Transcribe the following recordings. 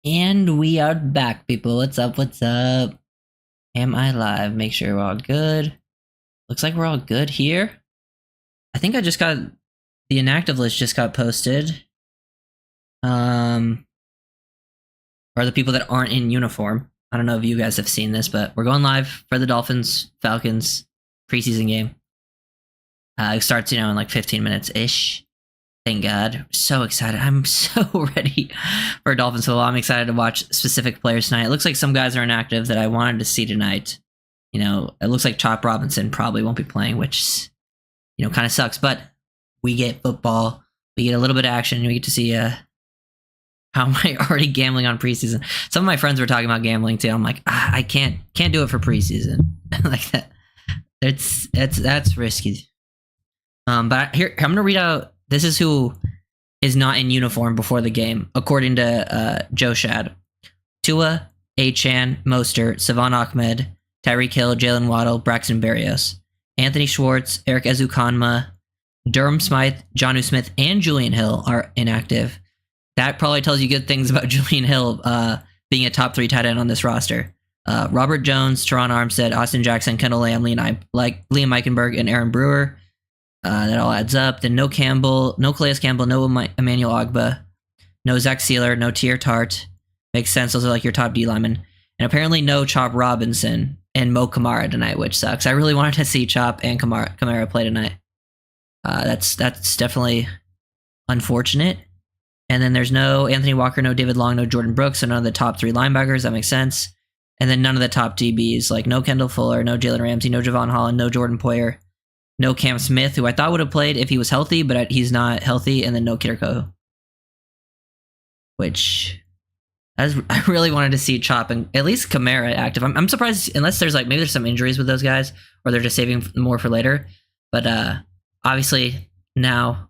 And we are back, people. What's up? What's up? Am I live? Make sure we're all good. Looks like we're all good here. I think I just got the inactive list just got posted. For the people that aren't in uniform. I don't know if you guys have seen this, but we're going live for the Dolphins Falcons preseason game. It starts, in like 15 minutes ish. Thank God. So excited. I'm so ready for Dolphins football. I'm excited to watch specific players tonight. It looks like some guys are inactive that I wanted to see tonight. It looks like Chop Robinson probably won't be playing, which, kind of sucks. But we get football. We get a little bit of action. We get to see how am I already gambling on preseason? Some of my friends were talking about gambling too. I'm like, I can't do it for preseason. Like that. That's risky. But here, I'm gonna read out. This is who is not in uniform before the game, according to Joe Shad. Tua, Achan, Mostert, Savon Ahmed, Tyreek Hill, Jalen Waddle, Braxton Berrios, Anthony Schwartz, Eric Ezukanma, Durham Smythe, Jonnu Smith, and Julian Hill are inactive. That probably tells you good things about Julian Hill being a top 3 tight end on this roster. Robert Jones, Teron Armstead, Austin Jackson, Kendall Lamb, Liam Eichenberg, and Aaron Brewer. That all adds up. Then no Campbell, no Calais Campbell, no Emmanuel Ogba, no Zach Sealer, no Tier Tart. Makes sense. Those are like your top D linemen. And apparently no Chop Robinson and Mo Kamara tonight, which sucks. I really wanted to see Chop and Kamara play tonight. That's definitely unfortunate. And then there's no Anthony Walker, no David Long, no Jordan Brooks, so none of the top 3 linebackers. That makes sense. And then none of the top DBs, like no Kendall Fuller, no Jalen Ramsey, no Javon Holland, no Jordan Poyer. No Cam Smith, who I thought would have played if he was healthy, but he's not healthy. And then no Kidder Kohu. Which, I really wanted to see Chop and at least Kamara active. I'm surprised, unless there's maybe there's some injuries with those guys, or they're just saving more for later. But obviously now,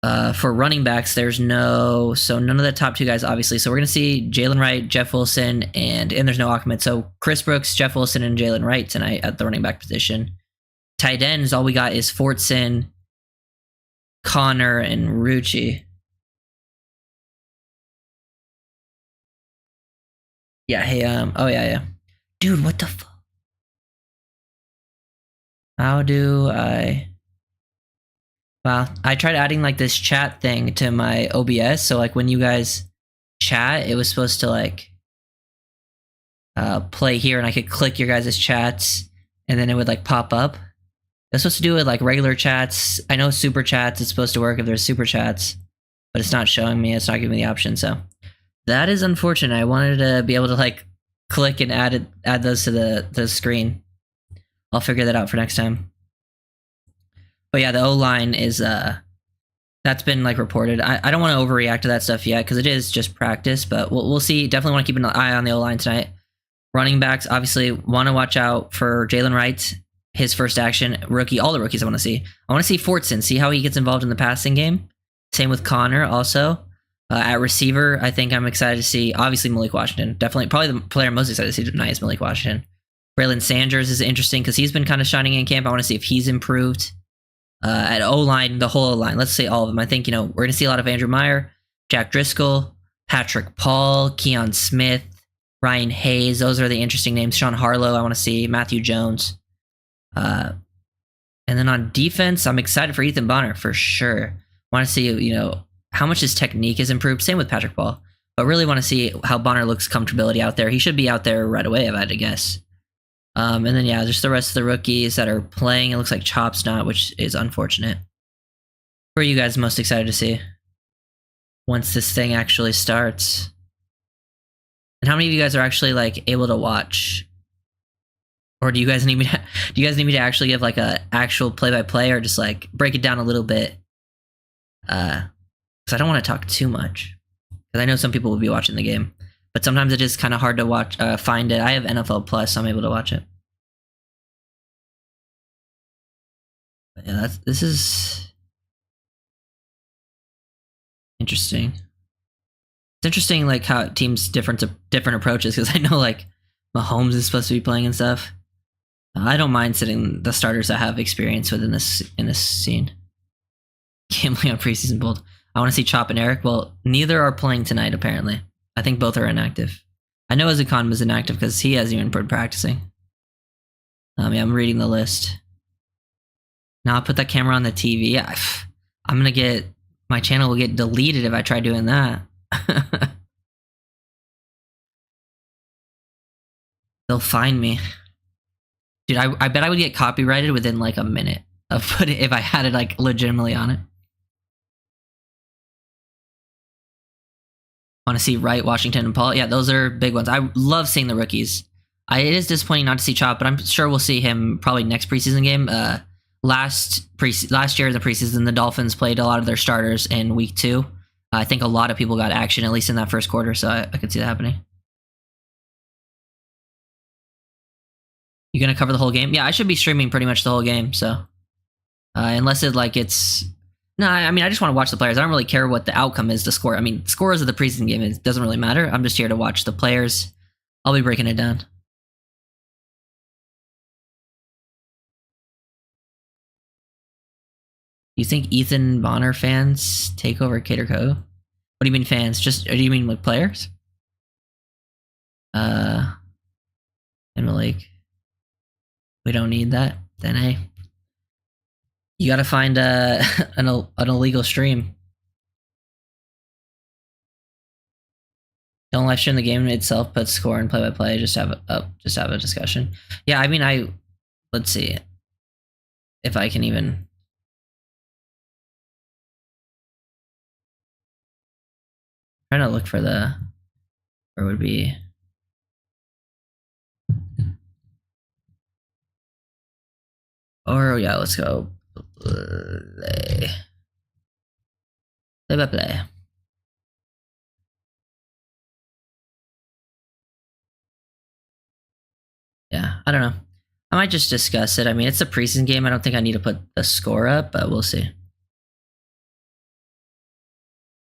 for running backs, there's none of the top 2 guys, obviously. So we're going to see Jalen Wright, Jeff Wilson, and there's no Ahmed. So Chris Brooks, Jeff Wilson, and Jalen Wright tonight at the running back position. Tight ends, all we got is Fortson, Connor, and Rucci. Yeah, hey, oh yeah. Dude, what the fuck? How do I... Well, I tried adding this chat thing to my OBS, so when you guys chat, it was supposed to play here, and I could click your guys' chats, and then it would pop up. It's supposed to do it regular chats. I know super chats, it's supposed to work if there's super chats, but it's not showing me. It's not giving me the option. So that is unfortunate. I wanted to be able to click and add those to the screen. I'll figure that out for next time. But yeah, the O-line is that's been reported. I don't want to overreact to that stuff yet because it is just practice, but we'll see. Definitely want to keep an eye on the O-line tonight. Running backs, obviously want to watch out for Jalen Wright. His first action, rookie, all the rookies I want to see. I want to see Fortson, see how he gets involved in the passing game. Same with Connor also. At receiver, I think I'm excited to see, obviously, Malik Washington. Definitely, probably the player I'm most excited to see tonight is Malik Washington. Braylon Sanders is interesting because he's been kind of shining in camp. I want to see if he's improved. At O-line, the whole O-line, let's say all of them. I think, we're going to see a lot of Andrew Meyer, Jack Driscoll, Patrick Paul, Keon Smith, Ryan Hayes. Those are the interesting names. Sean Harlow, I want to see. Matthew Jones. And then on defense, I'm excited for Ethan Bonner for sure. Want to see, how much his technique has improved. Same with Patrick Paul, but really want to see how Bonner looks comfortability out there. He should be out there right away, if I had to guess. And then yeah, just the rest of the rookies that are playing. It looks like Chop's not, which is unfortunate. Who are you guys most excited to see once this thing actually starts? And how many of you guys are actually able to watch? Or do you guys need me to actually give a actual play-by-play, or just break it down a little bit? Because I don't want to talk too much. Because I know some people will be watching the game, but sometimes it is kind of hard to watch. Find it. I have NFL Plus, so I'm able to watch it. But yeah, this is interesting. It's interesting, how teams different approaches. Because I know Mahomes is supposed to be playing and stuff. I don't mind sitting the starters that have experience within in this scene. Gambling on preseason bold. I want to see Chop and Eric. Well, neither are playing tonight, apparently. I think both are inactive. I know Azukon was inactive because he hasn't even been practicing. Yeah, I'm reading the list. Now I'll put that camera on the TV. Yeah, I'm gonna get, my channel will get deleted if I try doing that. They'll find me. Dude, I bet I would get copyrighted within like a minute of putting, if I had it like legitimately on it. Want to see Wright, Washington, and Paul? Yeah, those are big ones. I love seeing the rookies. It is disappointing not to see Chop, but I'm sure we'll see him probably next preseason game. Last year in the preseason, the Dolphins played a lot of their starters in week 2. I think a lot of people got action, at least in that first quarter, so I could see that happening. You gonna cover the whole game? Yeah, I should be streaming pretty much the whole game, so unless it like it's. No, I mean, I just want to watch the players. I don't really care what the outcome is, the score. I mean, scores of the preseason game, it doesn't really matter. I'm just here to watch the players. I'll be breaking it down. You think Ethan Bonner fans take over Cater Co? What do you mean fans? Just, or do you mean like players? And Malik. We don't need that. Then hey, you gotta find an illegal stream. Don't live stream the game itself, but score and play by play. Just have a discussion. Yeah, I mean, let's see if I can even. I'm trying to look for where would be. Or yeah, let's go. Play by play. Yeah, I don't know. I might just discuss it. I mean, it's a preseason game. I don't think I need to put the score up, but we'll see.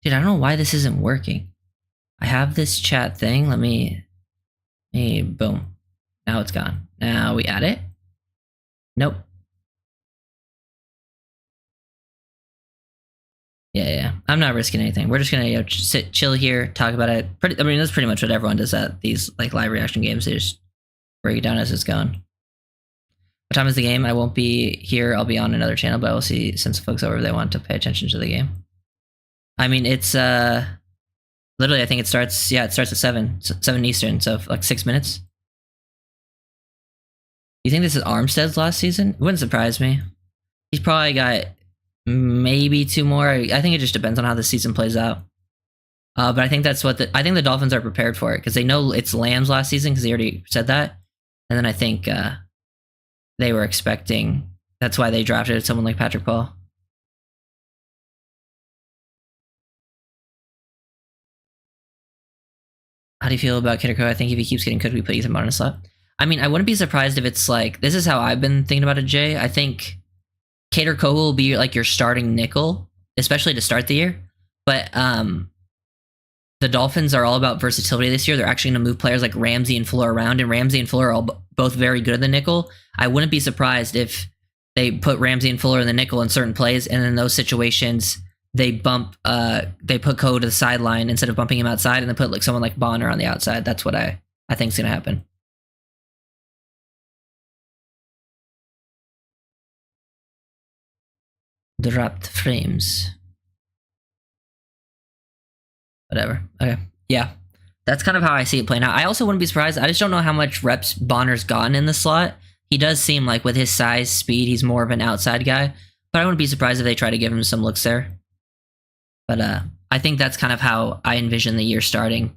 Dude, I don't know why this isn't working. I have this chat thing. Let me boom. Now it's gone. Now we add it. Nope. Yeah. I'm not risking anything. We're just gonna sit, chill here, talk about it. I mean, that's pretty much what everyone does at these like live reaction games. They just break it down as it's going. What time is the game? I won't be here. I'll be on another channel, but I will see since folks over they want to pay attention to the game. I mean, it's literally I think it starts. Yeah, it starts at 7 Eastern, so like 6 minutes. You think this is Armstead's last season? It wouldn't surprise me. He's probably got maybe 2 more. I think it just depends on how the season plays out. But I think that's what I think the Dolphins are prepared for it because they know it's Lamb's last season because they already said that. And then I think they were expecting. That's why they drafted someone like Patrick Paul. How do you feel about Kitterco? I think if he keeps getting cooked, we put Ethan Bonner in a slot. I mean, I wouldn't be surprised if it's like, this is how I've been thinking about it, Jay. I think Cater Co will be like your starting nickel, especially to start the year. But the Dolphins are all about versatility this year. They're actually going to move players like Ramsey and Fuller around, and Ramsey and Fuller are both very good at the nickel. I wouldn't be surprised if they put Ramsey and Fuller in the nickel in certain plays, and in those situations, they put Co to the sideline instead of bumping him outside, and then put like someone like Bonner on the outside. That's what I think is going to happen. Dropped frames. Whatever. Okay. Yeah. That's kind of how I see it playing out. I also wouldn't be surprised. I just don't know how much reps Bonner's gotten in the slot. He does seem like with his size, speed, he's more of an outside guy. But I wouldn't be surprised if they try to give him some looks there. But I think that's kind of how I envision the year starting.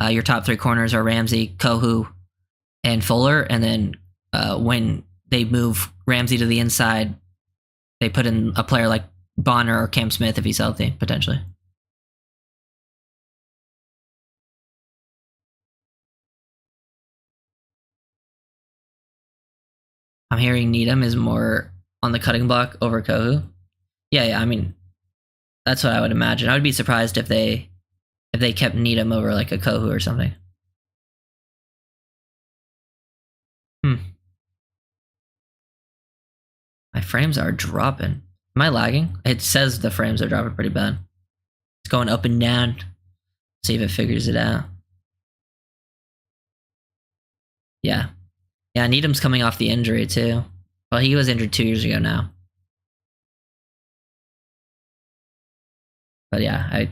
Your top 3 corners are Ramsey, Kohu, and Fuller. And then when they move Ramsey to the inside, they put in a player like Bonner or Cam Smith if he's healthy, potentially. I'm hearing Needham is more on the cutting block over Kohu. Yeah. I mean, that's what I would imagine. I would be surprised if they kept Needham over like a Kohu or something. My frames are dropping. Am I lagging? It says the frames are dropping pretty bad. It's going up and down. See if it figures it out. Yeah. Yeah, Needham's coming off the injury too. Well, he was injured 2 years ago now. But yeah, I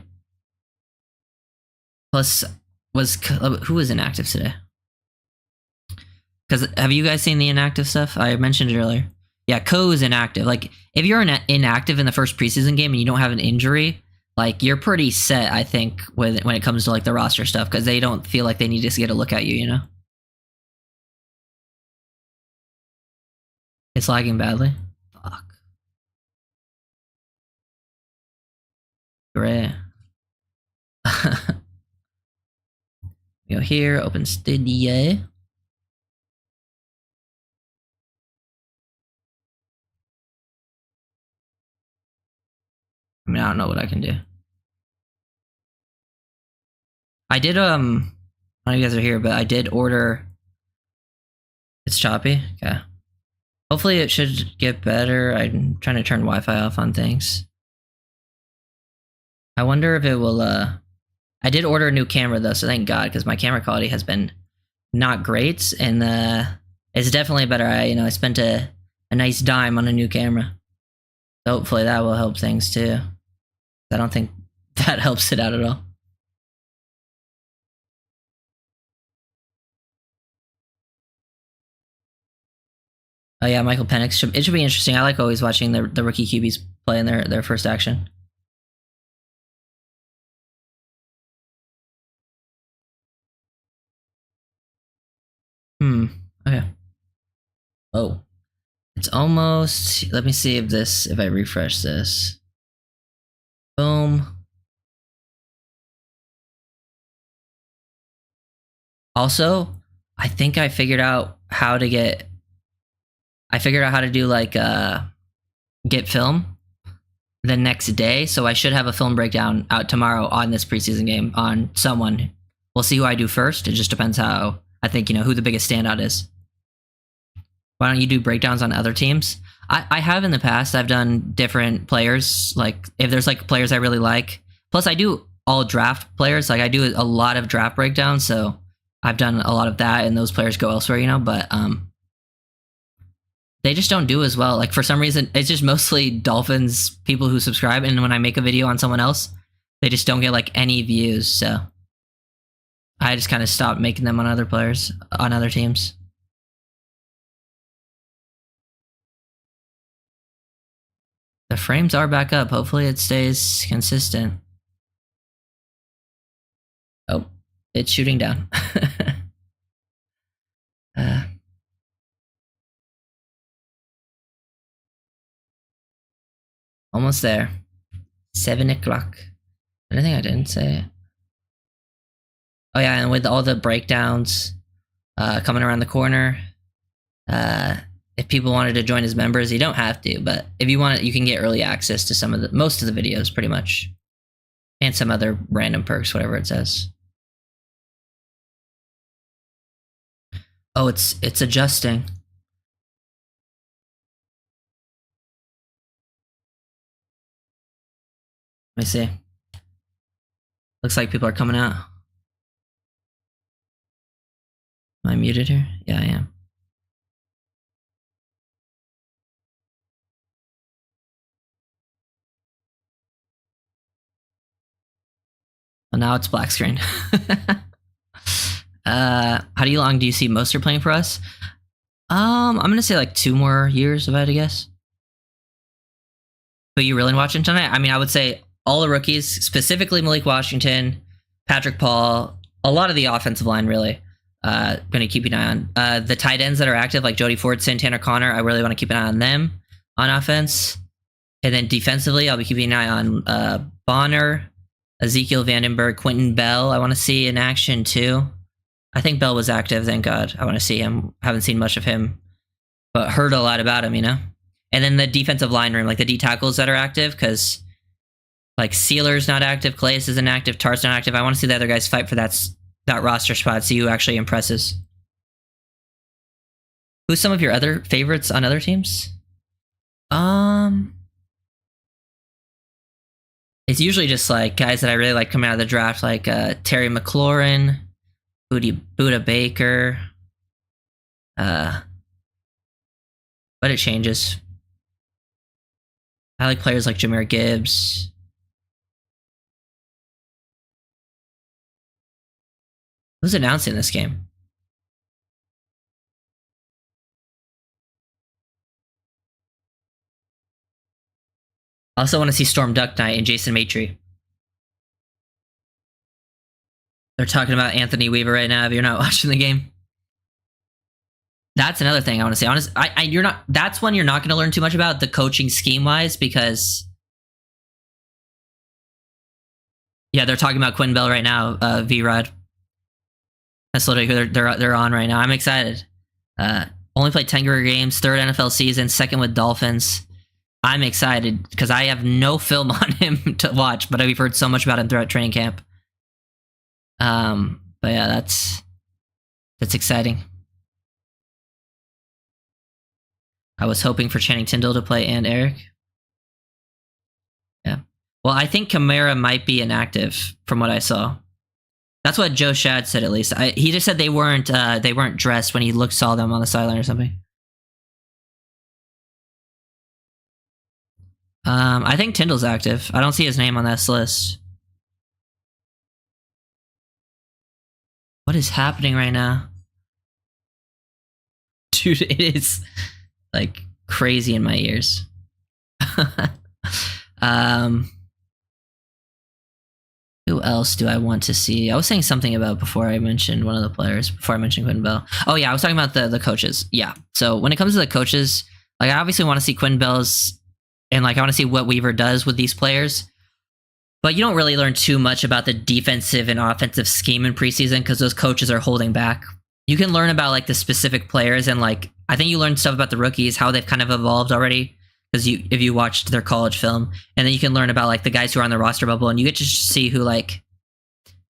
plus who was inactive today? Because have you guys seen the inactive stuff? I mentioned it earlier. Yeah, Co is inactive. Like if you're inactive in the first preseason game and you don't have an injury, like you're pretty set, I think, when it comes to like the roster stuff, because they don't feel like they need to get a look at you, you know? It's lagging badly. Fuck. Great. Go here, open Stadia. I mean, I don't know what I can do. I did, I don't know if you guys are here, but I did order. It's choppy? Okay. Hopefully it should get better. I'm trying to turn Wi-Fi off on things. I wonder if it will, I did order a new camera though, so thank God, because my camera quality has been not great, and it's definitely better. I spent a nice dime on a new camera. So hopefully that will help things too. I don't think that helps it out at all. Oh yeah, Michael Penix. It should be interesting. I like always watching the rookie QBs play in their first action. Okay. Oh. It's almost, let me see if I refresh this. Boom. Also, I think I figured out how to do like get film the next day, so I should have a film breakdown out tomorrow on this preseason game on someone. We'll see who I do first. It just depends how I think, who the biggest standout is. Why don't you do breakdowns on other teams? I have in the past. I've done different players. Like if there's like players I really like. Plus I do all draft players. Like I do a lot of draft breakdowns. So I've done a lot of that, and those players go elsewhere, but they just don't do as well. Like for some reason, it's just mostly Dolphins people who subscribe. And when I make a video on someone else, they just don't get like any views. So I just kind of stopped making them on other players, on other teams. The frames are back up. Hopefully it stays consistent. Oh, it's shooting down. Almost there. 7 o'clock. Anything I didn't say? Oh yeah, and with all the breakdowns coming around the corner, if people wanted to join as members, you don't have to, but if you want it, you can get early access to most of the videos, pretty much, and some other random perks, whatever it says. Oh, it's adjusting. Let me see. Looks like people are coming out. Am I muted here? Yeah, I am. Well, now it's black screen. How long do you see Mostert playing for us? I'm gonna say like 2 more years, if I had to guess. But you really watching tonight? I mean, I would say all the rookies, specifically Malik Washington, Patrick Paul, a lot of the offensive line, really. Gonna keep an eye on. The tight ends that are active, like Jody Fordson, Tanner Connor, I really want to keep an eye on them on offense. And then defensively, I'll be keeping an eye on Bonner, Ezekiel Vandenberg, Quentin Bell. I want to see in action too. I think Bell was active, thank God. I want to see him. Haven't seen much of him, but heard a lot about him, And then the defensive line room, like the D tackles that are active, because like Sealer's not active, Clayus isn't active, Tart's not active. I want to see the other guys fight for that roster spot, see who actually impresses. Who's some of your other favorites on other teams? It's usually just like guys that I really like coming out of the draft, like Terry McLaurin, Buda Baker. But it changes. I like players like Jahmyr Gibbs. Who's announcing this game? I also want to see Storm Duck Knight and Jason Maitre. They're talking about Anthony Weaver right now if you're not watching the game. That's another thing I want to say. Honestly, you're not. That's one you're not going to learn too much about the coaching scheme wise because, yeah, they're talking about Quinn Bell right now. V-Rod. That's literally who they're on right now. I'm excited. Only played 10 career games, third NFL season, second with Dolphins. I'm excited because I have no film on him to watch, but we've heard so much about him throughout training camp. But yeah, that's exciting. I was hoping for Channing Tindall to play and Eric. Yeah. Well, I think Kamara might be inactive from what I saw. That's what Joe Shad said, at least. He just said they weren't dressed when he saw them on the sideline or something. I think Tindall's active. I don't see his name on this list. What is happening right now? Dude, it is like crazy in my ears. Who else do I want to see? I was saying something about before I mentioned one of the players, before I mentioned Quinn Bell. Oh yeah, I was talking about the coaches. Yeah. So when it comes to the coaches, like I obviously want to see Quinn Bell's and like I want to see what Weaver does with these players. But you don't really learn too much about the defensive and offensive scheme in preseason because those coaches are holding back. You can learn about like the specific players and like I think you learn stuff about the rookies, how they've kind of evolved already. Because if you watched their college film, and then you can learn about like the guys who are on the roster bubble, and you get to see who like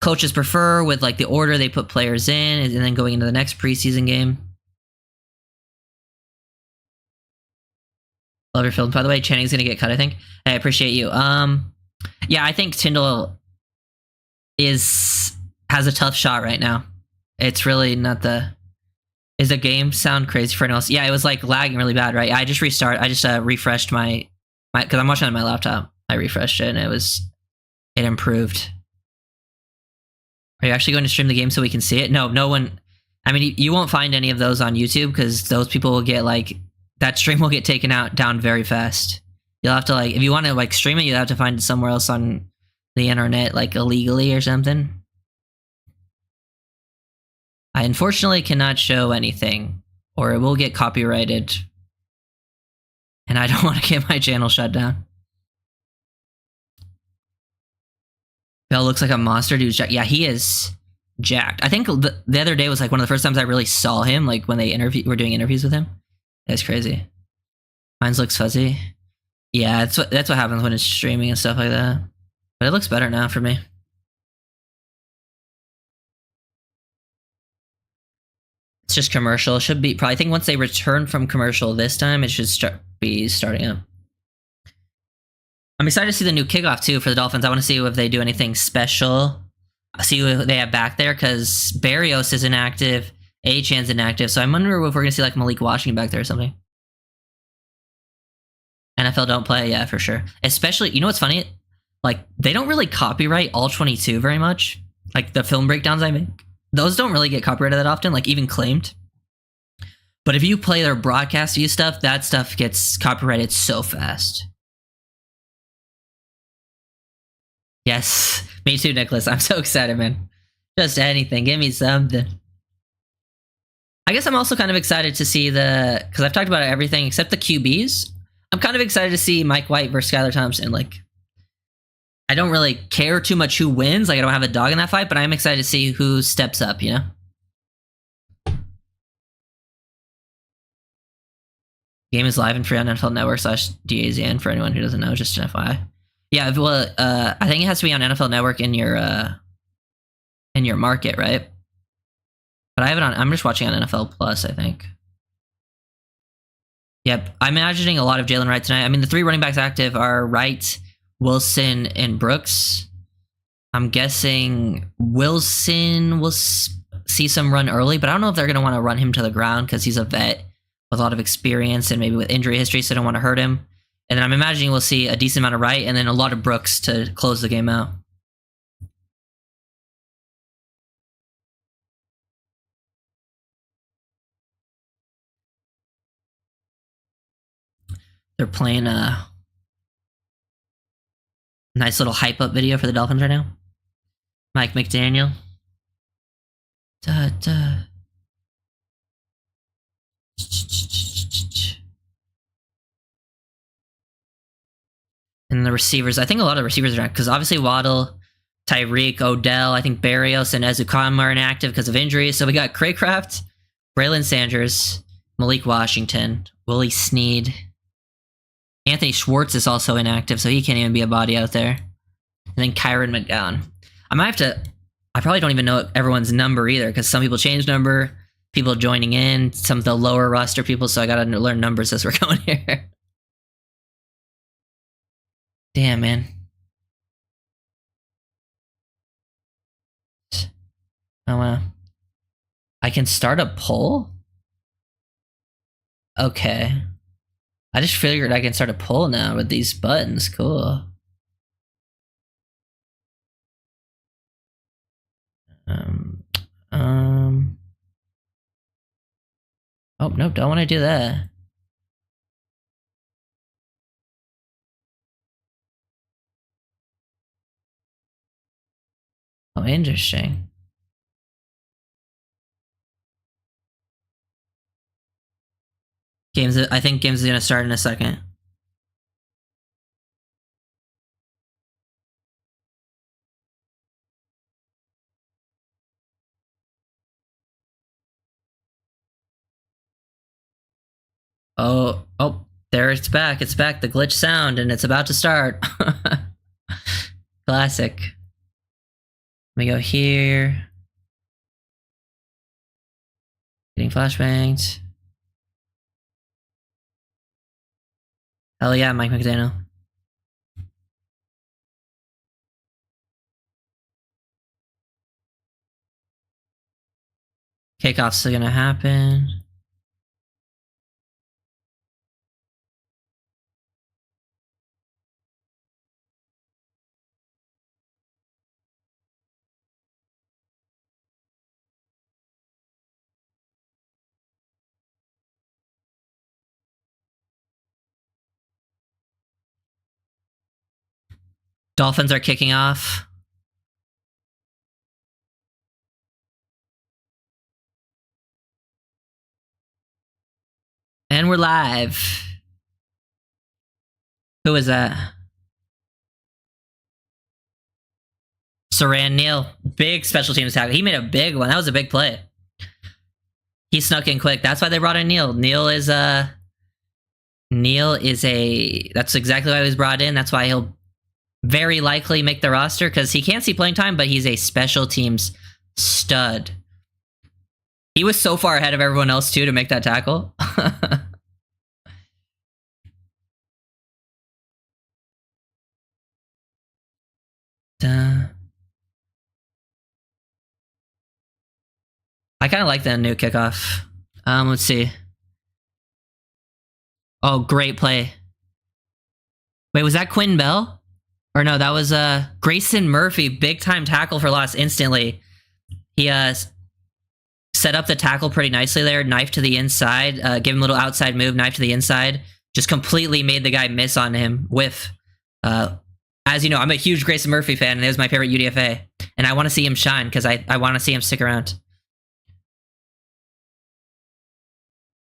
coaches prefer with like the order they put players in, and then going into the next preseason game. Love your film, by the way. Channing's gonna get cut, I think. I appreciate you. Yeah, I think Tindall has a tough shot right now. It's really not the. Is the game sound crazy for anyone else? Yeah, it was like lagging really bad, right? I just refreshed my because I'm watching on my laptop. I refreshed it and it improved. Are you actually going to stream the game so we can see it? No one. I mean, you won't find any of those on YouTube because those people will get like that stream will get taken down very fast. You'll have to like if you want to like stream it, you'll have to find it somewhere else on the internet, like illegally or something. I unfortunately cannot show anything, or it will get copyrighted. And I don't want to get my channel shut down. Bell looks like a monster, dude. Yeah, he is jacked. I think the other day was like one of the first times I really saw him, like when they were doing interviews with him. That's crazy. Mine looks fuzzy. Yeah, that's what happens when it's streaming and stuff like that. But it looks better now for me. It's just commercial. It should be probably. I think once they return from commercial this time, it should be starting up. I'm excited to see the new kickoff too for the Dolphins. I want to see if they do anything special. I see who they have back there because Barrios is inactive, Achan's inactive. So I wonder if we're gonna see like Malik Washington back there or something. NFL don't play, yeah, for sure. Especially, you know what's funny? Like they don't really copyright all 22 very much. Like the film breakdowns I make. Those don't really get copyrighted that often, like even claimed. But if you play their broadcast view stuff, that stuff gets copyrighted so fast. Yes, me too, Nicholas. I'm so excited, man. Just anything. Give me something. I guess I'm also kind of excited to see because I've talked about everything except the QBs. I'm kind of excited to see Mike White versus Skylar Thompson. Like, I don't really care too much who wins. Like, I don't have a dog in that fight, but I'm excited to see who steps up, you know? Game is live and free on NFL Network /DAZN for anyone who doesn't know, just an FYI. Yeah, well, I think it has to be on NFL Network in your market, right? But I have it on, I'm just watching on NFL Plus, I think. Yep, I'm imagining a lot of Jalen Wright tonight. I mean, the three running backs active are Wright, Wilson and Brooks. I'm guessing Wilson will see some run early, but I don't know if they're going to want to run him to the ground because he's a vet with a lot of experience and maybe with injury history, so they don't want to hurt him. And then I'm imagining we'll see a decent amount of right and then a lot of Brooks to close the game out. They're playing a nice little hype up video for the Dolphins right now. Mike McDaniel. And the receivers, I think a lot of the receivers are because obviously Waddle, Tyreek, Odell, I think Barrios and Ezukam are inactive because of injuries. So we got Craycraft, Braylon Sanders, Malik Washington, Willie Snead. Anthony Schwartz is also inactive, so he can't even be a body out there. And then Kyron McGowan. I probably don't even know everyone's number either, because some people change number, people joining in, some of the lower roster people, so I gotta learn numbers as we're going here. Damn, man. Oh, wow. I can start a poll? Okay. I just figured I can start a poll now with these buttons. Cool. Oh, no, don't want to do that. Oh, interesting. I think games is gonna start in a second. Oh, there it's back. It's back. The glitch sound, and it's about to start. Classic. Let me go here. Getting flashbangs. Hell yeah, Mike McDaniel. Kickoff's still gonna happen. Dolphins are kicking off. And we're live. Who is that? Saran Neal. Big special teams tackle. He made a big one. That was a big play. He snuck in quick. That's why they brought in Neal. Neal is a... That's exactly why he was brought in. That's why he'll very likely make the roster, because he can't see playing time, but he's a special teams stud. He was so far ahead of everyone else, too, to make that tackle. I kind of like that new kickoff. Let's see. Oh, great play. Wait, was that Quinn Bell? Or no, that was Grayson Murphy. Big time tackle for loss instantly. He set up the tackle pretty nicely there. Knife to the inside. Give him a little outside move. Knife to the inside. Just completely made the guy miss on him. Whiff. As you know, I'm a huge Grayson Murphy fan, and it was my favorite UDFA. And I want to see him shine, because I want to see him stick around.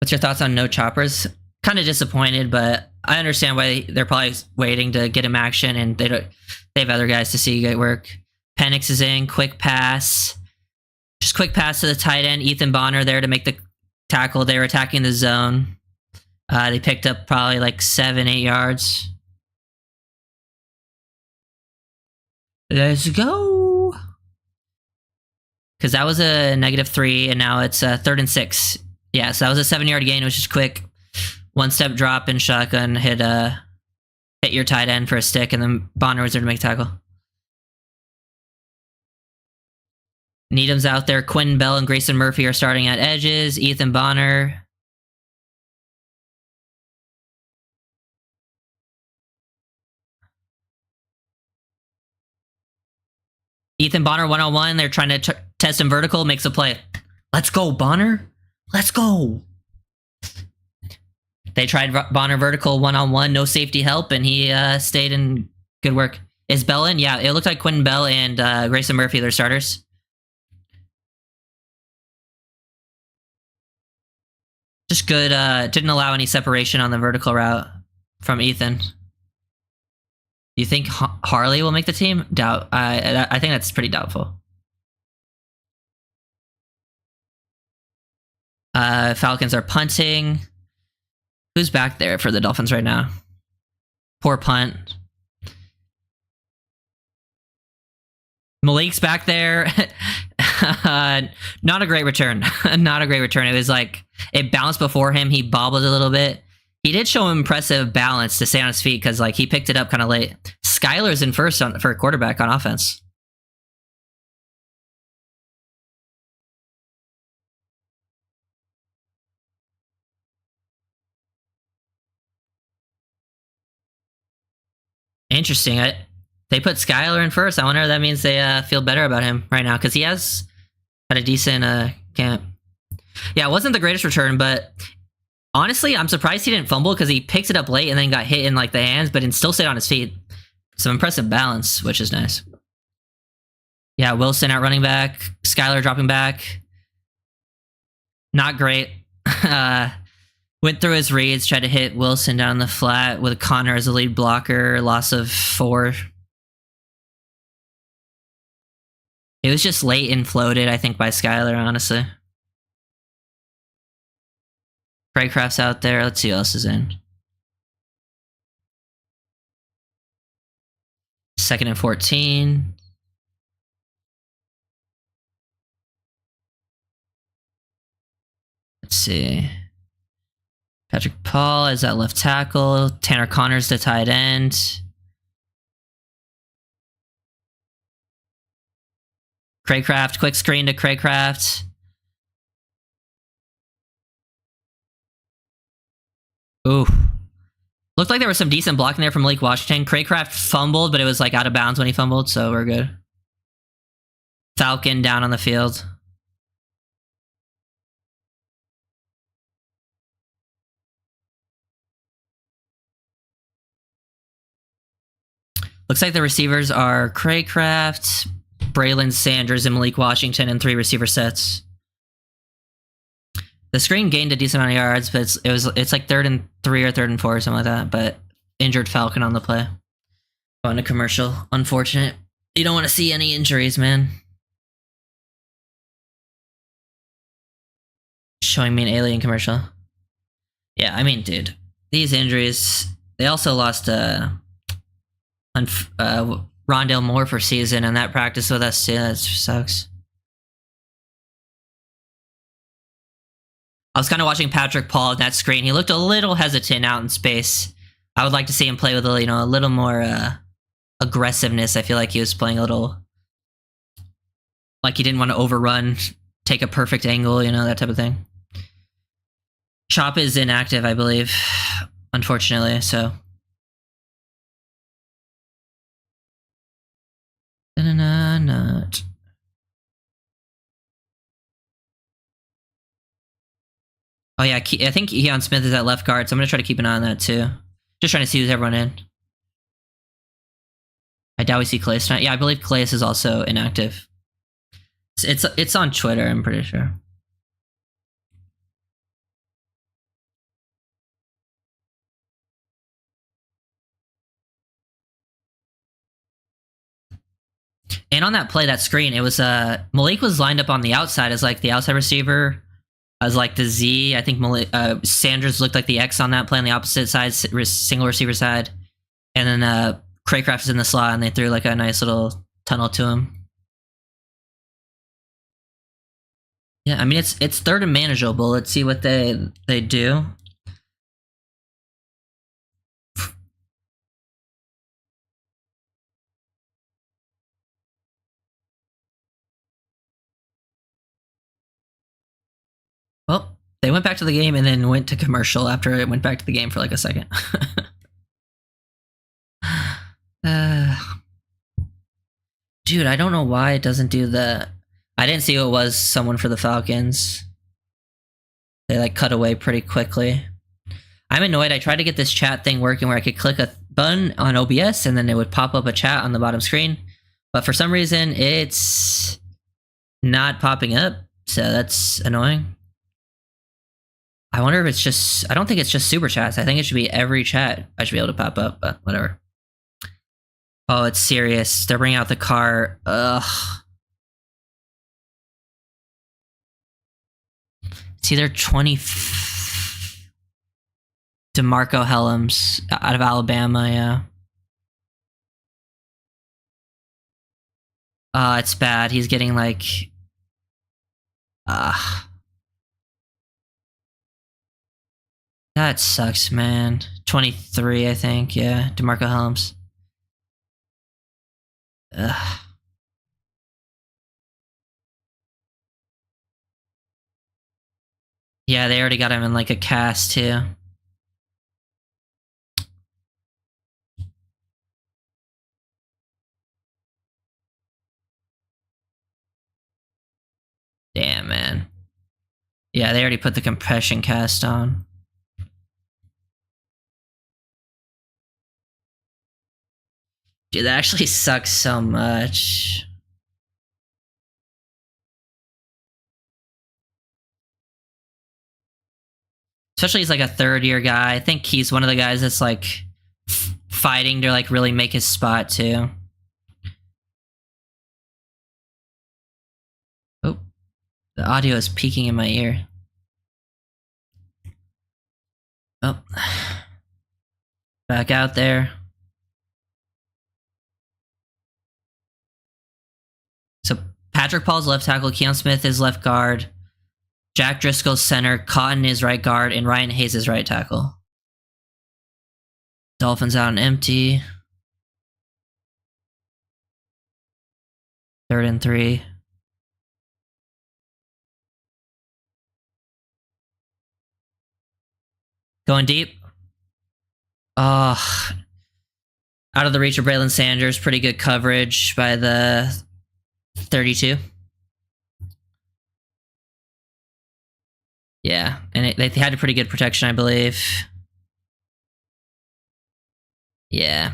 What's your thoughts on no choppers? Kind of disappointed, but I understand why they're probably waiting to get him action, and they have other guys to see get work. Penix is in, quick pass. Just quick pass to the tight end. Ethan Bonner there to make the tackle. They were attacking the zone. They picked up probably like 7-8 yards. Let's go. Because that was a -3, and now it's 3rd and 6. Yeah, so that was a 7-yard gain. It was just quick. One-step drop and shotgun hit hit your tight end for a stick, and then Bonner was there to make tackle. Needham's out there. Quinn Bell and Grayson Murphy are starting at edges. Ethan Bonner. Ethan Bonner one-on-one. They're trying to test him vertical. Makes a play. Let's go, Bonner. Let's go. They tried Bonner vertical one-on-one. No safety help, and he stayed in. Good work. Is Bell in? Yeah, it looked like Quinn Bell and Grayson Murphy, their starters. Just good. Didn't allow any separation on the vertical route from Ethan. You think Harley will make the team? Doubt. I think that's pretty doubtful. Falcons are punting. Who's back there for the Dolphins right now? Poor punt. Malik's back there. Not a great return. Not a great return. It was like, it bounced before him. He bobbled a little bit. He did show impressive balance to stay on his feet because like he picked it up kind of late. Skylar's in first for a quarterback on offense. Interesting. They put Skylar in first. I wonder if that means they feel better about him right now because he has had a decent camp. Yeah, it wasn't the greatest return, but honestly, I'm surprised he didn't fumble because he picked it up late and then got hit in like the hands, but still stayed on his feet. Some impressive balance, which is nice. Yeah, Wilson out running back. Skylar dropping back. Not great. Went through his reads, tried to hit Wilson down the flat with Connor as a lead blocker. Loss of 4. It was just late and floated, I think, by Skylar, honestly. Craycraft's out there. Let's see who else is in. 2nd and 14. Let's see. Patrick Paul is at left tackle. Tanner Connors the tight end. Craycraft, quick screen to Craycraft. Ooh. Looked like there was some decent blocking there from Malik Washington. Craycraft fumbled, but it was like out of bounds when he fumbled, so we're good. Falcon down on the field. Looks like the receivers are Craycraft, Braylon Sanders, and Malik Washington in 3 receiver sets. The screen gained a decent amount of yards, but it's like 3rd and 3 or 3rd and 4 or something like that. But injured Falcon on the play. Going to commercial. Unfortunate. You don't want to see any injuries, man. Showing me an alien commercial. Yeah, I mean, dude, these injuries. They also lost Rondale Moore for season, and that practice with us too. That sucks. I was kind of watching Patrick Paul on that screen. He looked a little hesitant out in space. I would like to see him play with a little more aggressiveness. I feel like he was playing a little like he didn't want to overrun, take a perfect angle, that type of thing. Chop is inactive, I believe, unfortunately. So. Not. Oh yeah, I think Keon Smith is at left guard, so I'm gonna try to keep an eye on that too. Just trying to see who's everyone in. I doubt we see Calais tonight. Yeah, I believe Calais is also inactive. It's on Twitter, I'm pretty sure. And on that play, that screen, it was Malik was lined up on the outside as like the outside receiver, as like the Z. I think Sanders looked like the X on that play on the opposite side, single receiver side, and then Craycraft is in the slot, and they threw like a nice little tunnel to him. Yeah, I mean it's 3rd and manageable. Let's see what they do. went back to the game and then went to commercial after it went back to the game for like a second. Dude, I don't know why it doesn't do the... I didn't see who it was, someone for the Falcons. They like cut away pretty quickly. I'm annoyed. I tried to get this chat thing working where I could click a button on OBS and then it would pop up a chat on the bottom screen. But for some reason, it's not popping up. So that's annoying. I wonder if it's just... I don't think it's just super chats. I think it should be every chat I should be able to pop up, but whatever. Oh, it's serious. They're bringing out the car. Ugh. It's either 20... DeMarco Helms out of Alabama, yeah. It's bad. He's getting like... That sucks, man. 23, I think, yeah. DeMarco Helms. Ugh. Yeah, they already got him in like a cast, too. Damn, man. Yeah, they already put the compression cast on. Dude, that actually sucks so much. Especially he's like a third-year guy. I think he's one of the guys that's like fighting to like really make his spot too. Oh, the audio is peaking in my ear. Oh, back out there. So Patrick Paul's left tackle, Keon Smith is left guard, Jack Driscoll's center, Cotton is right guard, and Ryan Hayes is right tackle. Dolphins out and empty. 3rd and 3. Going deep. Oh, out of the reach of Braylon Sanders. Pretty good coverage by the 32. Yeah, and they had a pretty good protection, I believe. Yeah.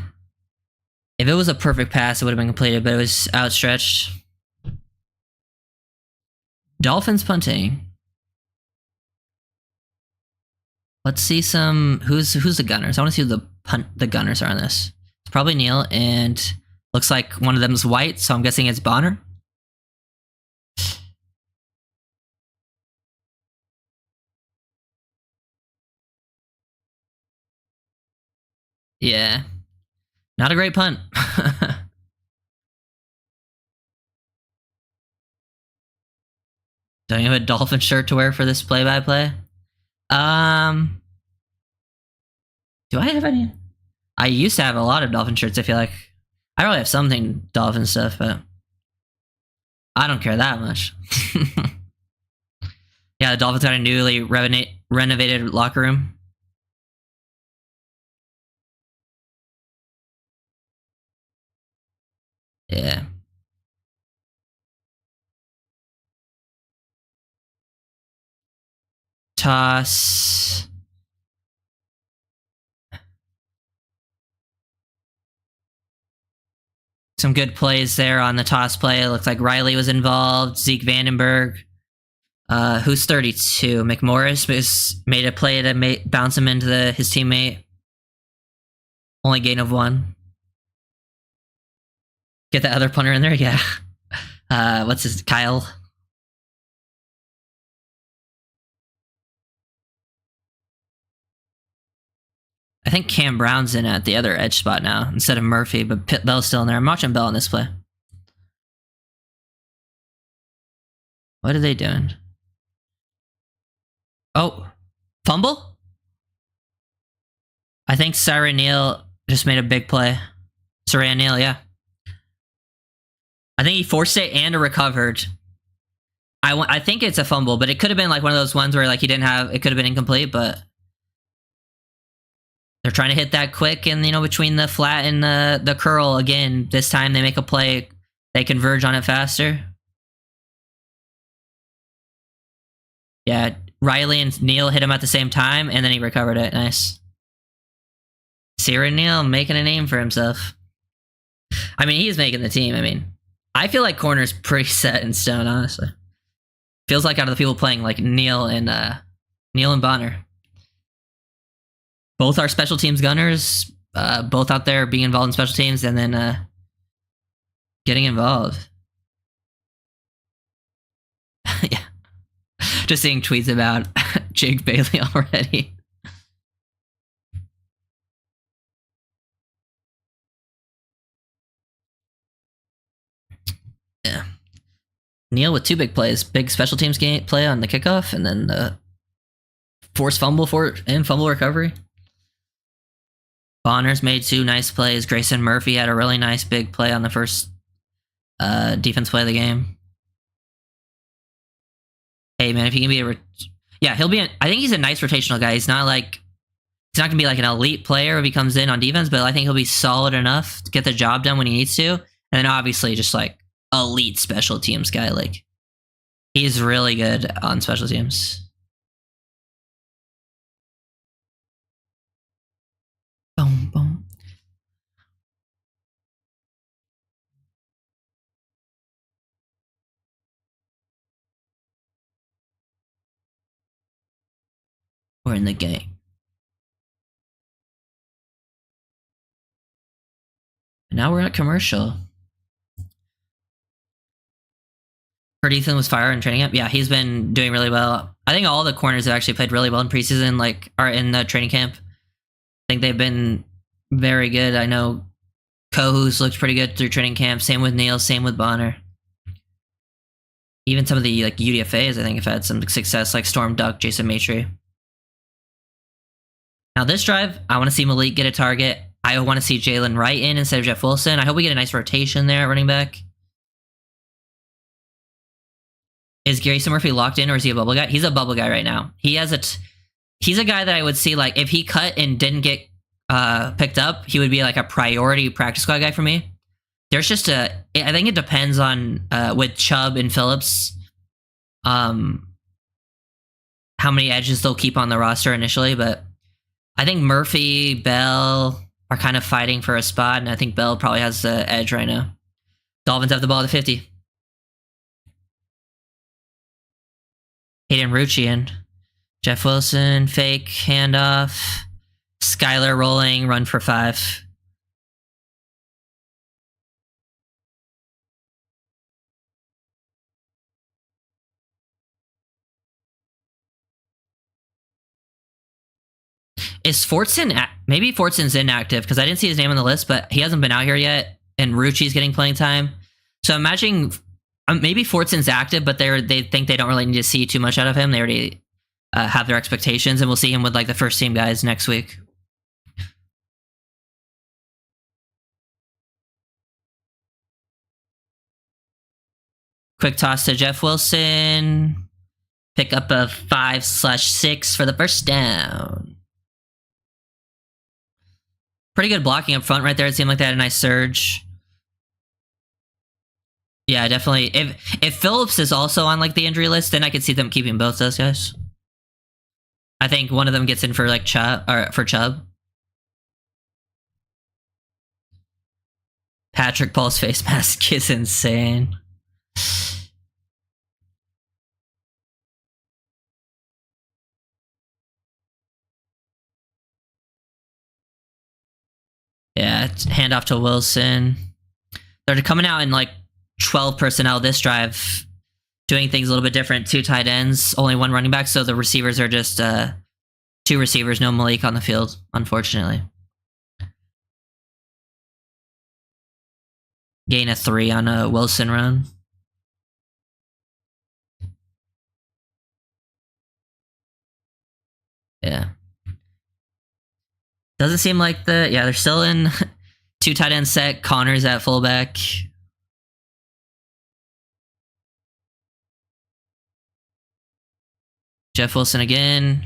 If it was a perfect pass, it would have been completed, but it was outstretched. Dolphins punting. Let's see some... Who's the gunners? I want to see who the gunners are on this. It's probably Neil, and looks like one of them is white, so I'm guessing it's Bonner. Yeah. Not a great punt. Don't you have a Dolphin shirt to wear for this play-by-play? Do I have any? I used to have a lot of Dolphin shirts, I feel like. I probably have something Dolphin stuff, but I don't care that much. Yeah, the Dolphins got a newly renovated locker room. Yeah. Toss. Some good plays there on the toss play. It looked like Riley was involved. Zeke Vandenberg. Who's 32? McMorris made a play to bounce him into his teammate. Only gain of 1. Get the other punter in there? Yeah. What's his... Kyle? I think Cam Brown's in at the other edge spot now instead of Murphy, but Bell's still in there. I'm watching Bell on this play. What are they doing? Oh, fumble? I think Siran Neal just made a big play. Siran Neal, yeah. I think he forced it and recovered. I think it's a fumble, but it could have been like one of those ones where like he didn't have, it could have been incomplete, but they're trying to hit that quick and, you know, between the flat and the curl again. This time they make a play, they converge on it faster. Yeah, Riley and Neal hit him at the same time, and then he recovered it. Nice. Sierra Neal making a name for himself. I mean, he's making the team. I mean, I feel like corner's pretty set in stone, honestly. Feels like out of the people playing, like Neal and Bonner. Both are special teams gunners, both out there being involved in special teams and then getting involved. Yeah. Just seeing tweets about Jake Bailey already. Yeah. Neal with 2 big plays. Big special teams game play on the kickoff, and then the forced fumble and fumble recovery. Bonner's made 2 nice plays. Grayson Murphy had a really nice big play on the first defense play of the game. Hey man, if he can be yeah, he'll be. I think he's a nice rotational guy. He's not gonna be like an elite player if he comes in on defense, but I think he'll be solid enough to get the job done when he needs to. And then obviously just like elite special teams guy. Like he's really good on special teams. Boom, boom. We're in the game. And now we're at commercial. Heard Ethan was fire in training camp. Yeah, he's been doing really well. I think all the corners have actually played really well in preseason, like are in the training camp. I think they've been very good. I know Kohus looked pretty good through training camp. Same with Neal, same with Bonner. Even some of the like UDFAs, I think, have had some success, like Storm Duck, Jason Maitre. Now this drive, I want to see Malik get a target. I want to see Jalen Wright in instead of Jeff Wilson. I hope we get a nice rotation there at running back. Is Grayson Murphy locked in, or is he a bubble guy? He's a bubble guy right now. He's a guy that I would see, like, if he cut and didn't get picked up, he would be like a priority practice squad guy for me. There's just I think it depends on with Chubb and Phillips, how many edges they'll keep on the roster initially. But I think Murphy, Bell are kind of fighting for a spot, and I think Bell probably has the edge right now. Dolphins have the ball at the 50. Hayden Ruccian. Jeff Wilson, fake, handoff. Skylar rolling, run for 5. Is Fortson, maybe Fortson's inactive because I didn't see his name on the list, but he hasn't been out here yet, and Rucci's getting playing time. So imagine maybe Fortson's active, but they think they don't really need to see too much out of him. They already have their expectations, and we'll see him with like the first team guys next week. Quick toss to Jeff Wilson. Pick up a 5/6 for the first down. Pretty good blocking up front right there. It seemed like they had a nice surge. Yeah, definitely. If Phillips is also on like the injury list, then I could see them keeping both those guys. I think one of them gets in for like Chubb or for Chubb. Patrick Paul's face mask is insane. Yeah, handoff to Wilson. They're coming out in like 12 personnel this drive, doing things a little bit different. 2 tight ends, only 1 running back, so the receivers are just 2 receivers, no Malik on the field, unfortunately. Gain a 3 on a Wilson run. Yeah. Doesn't seem like they're still in 2 tight end set. Connor's at fullback. Jeff Wilson again.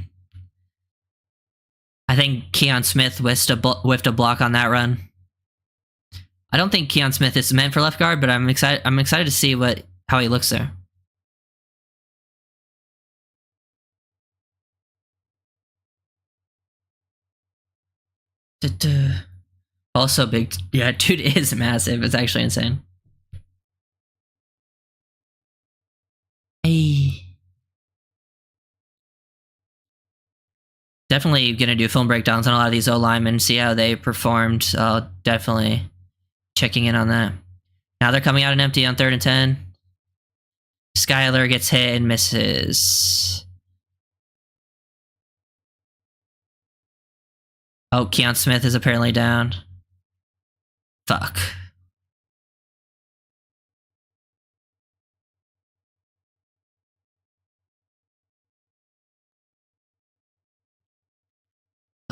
I think Keon Smith whiffed a block on that run. I don't think Keon Smith is meant for left guard, but I'm excited. I'm excited to see how he looks there. Also big. Yeah, dude is massive. It's actually insane. Hey. Definitely gonna do film breakdowns on a lot of these O linemen, see how they performed. Definitely checking in on that. Now they're coming out an empty on 3rd and 10. Skyler gets hit and misses. Oh, Keon Smith is apparently down. Fuck.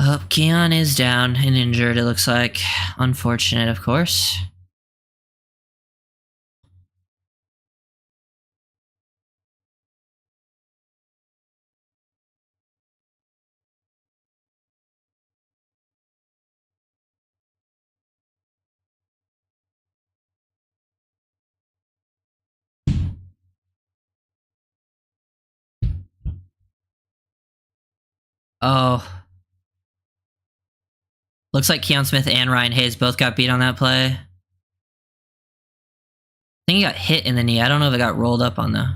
Oh, Keon is down and injured, it looks like. Unfortunate, of course. Oh. Looks like Keon Smith and Ryan Hayes both got beat on that play. I think he got hit in the knee. I don't know if it got rolled up on though.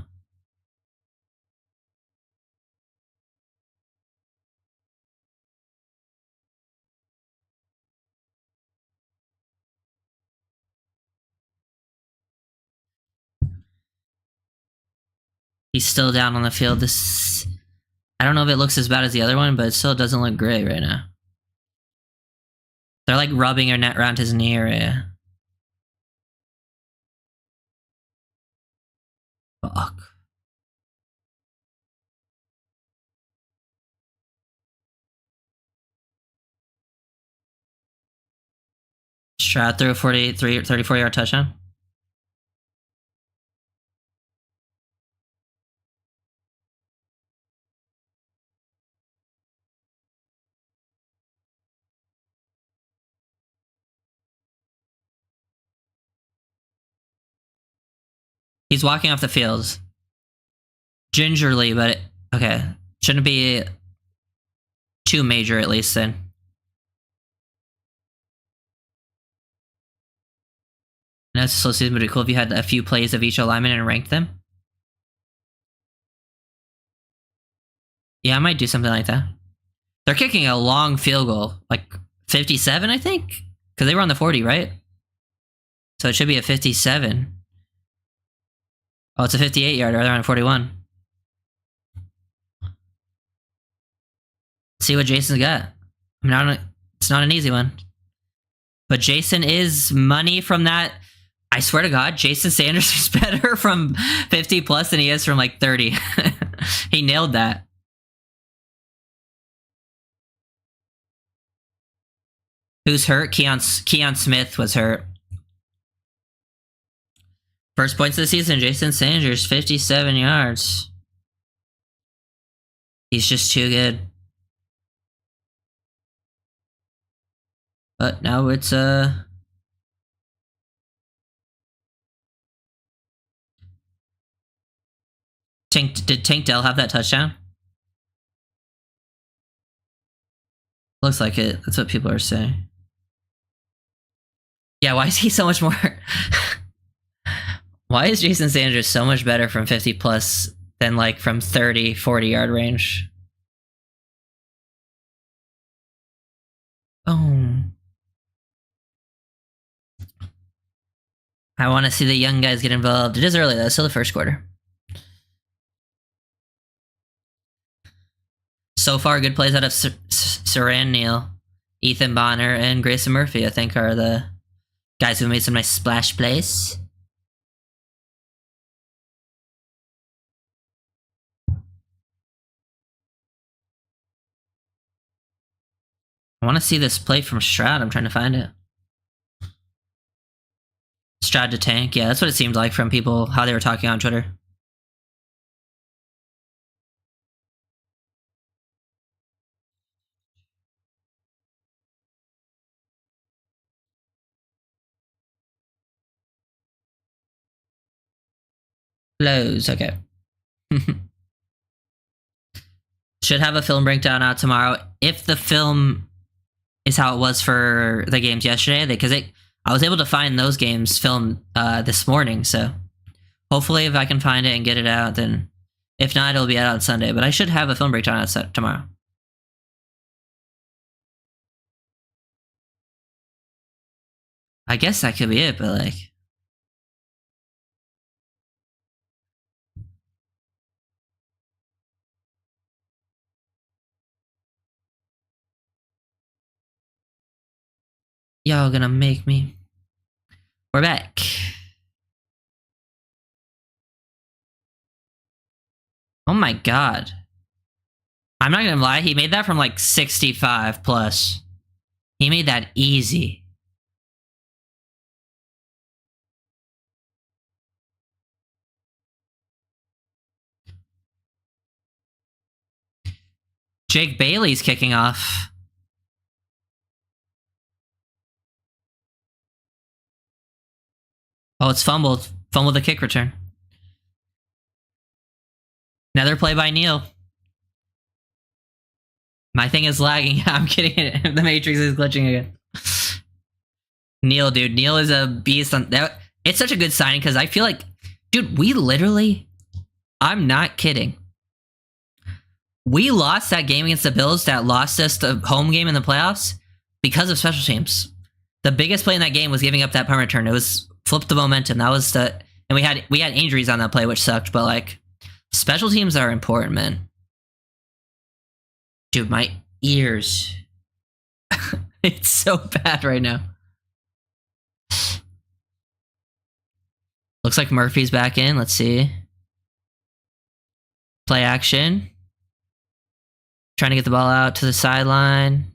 He's still down on the field. I don't know if it looks as bad as the other one, but it still doesn't look great right now. They're like rubbing her net around his knee area. Fuck. Stroud threw a 34-yard touchdown. He's walking off the field. Gingerly, but okay. Shouldn't be too major at least then. And that's so season would be cool if you had a few plays of each alignment and ranked them. Yeah, I might do something like that. They're kicking a long field goal, like 57, I think? Because they were on the 40, right? So it should be a 57. Oh, it's a 58-yarder. They're on 41. See what Jason's got. I mean, it's not an easy one. But Jason is money from that. I swear to God, Jason Sanders is better from 50 plus than he is from like 30. He nailed that. Who's hurt? Keon Smith was hurt. First points of the season, Jason Sanders, 57 yards. He's just too good. But now it's did Tank Dell have that touchdown? Looks like it. That's what people are saying. Yeah, why is he so much more? Why is Jason Sanders so much better from 50 plus than like from 30, 40-yard range? Oh. I want to see the young guys get involved. It is early though, still the first quarter. So far, good plays out of Saran Neal, Ethan Bonner, and Grayson Murphy, I think, are the guys who made some nice splash plays. I want to see this play from Stroud. I'm trying to find it. Stroud to Tank. Yeah, that's what it seemed like from people, how they were talking on Twitter. Close. Okay. Should have a film breakdown out tomorrow. If the film is how it was for the games yesterday, because I was able to find those games filmed this morning. So hopefully, if I can find it and get it out, then if not, it'll be out on Sunday. But I should have a film breakdown out tomorrow. I guess that could be it, but like. Y'all gonna make me. We're back. Oh my god. I'm not gonna lie, he made that from like 65 plus. He made that easy. Jake Bailey's kicking off. Oh, it's fumbled. Fumbled the kick return. Another play by Neal. My thing is lagging. I'm kidding. The Matrix is glitching again. Neal, dude. Neal is a beast on that. It's such a good signing because I feel like, dude, we literally, I'm not kidding. We lost that game against the Bills that lost us the home game in the playoffs because of special teams. The biggest play in that game was giving up that punt return. It was flipped the momentum. That was the, and we had injuries on that play, which sucked. But like, special teams are important, man. Dude, my ears. It's so bad right now. Looks like Murphy's back in. Let's see. Play action. Trying to get the ball out to the sideline.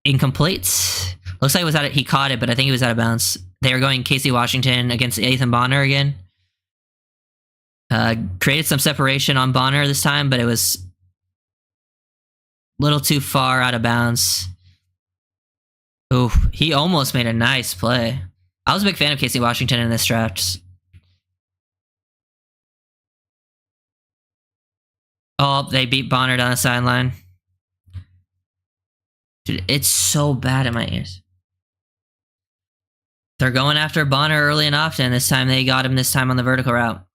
Incomplete. Looks like it was out of, he caught it, but I think it was out of bounds. They are going Casey Washington against Ethan Bonner again. Created some separation on Bonner this time, but it was a little too far out of bounds. Ooh, he almost made a nice play. I was a big fan of Casey Washington in this draft. Oh, they beat Bonner down the sideline. Dude, it's so bad in my ears. They're going after Bonner early and often. This time they got him this time on the vertical route.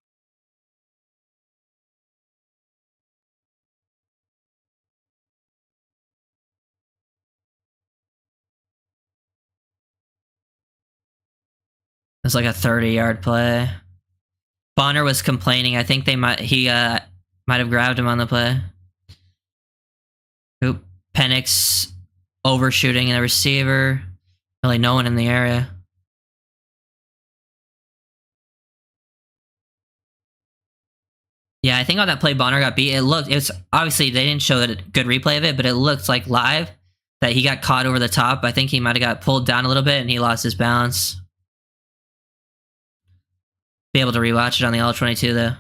It's like a 30-yard play. Bonner was complaining. I think he might have grabbed him on the play. Oop. Penix overshooting the receiver. Really no one in the area. Yeah, I think on that play Bonner got beat. It was obviously they didn't show a good replay of it, but it looked like live that he got caught over the top. I think he might have got pulled down a little bit and he lost his balance. Be able to rewatch it on the All-22 though.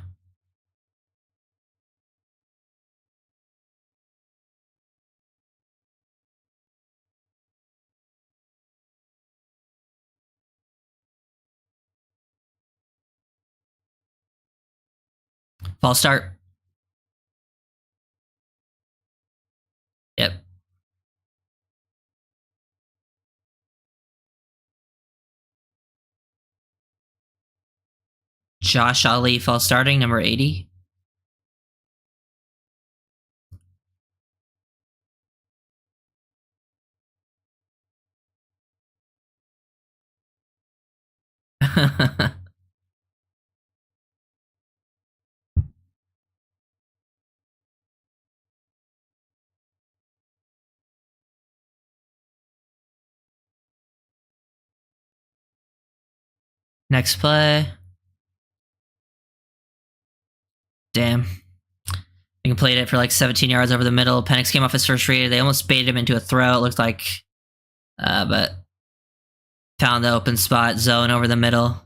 False start. Yep. Josh Ali false starting, number 80. Next play. Damn. They completed it for like 17 yards over the middle. Penix came off his first read. They almost baited him into a throw, it looked like. But found the open spot, zone over the middle.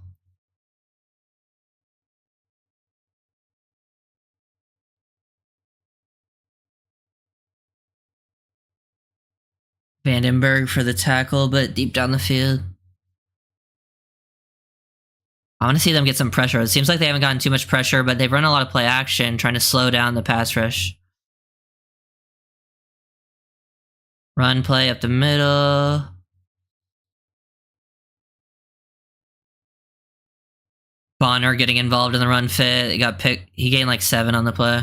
Vandenberg for the tackle, but deep down the field. I want to see them get some pressure. It seems like they haven't gotten too much pressure, but they've run a lot of play action, trying to slow down the pass rush. Run play up the middle. Bonner getting involved in the run fit. He got picked. He gained like 7 on the play.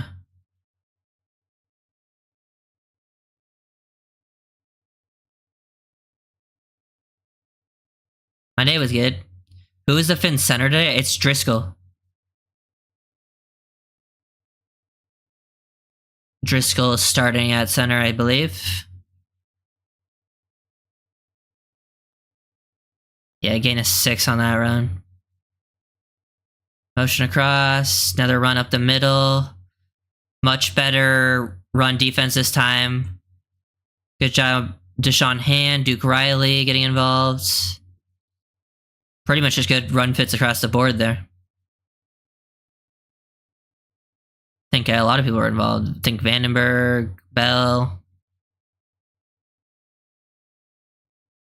My day was good. Who is the Finns center today? It's Driscoll. Driscoll is starting at center, I believe. Yeah, gain a 6 on that run. Motion across. Another run up the middle. Much better run defense this time. Good job, Deshaun Hand, Duke Riley getting involved. Pretty much just good run fits across the board there. I think a lot of people were involved. I think Vandenberg, Bell.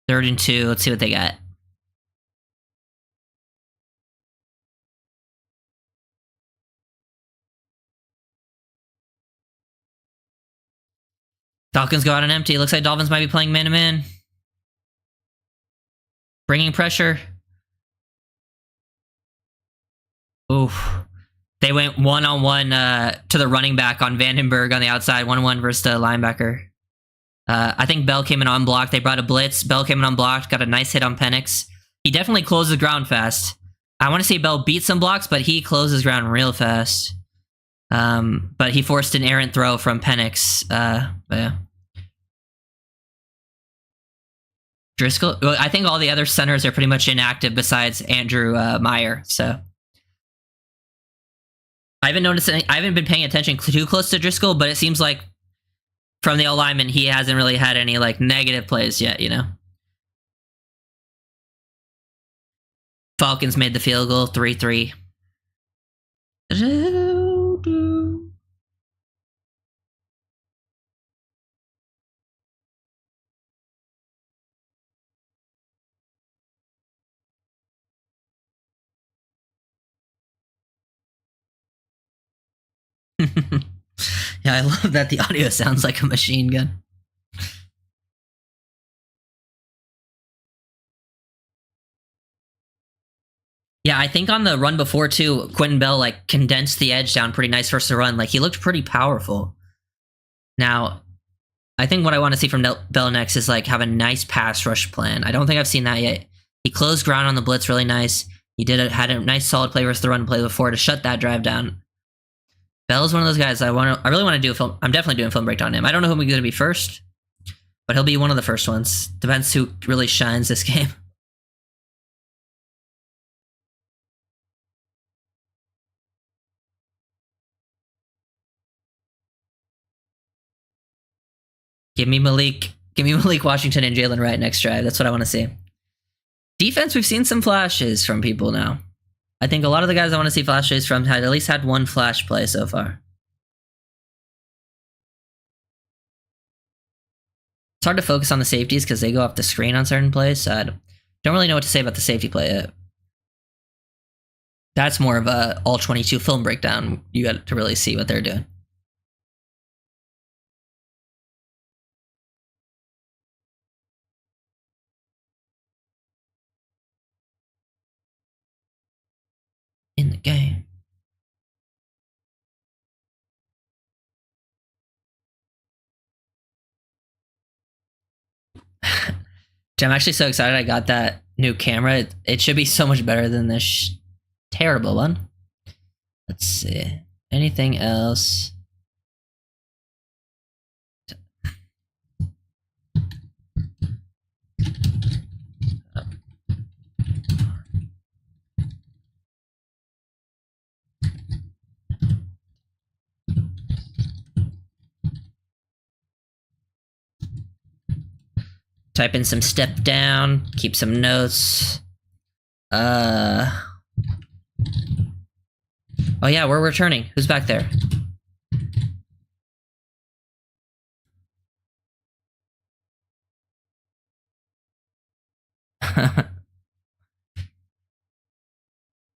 3rd and 2. Let's see what they got. Falcons go out on empty. Looks like Dolphins might be playing man-to-man. Bringing pressure. Oof. They went one-on-one to the running back on Vandenberg on the outside. 1-1 versus the linebacker. I think Bell came in unblocked. They brought a blitz. Bell came in unblocked. Got a nice hit on Penix. He definitely closes ground fast. I want to see Bell beat some blocks, but he closes ground real fast. But he forced an errant throw from Penix. But yeah. Driscoll. Well, I think all the other centers are pretty much inactive besides Andrew Meyer. So I haven't noticed any, I haven't been paying attention too close to Driscoll, but it seems like from the O-lineman, he hasn't really had any like negative plays yet, you know. Falcons made the field goal, 3-3. Yeah, I love that the audio sounds like a machine gun. Yeah, I think on the run before too, Quentin Bell like condensed the edge down pretty nice first to run. Like he looked pretty powerful. Now, I think what I want to see from Bell next is like have a nice pass rush plan. I don't think I've seen that yet. He closed ground on the blitz really nice. He had a nice solid play versus the run play before to shut that drive down. Bell's one of those guys I really want to do a film. I'm definitely doing a film breakdown on him. I don't know who I'm going to be first, but he'll be one of the first ones. Depends who really shines this game. Give me Malik Washington and Jalen Wright next drive. That's what I want to see. Defense, we've seen some flashes from people now. I think a lot of the guys I want to see flashes from had at least had one flash play so far. It's hard to focus on the safeties because they go off the screen on certain plays, so I don't really know what to say about the safety play yet. That's more of a all 22 film breakdown. You got to really see what they're doing. In the game. I'm actually so excited I got that new camera. It should be so much better than this terrible one. Let's see. Anything else? Type in some step down, keep some notes. Oh yeah, we're returning. Who's back there?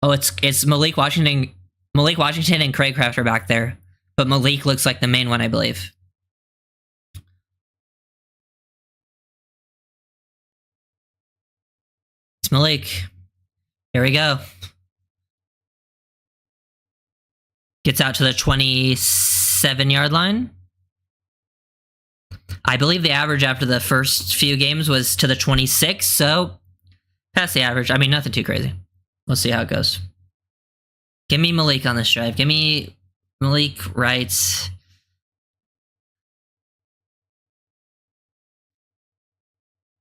Oh, it's Malik Washington. Malik Washington and Craig Craft are back there, but Malik looks like the main one, I believe. It's Malik. Here we go. Gets out to the 27-yard line. I believe the average after the first few games was to the 26, so past the average. I mean, nothing too crazy. We'll see how it goes. Give me Malik on this drive. Give me Malik Wright.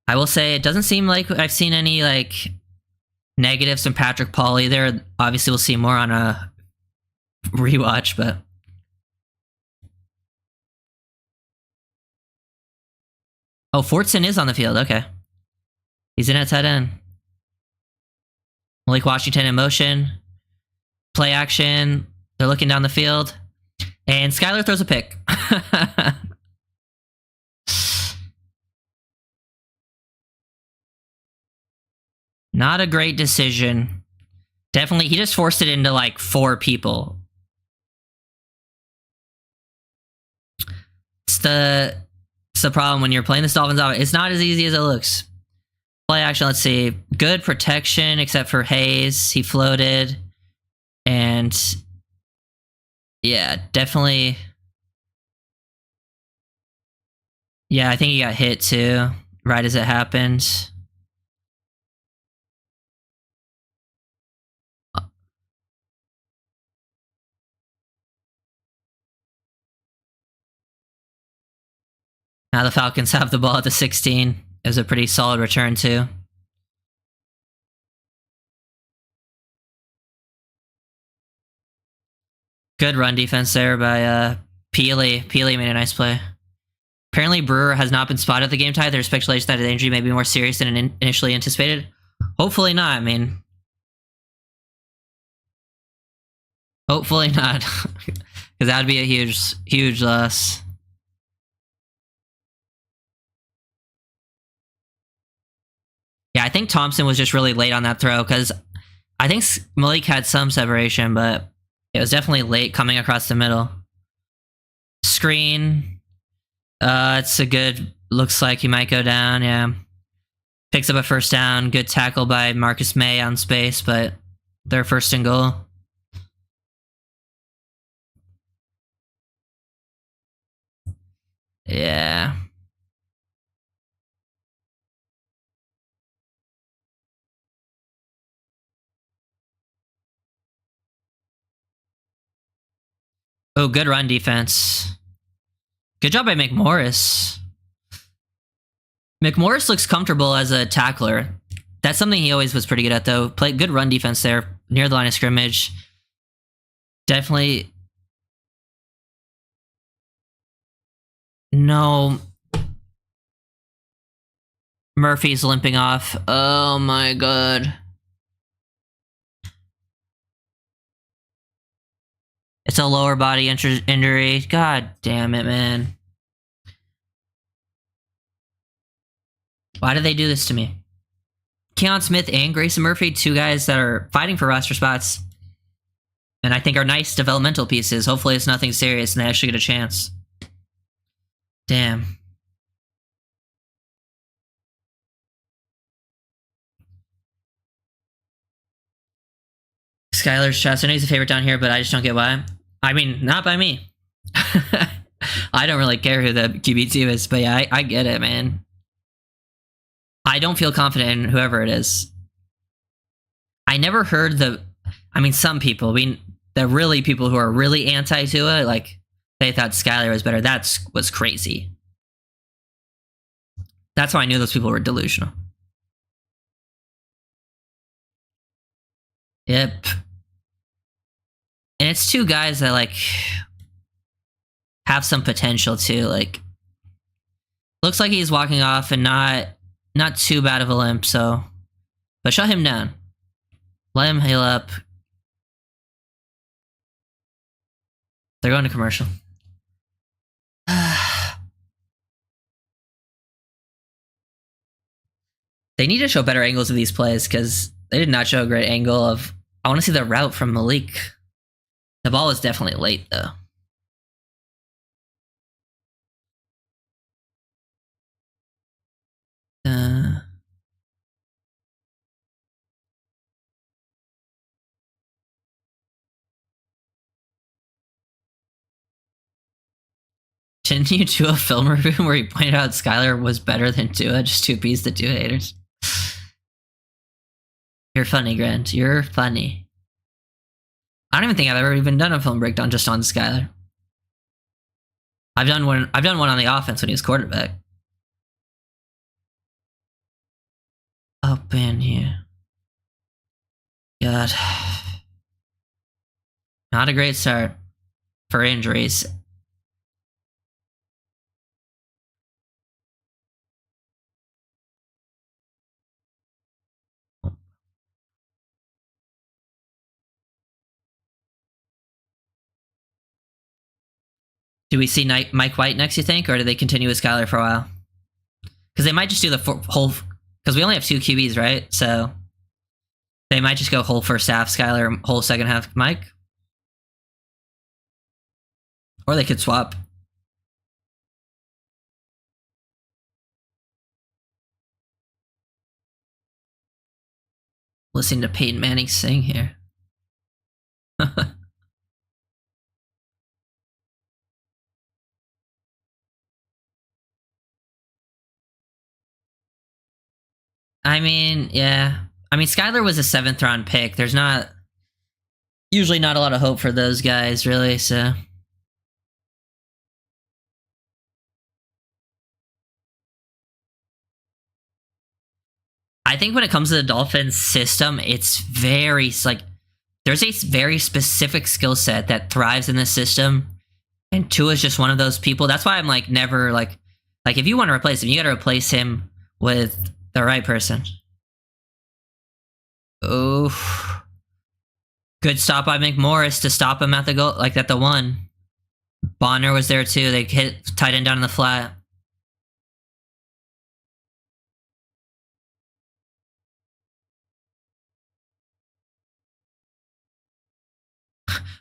I will say it doesn't seem like I've seen any like negatives from Patrick Paul either. Obviously, we'll see more on a rewatch, but oh, Fortson is on the field. Okay, he's in at tight end. Malik Washington in motion, play action. They're looking down the field, and Skylar throws a pick. Not a great decision. Definitely, he just forced it into like 4 people. It's the problem when you're playing the Dolphins out. It's not as easy as it looks. Play action, let's see. Good protection, except for Hayes. He floated. And yeah, definitely. Yeah, I think he got hit too, right as it happened. Now the Falcons have the ball at the 16. It was a pretty solid return too. Good run defense there by Peely. Peely made a nice play. Apparently Brewer has not been spotted at the game time. There's speculation that the injury may be more serious than initially anticipated. Hopefully not. I mean, hopefully not. Because that would be a huge loss. Yeah, I think Thompson was just really late on that throw because I think Malik had some separation, but it was definitely late coming across the middle. Screen. It's a good, looks like he might go down, yeah. Picks up a first down. Good tackle by Marcus May on space, but they're first and goal. Yeah. Oh, good run defense. Good job by McMorris. McMorris looks comfortable as a tackler. That's something he always was pretty good at, though. Play good run defense there near the line of scrimmage. Definitely. No. Murphy's limping off. Oh my god. It's a lower body injury. God damn it, man. Why did they do this to me? Keon Smith and Grayson Murphy, 2 guys that are fighting for roster spots. And I think are nice developmental pieces. Hopefully it's nothing serious and they actually get a chance. Damn. Skylar's chest. I know he's a favorite down here, but I just don't get why. I mean, not by me. I don't really care who the QB2 is, but yeah, I get it, man. I don't feel confident in whoever it is. I never heard I mean, some people, the really people who are really anti-Tua, like, they thought Skylar was better. That was crazy. That's how I knew those people were delusional. Yep. And it's 2 guys that, like, have some potential, too. Like, looks like he's walking off and not too bad of a limp, so. But shut him down. Let him heal up. They're going to commercial. They need to show better angles of these plays because they did not show a great angle of I want to see the route from Malik. The ball was definitely late, though. Didn't you do a film review where you pointed out Skylar was better than Tua? Just two P's to two haters. You're funny, Grant. You're funny. I don't even think I've ever even done a film breakdown just on Skylar. I've done one on the offense when he was quarterback. Up in here. God. Not a great start for injuries. Do we see Mike White next, you think? Or do they continue with Skylar for a while? Because they might just do the whole... Because we only have two QBs, right? So they might just go whole first half Skylar, whole second half Mike. Or they could swap. Listening to Peyton Manning sing here. I mean, yeah. I mean, Skylar was a 7th round pick. There's usually not a lot of hope for those guys, really, so. I think when it comes to the Dolphins system, it's very, like, there's a very specific skill set that thrives in this system, and Tua is just one of those people. That's why I'm, like, never, like, if you want to replace him, you got to replace him with the right person. Oof. Good stop by McMorris to stop him at the goal, like at the 1. Bonner was there too. They hit tight end down in the flat.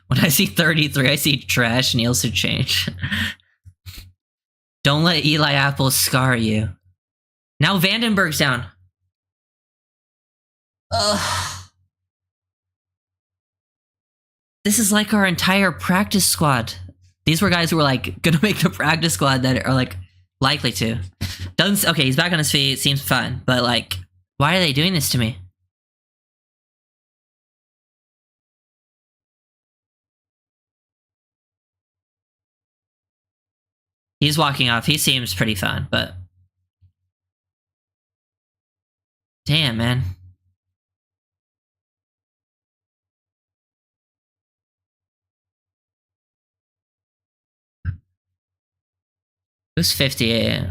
When I see 33, I see trash. Nielsen change. Don't let Eli Apple scar you. Now Vandenberg's down. Ugh. This is like our entire practice squad. These were guys who were like gonna make the practice squad that are like likely to. Doesn't okay, he's back on his feet, seems fine, but like, why are they doing this to me? He's walking off. He seems pretty fine, but damn, man. Who's 58?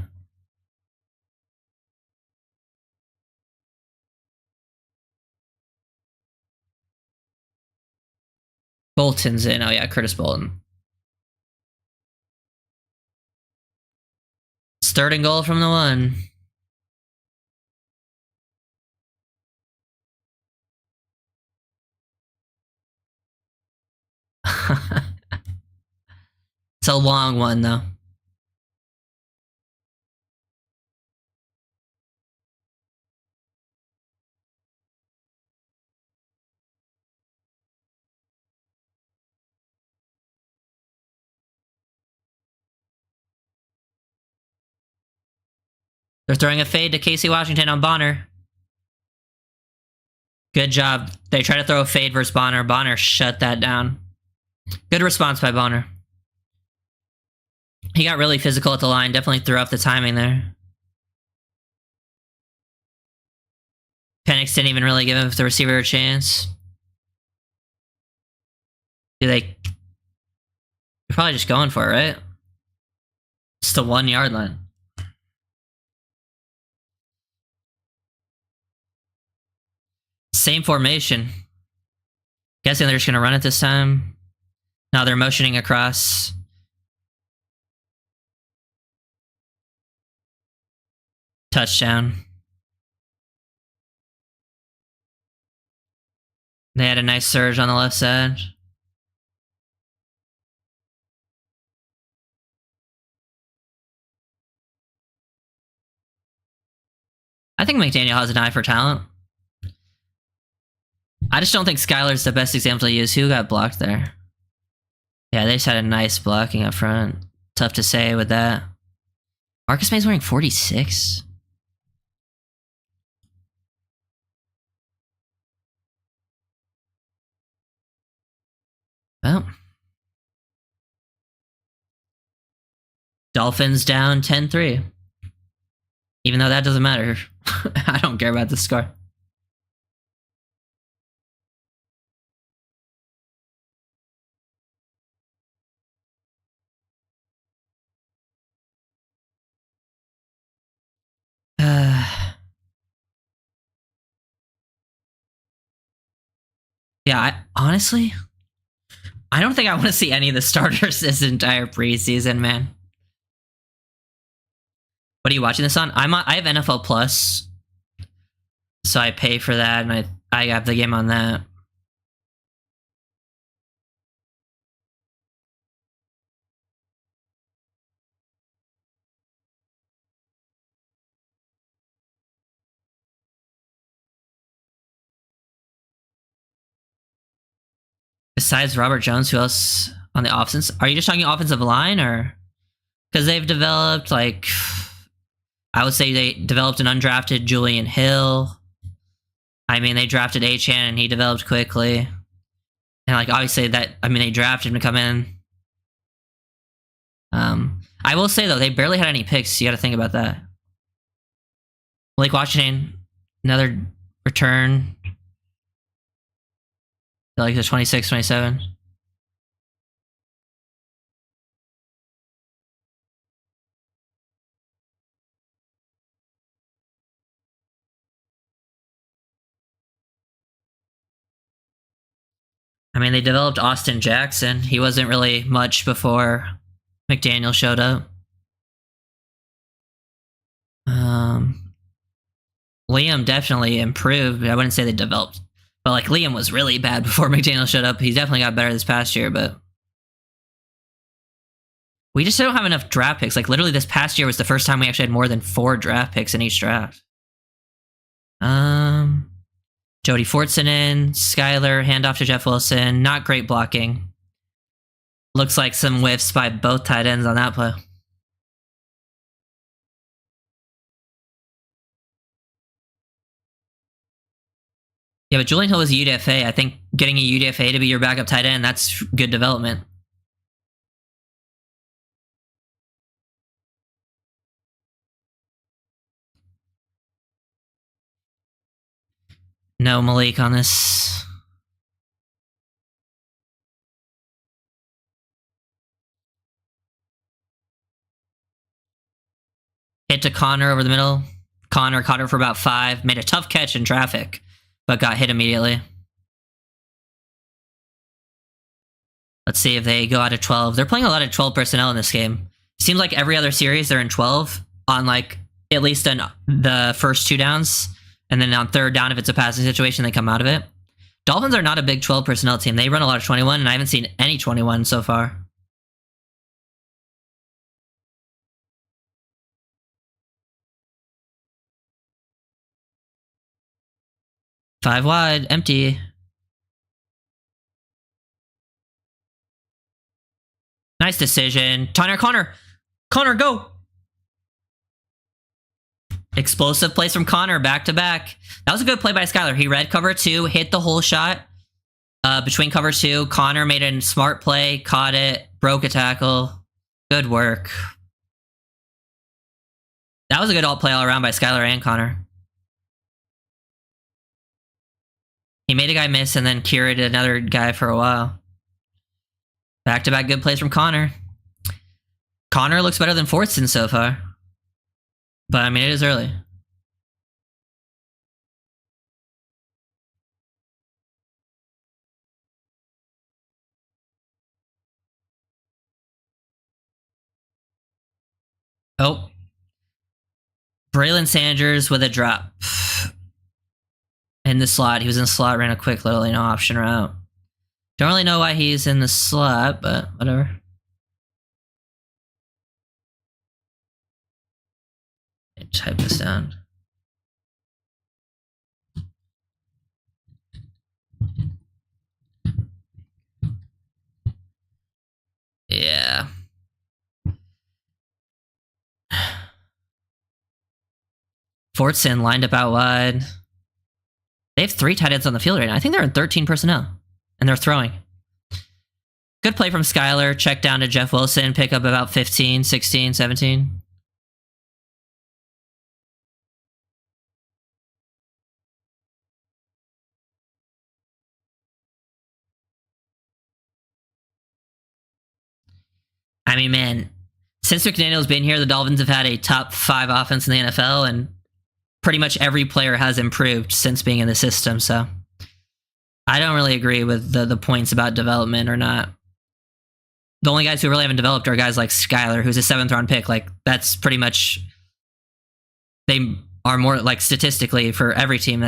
Bolton's in. Oh yeah, Curtis Bolton. Starting goal from the 1. It's a long one though. They're throwing a fade to Casey Washington on Bonner. Good job. They try to throw a fade versus Bonner. Bonner shut that down. Good response by Bonner. He got really physical at the line. Definitely threw off the timing there. Penix didn't even really give the receiver a chance. They're probably just going for it, right? It's the 1 yard line. Same formation. Guessing they're just going to run it this time. Now they're motioning across. Touchdown. They had a nice surge on the left side. I think McDaniel has an eye for talent. I just don't think Skylar's the best example to use. Who got blocked there? Yeah, they just had a nice blocking up front. Tough to say with that. Marcus May's wearing 46. Well. Dolphins down 10-3. Even though that doesn't matter. I don't care about the score. Yeah, honestly, I don't think I want to see any of the starters this entire preseason, man. What are you watching this on? I have NFL Plus, so I pay for that, and I have the game on that. Besides Robert Jones, who else on the offense? Are you just talking offensive line, or because they've developed like? I would say they developed an undrafted Julian Hill. I mean, they drafted Achan and he developed quickly. And like obviously they drafted him to come in. I will say though, they barely had any picks. You got to think about that. Blake Washington, another return. Like the 26, 27. I mean, they developed Austin Jackson. He wasn't really much before McDaniel showed up. Liam definitely improved. I wouldn't say they developed, but like Liam was really bad before McDaniel showed up. He definitely got better this past year, but we just don't have enough draft picks. Like literally this past year was the first time we actually had more than 4 draft picks in each draft. Jody Fortson in, Skylar, handoff to Jeff Wilson. Not great blocking. Looks like some whiffs by both tight ends on that play. Yeah, but Julian Hill was a UDFA. I think getting a UDFA to be your backup tight end, that's good development. No Malik on this. Hit to Connor over the middle. Connor caught her for about 5. Made a tough catch in traffic, but got hit immediately. Let's see if they go out of 12. They're playing a lot of 12 personnel in this game. Seems like every other series they're in 12 on like at least on the first 2 downs. And then on 3rd down, if it's a passing situation, they come out of it. Dolphins are not a big 12 personnel team. They run a lot of 21, and I haven't seen any 21 so far. Five wide, empty. Nice decision. Connor, go! Explosive plays from Connor, back to back. That was a good play by Skylar. He read cover 2, hit the whole shot between cover 2. Connor made a smart play, caught it, broke a tackle. Good work. That was a good play all around by Skylar and Connor. He made a guy miss and then cured another guy for a while. Back-to-back good plays from Connor. Connor looks better than Fortson so far. But, I mean, it is early. Oh. Braylon Sanders with a drop. in the slot. He was in the slot, ran a quick little option route. Don't really know why he's in the slot, but whatever. Type this down. Yeah. Fortson lined up out wide. They have 3 tight ends on the field right now. I think they're in 13 personnel. And they're throwing. Good play from Skyler. Check down to Jeff Wilson. Pick up about 15, 16, 17. I mean, man, since McDaniel's been here, the Dolphins have had a top 5 offense in the NFL, and pretty much every player has improved since being in the system, so I don't really agree with the points about development or not. The only guys who really haven't developed are guys like Skyler, who's a 7th round pick. Like, that's pretty much, they are more, like, statistically for every team,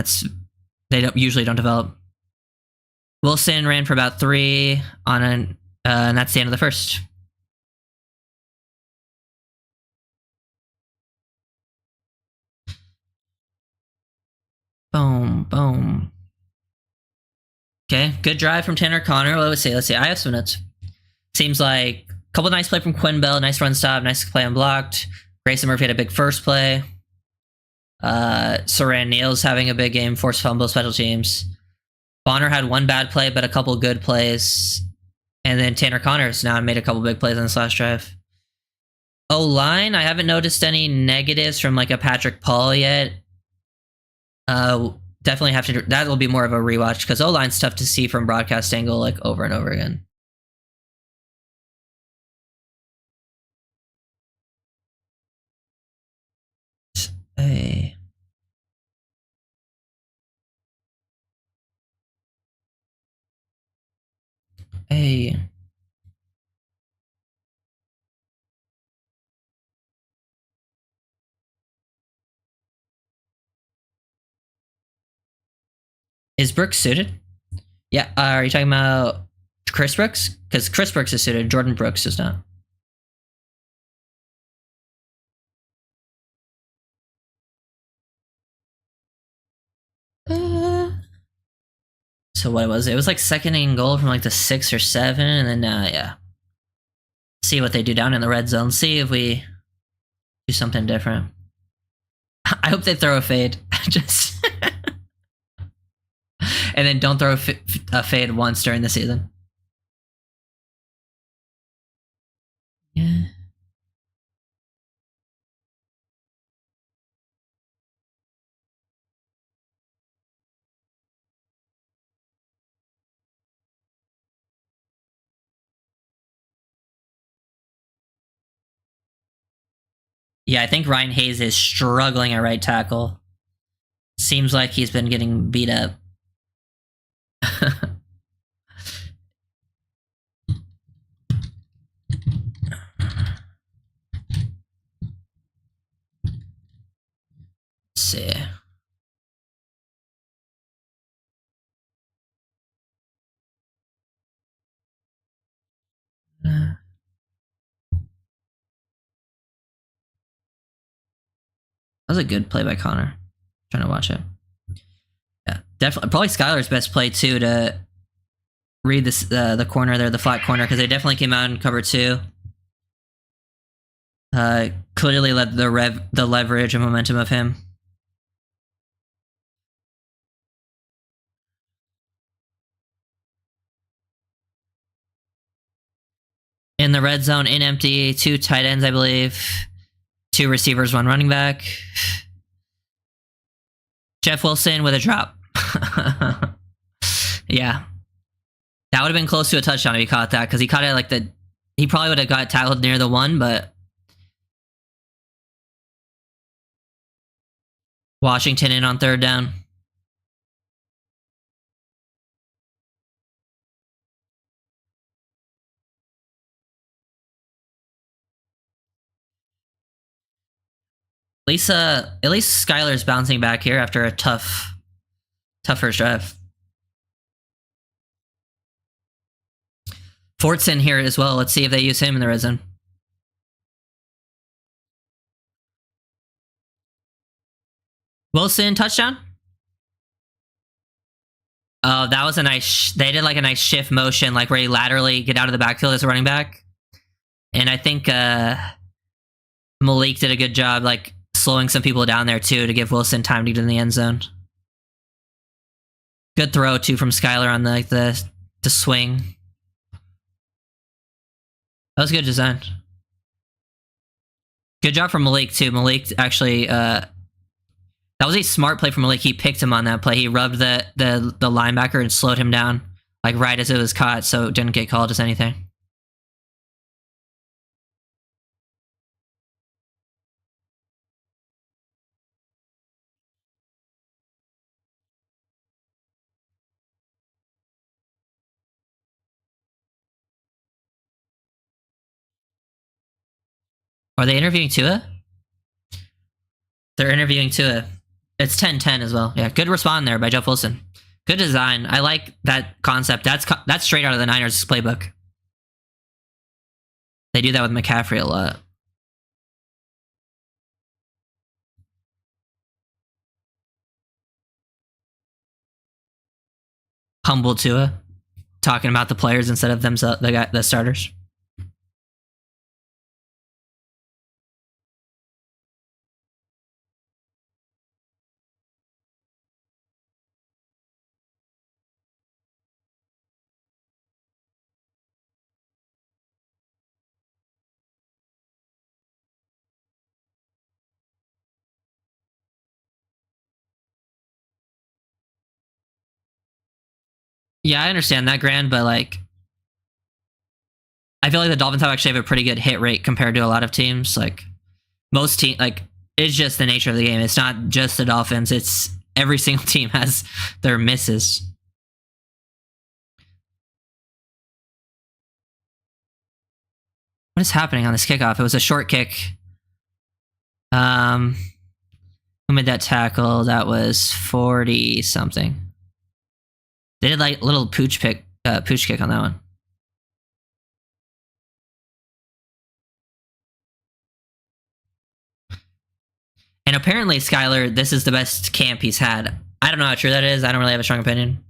they usually don't develop. Wilson ran for about 3 on and that's the end of the first. Boom, boom. Okay, good drive from Tanner Connor. Let's see. I have some notes. Seems like a couple nice play from Quinn Bell. Nice run stop. Nice play unblocked. Grayson Murphy had a big first play. Saran Neal's having a big game. Forced fumble, special teams. Bonner had 1 bad play, but a couple good plays. And then Tanner Connor's now made a couple big plays on this last drive. O-line, I haven't noticed any negatives from like a Patrick Paul yet. Definitely have to. That will be more of a rewatch because O-line's tough to see from broadcast angle like over and over again. Hey. Hey. Is Brooks suited? Yeah. Are you talking about Chris Brooks? Because Chris Brooks is suited. Jordan Brooks is not. So what was it? It was like 2nd and goal from like the 6 or 7, and then yeah. See what they do down in the red zone. See if we do something different. I hope they throw a fade. Just and then don't throw a fade once during the season. Yeah. Yeah, I think Ryan Hayes is struggling at right tackle. Seems like he's been getting beat up. Let's see. That was a good play by Connor. Trying to watch it. Yeah, definitely. Probably Skyler's best play too to read this the corner there, the flat corner, because they definitely came out in cover 2. Clearly led the leverage and momentum of him. In the red zone, in empty, 2 tight ends, I believe. 2 receivers, 1 running back. Jeff Wilson with a drop. Yeah. That would have been close to a touchdown if he caught that, because he caught it like he probably would have got tackled near the 1, but Washington in on 3rd down. At least Skyler's bouncing back here after a tough Tough first drive. Fort's in here as well. Let's see if they use him in the red zone. Wilson, touchdown? Oh, that was a nice... They did like a nice shift motion, like where you laterally get out of the backfield as a running back. And I think Malik did a good job like slowing some people down there too to give Wilson time to get in the end zone. Good throw too from Skylar on the swing. That was good design. Good job from Malik too. Malik actually that was a smart play from Malik. He picked him on that play. He rubbed the linebacker and slowed him down like right as it was caught, so it didn't get called as anything. Are they interviewing Tua? They're interviewing Tua. It's 10-10 as well. Yeah, good respond there by Jeff Wilson. Good design. I like that concept. That's straight out of the Niners playbook. They do that with McCaffrey a lot. Humble Tua, talking about the players instead of themselves, the starters. Yeah, I understand that, Grand, but like, I feel like the Dolphins actually have a pretty good hit rate compared to a lot of teams. Like, most teams, like, it's just the nature of the game. It's not just the Dolphins. It's every single team has their misses. What is happening on this kickoff? It was a short kick. Who made that tackle? That was 40 something. They did like a little pooch kick on that one. And apparently, Skylar, this is the best camp he's had. I don't know how true that is. I don't really have a strong opinion.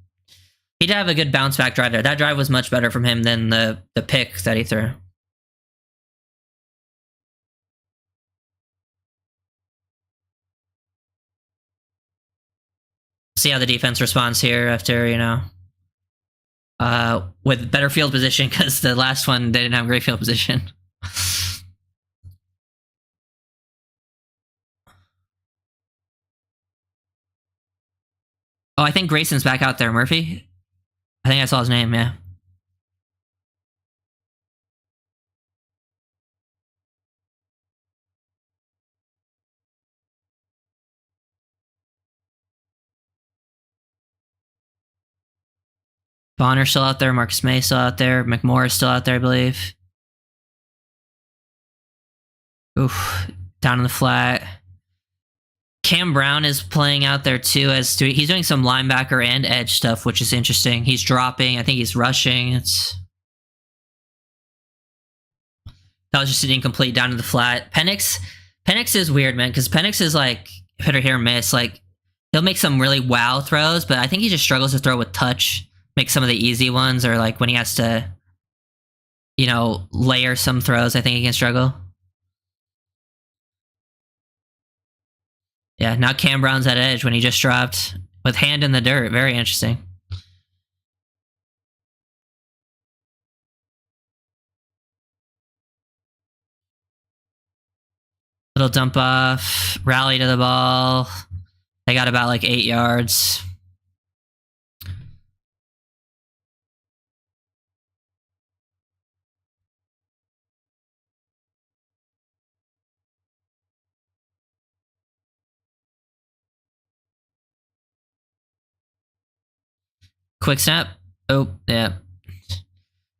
He did have a good bounce back drive there. That drive was much better from him than the pick that he threw. See how the defense responds here after, you know, with better field position, because the last one, they didn't have great field position. Oh, I think Grayson's back out there. Murphy? I think I saw his name, yeah. Bonner's still out there. Marcus May still out there. McMorris still out there, I believe. Oof. Down in the flat. Cam Brown is playing out there too. He's doing some linebacker and edge stuff, which is interesting. He's dropping. I think he's rushing. That was just an incomplete down to the flat. Penix is weird, man, because Penix is like hit or miss. Like, he'll make some really wow throws, but I think he just struggles to throw with touch. Make some of the easy ones, or like when he has to, you know, layer some throws, I think he can struggle. Yeah, now Cam Brown's at edge when he just dropped with hand in the dirt. Very interesting. Little dump off, rally to the ball. They got about like 8 yards. Quick snap. Oh, yeah.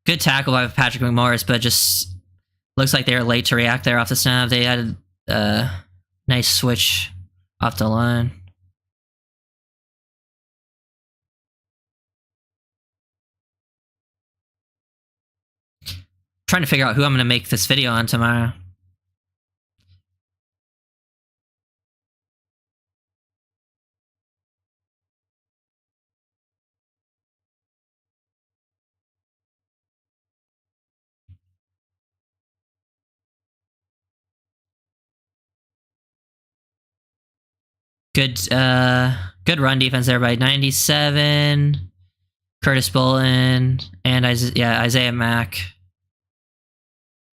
Good tackle by Patrick McMorris, but just looks like they were late to react there off the snap. They had a nice switch off the line. trying to figure out who I'm going to make this video on tomorrow. Good run defense there by 97. Curtis Bolton and Isaiah Mack.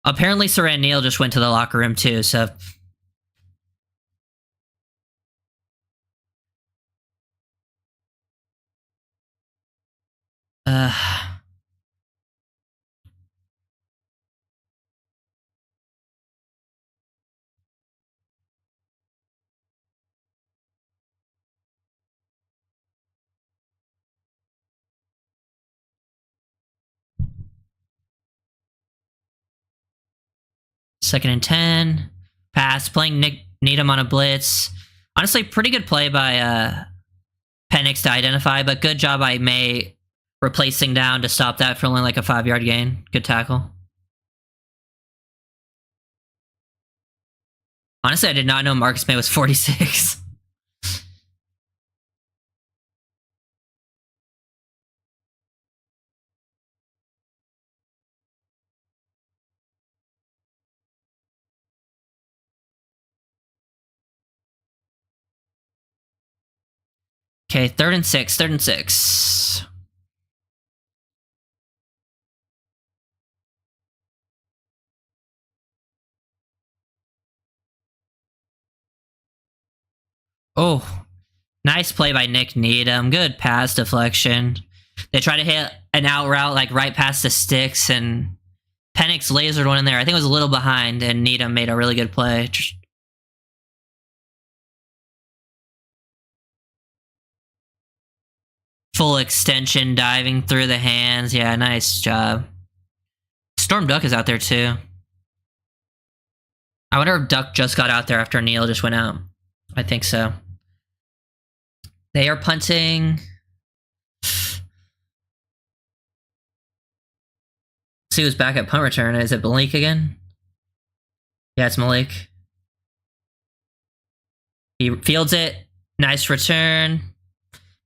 Apparently, Saran Neal just went to the locker room too. So, second and 10. Pass. Playing Nick Needham on a blitz. Honestly, pretty good play by Penix to identify, but good job by May replacing down to stop that for only like a 5-yard gain. Good tackle. Honestly, I did not know Marcus May was 46. Okay, 3rd and 6. 3rd and 6. Oh, nice play by Nick Needham. Good pass deflection. They try to hit an out route like right past the sticks, and Penix lasered one in there. I think it was a little behind, and Needham made a really good play. Full extension, diving through the hands. Yeah, nice job. Storm Duck is out there too. I wonder if Duck just got out there after Neal just went out. I think so. They are punting. See who's back at punt return. Is it Malik again? Yeah, it's Malik. He fields it. Nice return.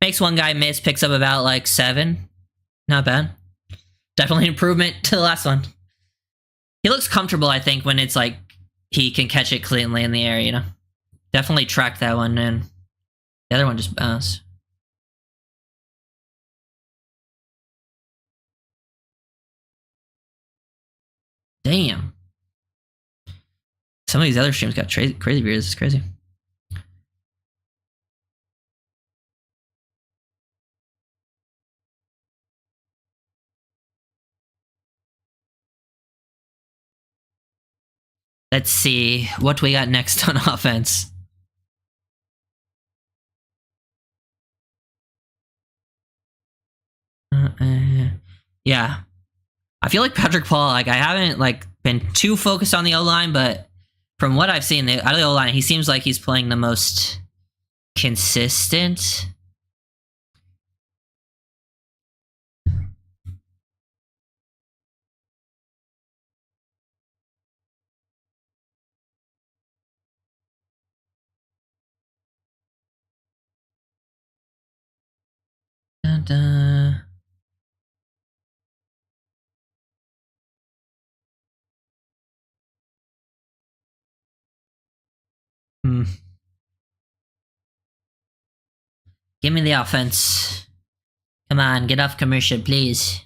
Makes one guy miss, picks up about like 7. Not bad. Definitely an improvement to the last one. He looks comfortable, I think, when it's like he can catch it cleanly in the air, you know? Definitely tracked that one, and the other one just bounced. Damn. Some of these other streams got crazy views. It's crazy. Let's see what we got next on offense. Yeah. I feel like Patrick Paul, like I haven't like been too focused on the O-line, but from what I've seen out of the O-line, he seems like he's playing the most consistent. Give me the offense. Come on, get off commercial, please.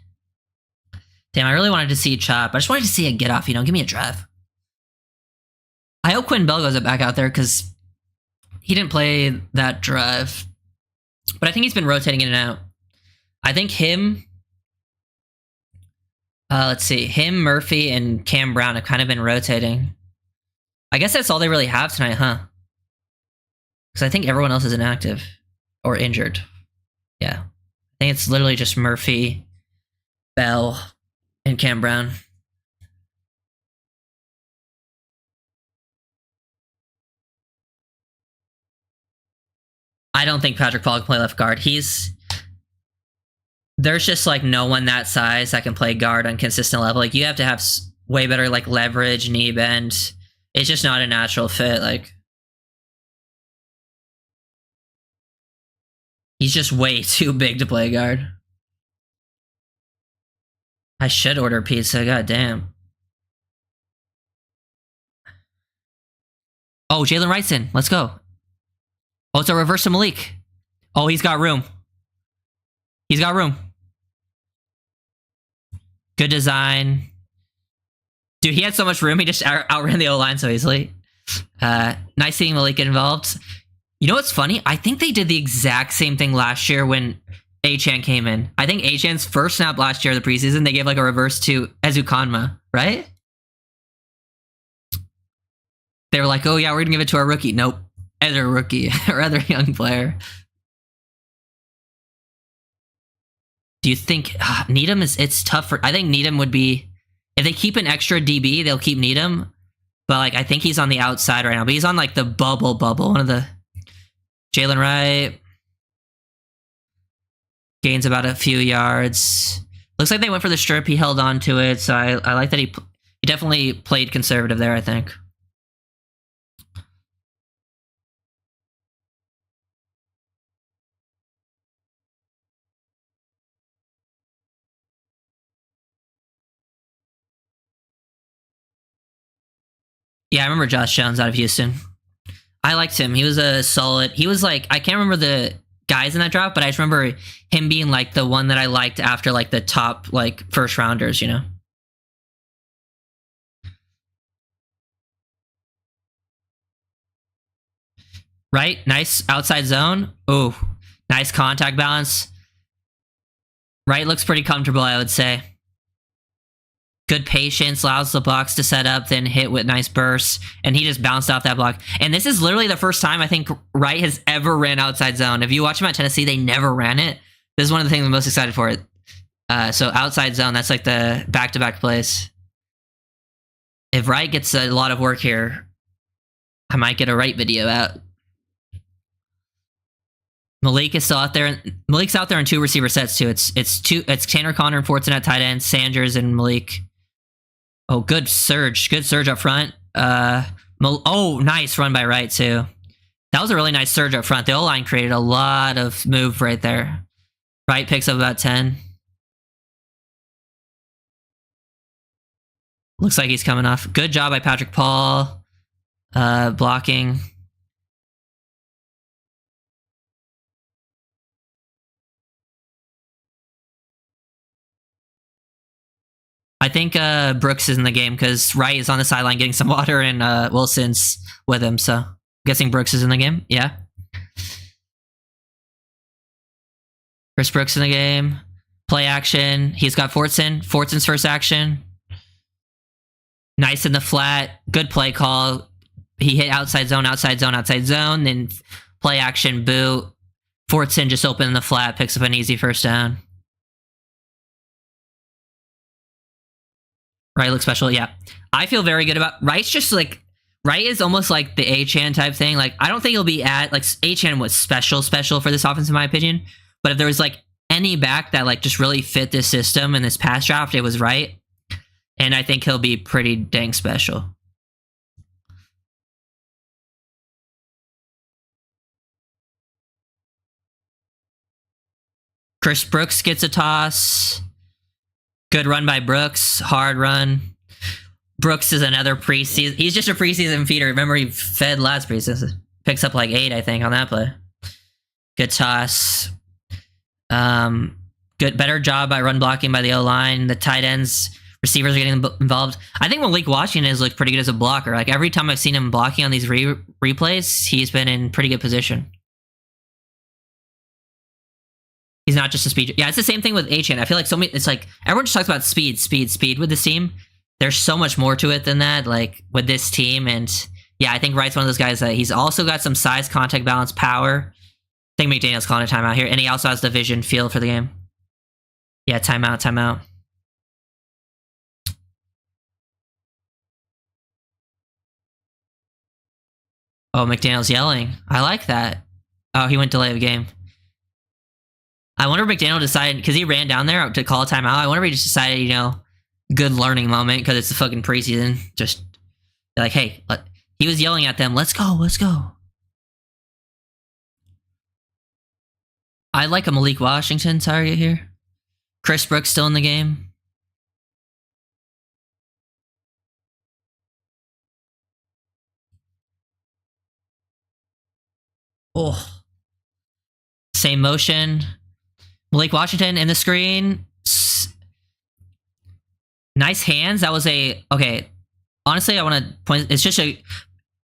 Damn, I really wanted to see Chop. I just wanted to see a get off, you know? Give me a drive. I hope Quinn Bell goes back out there because he didn't play that drive. But I think he's been rotating in and out. I think him... let's see. Him, Murphy, and Cam Brown have kind of been rotating. I guess that's all they really have tonight, huh? Because I think everyone else is inactive. Or injured. Yeah. I think it's literally just Murphy, Bell, and Cam Brown. I don't think Patrick Paul can play left guard. There's just like no one that size that can play guard on consistent level. Like you have to have way better like leverage, knee bend. It's just not a natural fit. Like he's just way too big to play guard. I should order pizza. God damn. Oh, Jalen Wright's in. Let's go. Oh, it's a reverse to Malik. Oh, he's got room. He's got room. Good design. Dude, he had so much room. He just outran the O-line so easily. Nice seeing Malik get involved. You know what's funny? I think they did the exact same thing last year when Achan came in. I think Achan's first snap last year of the preseason, they gave like a reverse to Ezukanma, right? They were like, oh yeah, we're going to give it to our rookie. Nope. Other rookie or other young player. Do you think Needham it's tough for, I think Needham would be, if they keep an extra DB, they'll keep Needham. But like, I think he's on the outside right now, but he's on like the bubble, one of the Jalen Wright gains about a few yards. Looks like they went for the strip. He held on to it. So I like that he definitely played conservative there, I think. Yeah, I remember Josh Jones out of Houston. I liked him. He was a solid. He was like, I can't remember the guys in that draft, but I just remember him being like the one that I liked after like the top like first rounders, you know? Right? Nice outside zone. Ooh, nice contact balance. Right looks pretty comfortable, I would say. Good patience, allows the blocks to set up, then hit with nice bursts, and he just bounced off that block. And this is literally the first time I think Wright has ever ran outside zone. If you watch him at Tennessee, they never ran it. This is one of the things I'm most excited for. So outside zone, that's like the back-to-back plays. If Wright gets a lot of work here, I might get a Wright video out. Malik is still out there. Malik's out there in two receiver sets too. It's Tanner Connor and Fortson at tight end, Sanders and Malik. Oh, good surge up front. Oh, nice run by Wright too. That was a really nice surge up front. The O-line created a lot of move right there. Wright picks up about 10. Looks like he's coming off. Good job by Patrick Paul. Blocking. I think Brooks is in the game because Wright is on the sideline getting some water and Wilson's with him. So I'm guessing Brooks is in the game. Yeah. Chris Brooks in the game. Play action. He's got Fortson. Fortson's first action. Nice in the flat. Good play call. He hit outside zone. Then play action boot. Fortson just open in the flat. Picks up an easy first down. Wright looks special, yeah. I feel very good about Wright's just like Wright is almost like the Achan type thing. Like I don't think he'll be at like Achan was special for this offense in my opinion. But if there was like any back that like just really fit this system in this past draft, it was Wright. And I think he'll be pretty dang special. Chris Brooks gets a toss. Good run by Brooks. Hard run. Brooks is another preseason. He's just a preseason feeder. Remember, he fed last preseason. Picks up like 8, I think, on that play. Good toss. Better job by run blocking by the O-line. The tight ends, receivers are getting involved. I think Malik Washington has looked pretty good as a blocker. Like every time I've seen him blocking on these replays, he's been in pretty good position. He's not just a speed. Yeah, it's the same thing with Achan. I feel like it's like everyone just talks about speed with this team. There's so much more to it than that, like with this team. And yeah, I think Wright's one of those guys that he's also got some size, contact balance, power. I think McDaniel's calling a timeout here. And he also has the vision, feel for the game. Yeah, timeout. Oh, McDaniel's yelling. I like that. Oh, he went delay of game. I wonder if McDaniel decided, because he ran down there to call a timeout. I wonder if he just decided, good learning moment because it's a fucking preseason. Just like, hey, he was yelling at them, let's go, let's go. I like a Malik Washington target here. Chris Brooks still in the game. Oh. Same motion. Malik Washington in the screen. Nice hands. That was okay. Honestly, I want to point, it's just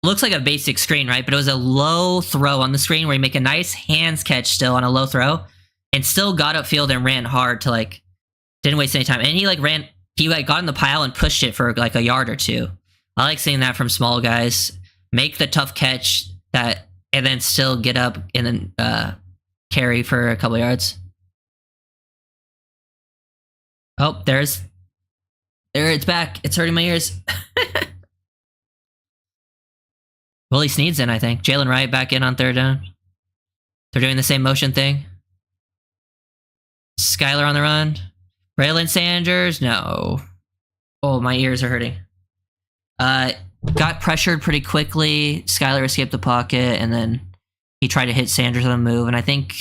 looks like a basic screen, right? But it was a low throw on the screen where you make a nice hands catch still on a low throw and still got upfield and ran hard to didn't waste any time. And he got in the pile and pushed it for like a yard or two. I like seeing that from small guys. Make the tough catch and then still get up and then carry for a couple yards. Oh, there it's back. It's hurting my ears. Willie Snead's in, I think. Jalen Wright back in on third down. They're doing the same motion thing. Skylar on the run. Braylon Sanders, no. Oh, my ears are hurting. Got pressured pretty quickly. Skylar escaped the pocket, and then he tried to hit Sanders on a move, and I think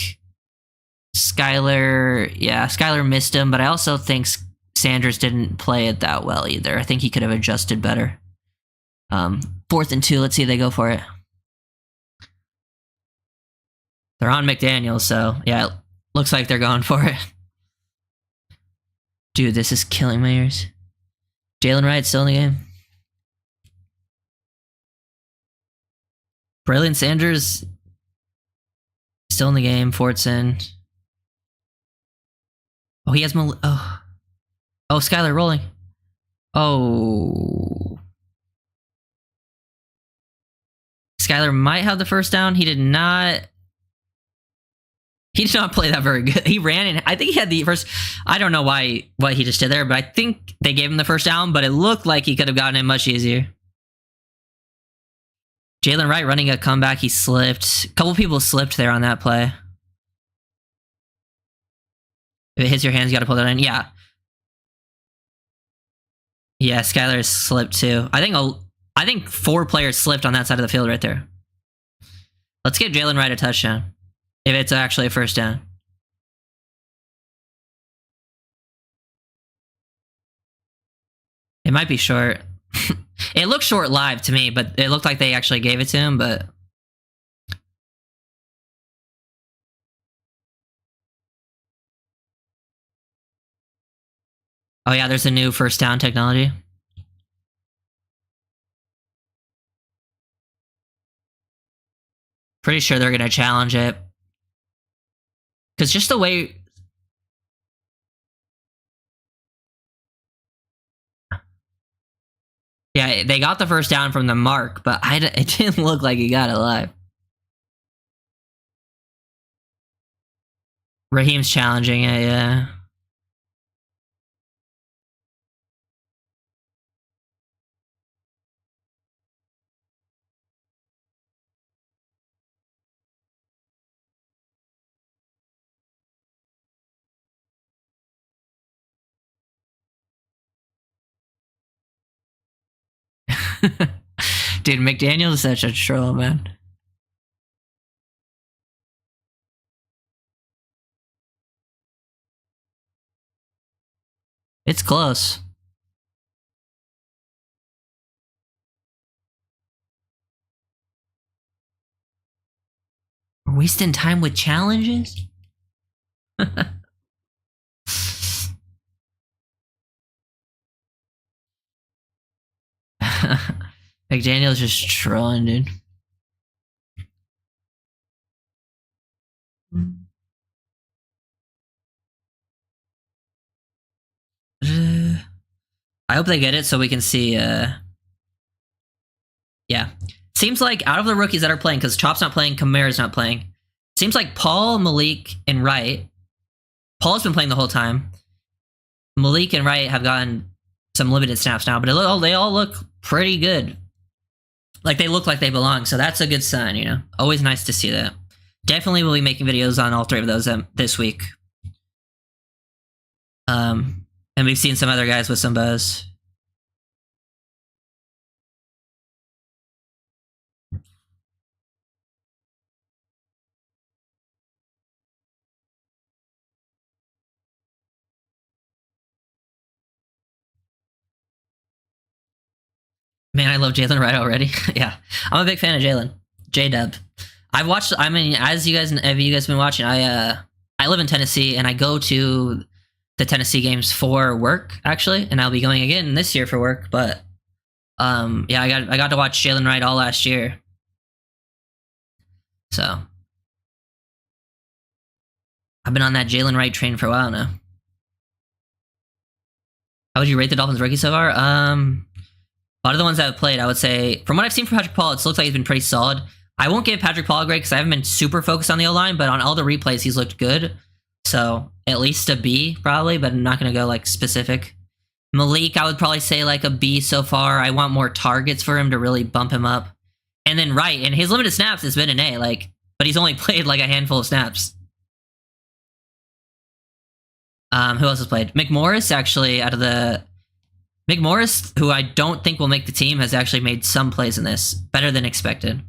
Skylar missed him, but I also think Sanders didn't play it that well either. I think he could have adjusted better. 4th and 2, let's see if they go for it. They're on McDaniels, so yeah, it looks like they're going for it. Dude, this is killing my ears. Jalen Wright still in the game. Braylon Sanders still in the game. Fortson. Oh, he has oh, Skylar rolling. Oh. Skylar might have the first down. He did not. He did not play that very good. He ran and I think he had the first. I don't know what he just did there, but I think they gave him the first down, but it looked like he could have gotten it much easier. Jalen Wright running a comeback. He slipped. A couple people slipped there on that play. If it hits your hands, you got to pull that in. Yeah. Yeah, Skylar slipped too. I think 4 players slipped on that side of the field right there. Let's get Jalen Wright a touchdown. If it's actually a first down. It might be short. It looked short live to me, but it looked like they actually gave it to him, but... Oh yeah, there's a new first down technology. Pretty sure they're going to challenge it. Because just the way... Yeah, they got the first down from the mark, but it didn't look like he got it live. Raheem's challenging it, yeah. Dude, McDaniel is such a troll, man. It's close. We're wasting time with challenges? McDaniel's just trolling, dude. I hope they get it so we can see. Yeah. Seems like out of the rookies that are playing, because Chop's not playing, Kamara's not playing. Seems like Paul, Malik, and Wright. Paul's been playing the whole time. Malik and Wright have gotten some limited snaps now, but they all look pretty good. Like they look like they belong, so that's a good sign, you know? Always nice to see that. Definitely will be making videos on all 3 of those this week. And we've seen some other guys with some buzz. Man, I love Jalen Wright already. Yeah, I'm a big fan of Jalen. J-Dub. I've watched. I mean, as you guys, have you guys been watching? I live in Tennessee, and I go to the Tennessee games for work actually, and I'll be going again this year for work. But yeah, I got to watch Jalen Wright all last year. So I've been on that Jalen Wright train for a while now. How would you rate the Dolphins rookie so far? A lot of the ones that have played, I would say, from what I've seen from Patrick Paul, it looks like he's been pretty solid. I won't give Patrick Paul a grade because I haven't been super focused on the O-line, but on all the replays, he's looked good. So at least a B, probably, but I'm not going to go like specific. Malik, I would probably say like a B so far. I want more targets for him to really bump him up. And then Wright, and his limited snaps has been an A, like, but he's only played like a handful of snaps. Who else has played? McMorris, actually, out of the... McMorris, who I don't think will make the team, has actually made some plays in this. Better than expected.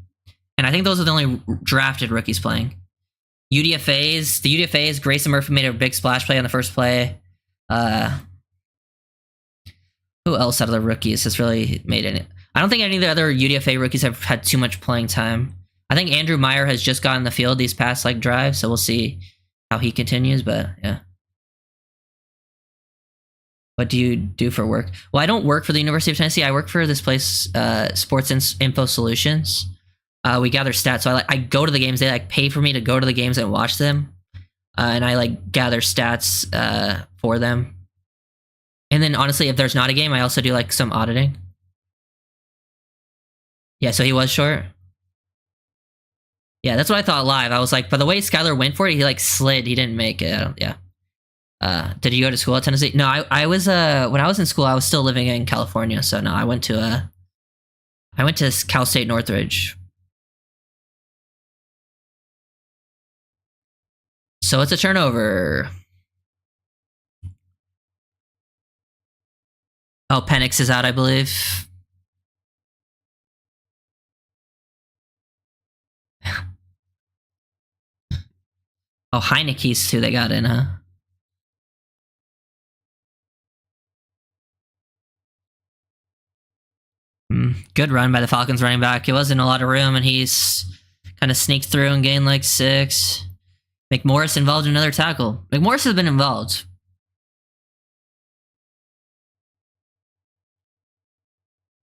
And I think those are the only drafted rookies playing. UDFAs. The UDFAs, Grayson Murphy made a big splash play on the first play. Who else out of the rookies has really made it? I don't think any of the other UDFA rookies have had too much playing time. I think Andrew Meyer has just gotten the field these past like drives, so we'll see how he continues, but yeah. What do you do for work? Well, I don't work for the University of Tennessee. I work for this place, Sports Info Solutions. We gather stats. So I go to the games. They like pay for me to go to the games and watch them. And I like gather stats for them. And then honestly, if there's not a game, I also do like some auditing. Yeah, so he was short. Yeah, that's what I thought live. I was like, by the way Skylar went for it, he like slid. He didn't make it. Yeah. Did you go to school at Tennessee? No, I was when I was in school, I was still living in California. So no, I went to Cal State Northridge. So it's a turnover. Oh, Penix is out, I believe. Oh, Heineke's too, they got in, huh? Good run by the Falcons running back. It wasn't a lot of room, and he's kind of sneaked through and gained like 6. McMorris involved in another tackle. McMorris has been involved.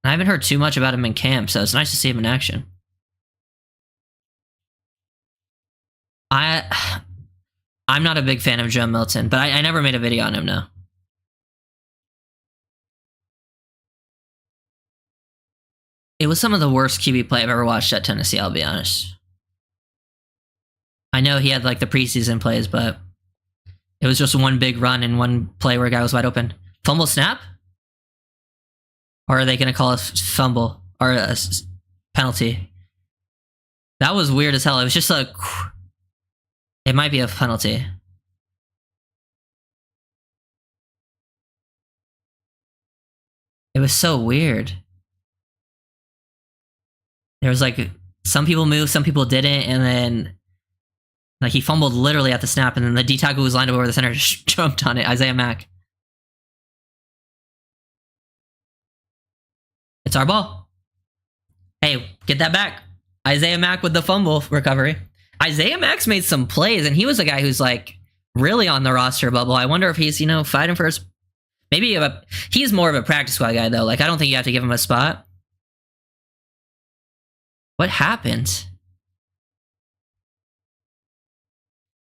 I haven't heard too much about him in camp, so it's nice to see him in action. I'm not a big fan of Joe Milton, but I never made a video on him, no. It was some of the worst QB play I've ever watched at Tennessee, I'll be honest. I know he had like the preseason plays, but it was just one big run and one play where a guy was wide open. Fumble snap? Or are they going to call a fumble or a penalty? That was weird as hell. It was just like... It might be a penalty. It was so weird. There was like... Some people moved, some people didn't, and then... Like, he fumbled literally at the snap, and then the D tackle who was lined up over the center just jumped on it. Isaiah Mack. It's our ball. Hey, get that back. Isaiah Mack with the fumble recovery. Isaiah Mack's made some plays, and he was a guy who's like really on the roster bubble. I wonder if he's, you know, fighting for his... Maybe he's more of a practice squad guy, though. Like, I don't think you have to give him a spot. What happened?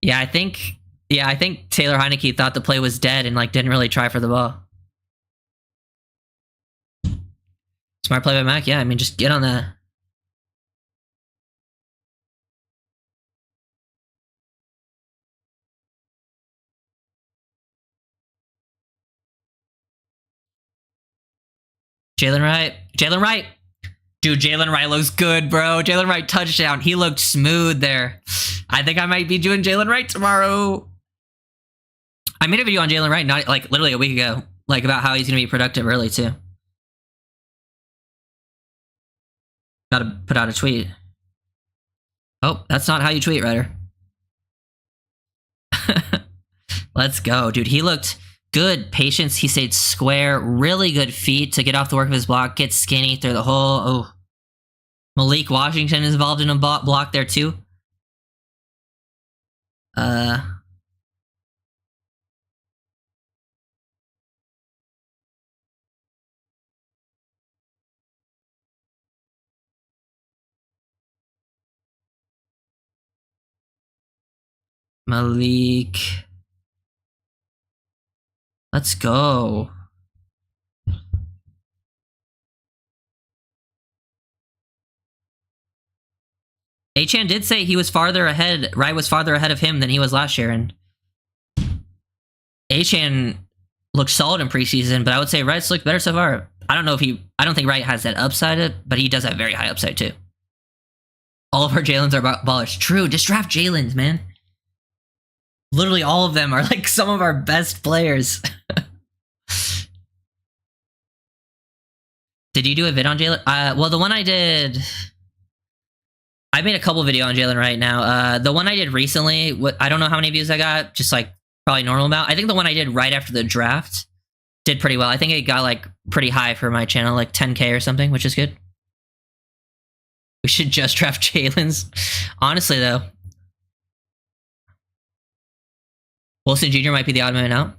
Yeah, I think Taylor Heineke thought the play was dead and like didn't really try for the ball. Smart play by Mac. Yeah, I mean, just get on that. Jalen Wright. Jalen Wright. Dude, Jalen Wright looks good, bro. Jalen Wright touchdown. He looked smooth there. I think I might be doing Jalen Wright tomorrow. I made a video on Jalen Wright not like literally a week ago. like about how he's gonna be productive early too. Gotta put out a tweet. Oh, that's not how you tweet, Ryder. Let's go, dude. He looked good. Patience. He stayed square. Really good feet to get off the work of his block. Get skinny through the hole. Oh, Malik Washington is involved in a block there too. Malik. Let's go. Achan did say he was farther ahead. Wright was farther ahead of him than he was last year, and Achan looked solid in preseason. But I would say Wright's looked better so far. I don't know if I don't think Wright has that upside, but he does have very high upside too. All of our Jalen's are ballers. True, just draft Jalen's, man. Literally all of them are like some of our best players. Did you do a vid on Jalen? Well, the one I did, I made a couple video on Jalen right now. The one I did recently, I don't know how many views I got, just like probably normal amount. I think the one I did right after the draft did pretty well. I think it got like pretty high for my channel, like 10K or something, which is good. We should just draft Jalen's. Honestly, though, Wilson Jr. might be the odd man out.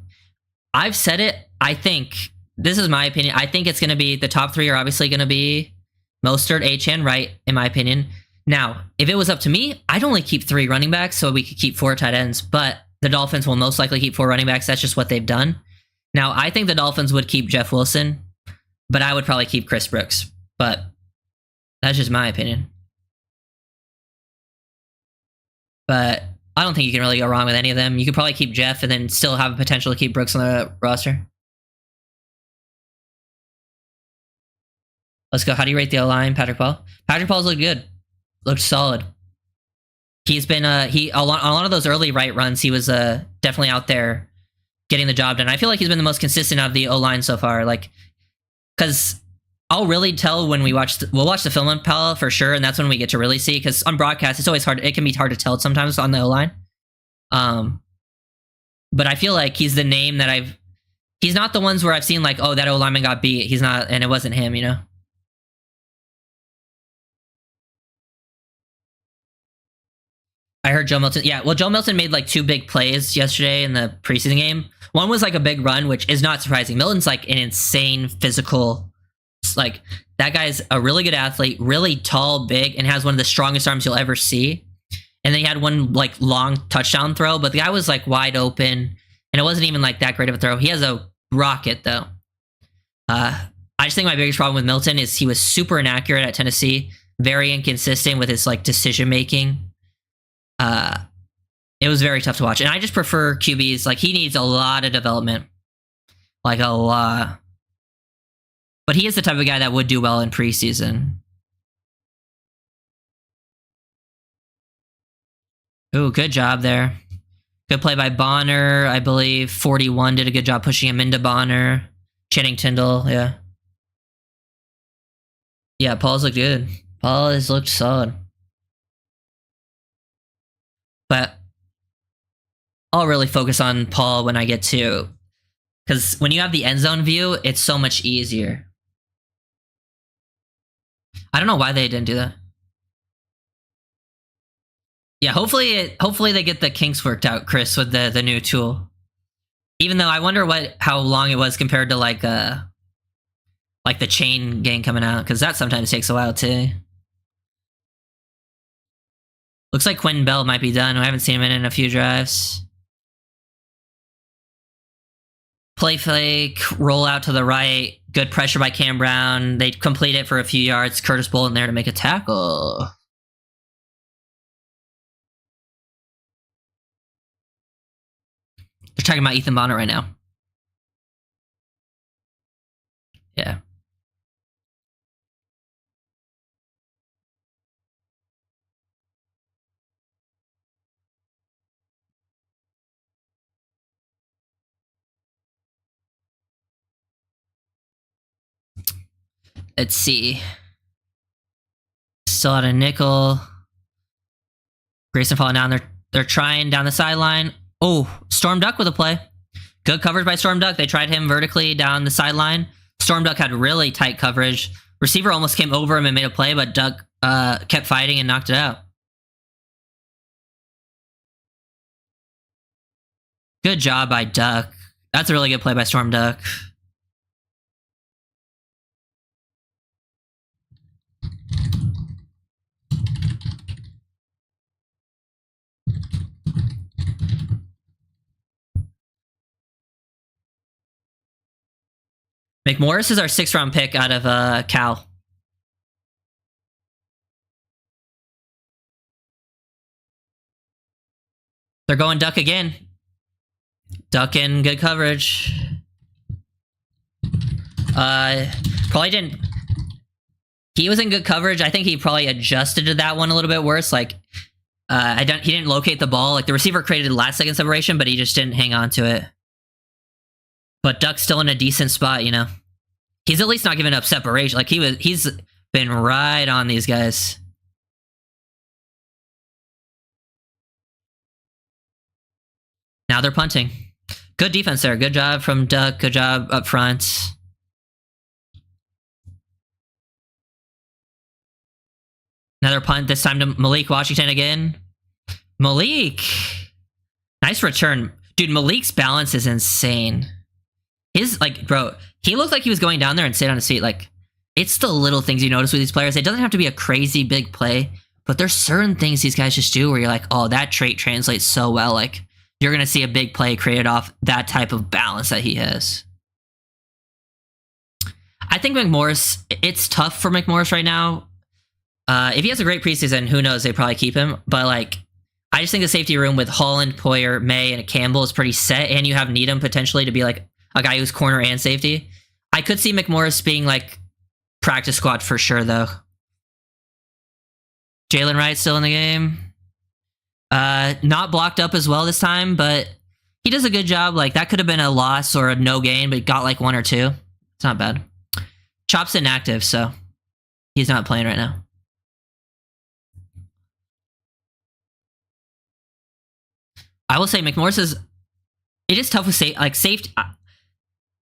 I've said it. I think, this is my opinion, I think it's going to be, the top three are obviously going to be Mostert, Achane, Wright, in my opinion. Now, if it was up to me, I'd only keep 3 running backs so we could keep 4 tight ends, but the Dolphins will most likely keep 4 running backs. That's just what they've done. Now, I think the Dolphins would keep Jeff Wilson, but I would probably keep Chris Brooks. But that's just my opinion. But I don't think you can really go wrong with any of them. You could probably keep Jeff and then still have a potential to keep Brooks on the roster. Let's go. How do you rate the O-line, Patrick Paul? Patrick Paul's looked good. Looked solid. He's been on a lot of those early right runs, he was definitely out there getting the job done. I feel like he's been the most consistent of the O-line so far. Like, because I'll really tell when we'll watch the film on Pal for sure, and that's when we get to really see, because on broadcast it's always hard, it can be hard to tell sometimes on the O-line. But I feel like he's the name that he's not the ones where I've seen like, oh, that O-lineman got beat. He's not, and it wasn't him, you know? I heard Joe Milton. Yeah, well, Joe Milton made like 2 big plays yesterday in the preseason game. One was like a big run, which is not surprising. Milton's like an insane physical, like that guy's a really good athlete, really tall, big, and has one of the strongest arms you'll ever see. And then he had one like long touchdown throw, but the guy was like wide open, and it wasn't even like that great of a throw. He has a rocket though. I just think my biggest problem with Milton is he was super inaccurate at Tennessee, very inconsistent with his like decision making. It was very tough to watch, and I just prefer QBs. Like, he needs a lot of development, like a lot. But he is the type of guy that would do well in preseason. Ooh, good job there. Good play by Bonner, I believe. 41 did a good job pushing him into Bonner. Channing Tindall, yeah. Yeah, Paul's looked good. Paul has looked solid. But I'll really focus on Paul when I get to, because when you have the end zone view, it's so much easier. I don't know why they didn't do that. Yeah, hopefully they get the kinks worked out, Chris, with the new tool. Even though I wonder how long it was compared to like the chain gang coming out, because that sometimes takes a while too. Looks like Quentin Bell might be done. I haven't seen him in a few drives. Play fake, roll out to the right. Good pressure by Cam Brown. They complete it for a few yards. Curtis Bolton there to make a tackle. They're talking about Ethan Bonner right now. Yeah. Let's see. Still out a nickel. Grayson falling down. They're trying down the sideline. Oh, Storm Duck with a play. Good coverage by Storm Duck. They tried him vertically down the sideline. Storm Duck had really tight coverage. Receiver almost came over him and made a play, but Duck kept fighting and knocked it out. Good job by Duck. That's a really good play by Storm Duck. McMorris is our 6th round pick out of Cal. They're going Duck again. Duck in good coverage. Probably didn't. He was in good coverage. I think he probably adjusted to that one a little bit worse. Like, he didn't locate the ball. Like, the receiver created last second separation, but he just didn't hang on to it. But Duck's still in a decent spot, you know. He's at least not giving up separation. Like, he's been right on these guys. Now they're punting. Good defense there. Good job from Duck. Good job up front. Another punt, this time to Malik Washington again. Malik! Nice return. Dude, Malik's balance is insane. Bro, he looked like he was going down there and stayed on his feet. Like, it's the little things you notice with these players. It doesn't have to be a crazy big play, but there's certain things these guys just do where you're like, oh, that trait translates so well. Like, you're going to see a big play created off that type of balance that he has. I think McMorris, it's tough for McMorris right now. If he has a great preseason, who knows? They probably keep him. But, like, I just think the safety room with Holland, Poyer, May, and Campbell is pretty set. And you have Needham potentially to be, like, a guy who's corner and safety. I could see McMorris being, like, practice squad for sure, though. Jalen Wright still in the game. Not blocked up as well this time, but he does a good job. Like, that could have been a loss or a no gain, but got, like, 1 or 2. It's not bad. Chop's inactive, so he's not playing right now. I will say McMorris is... It is tough with safety.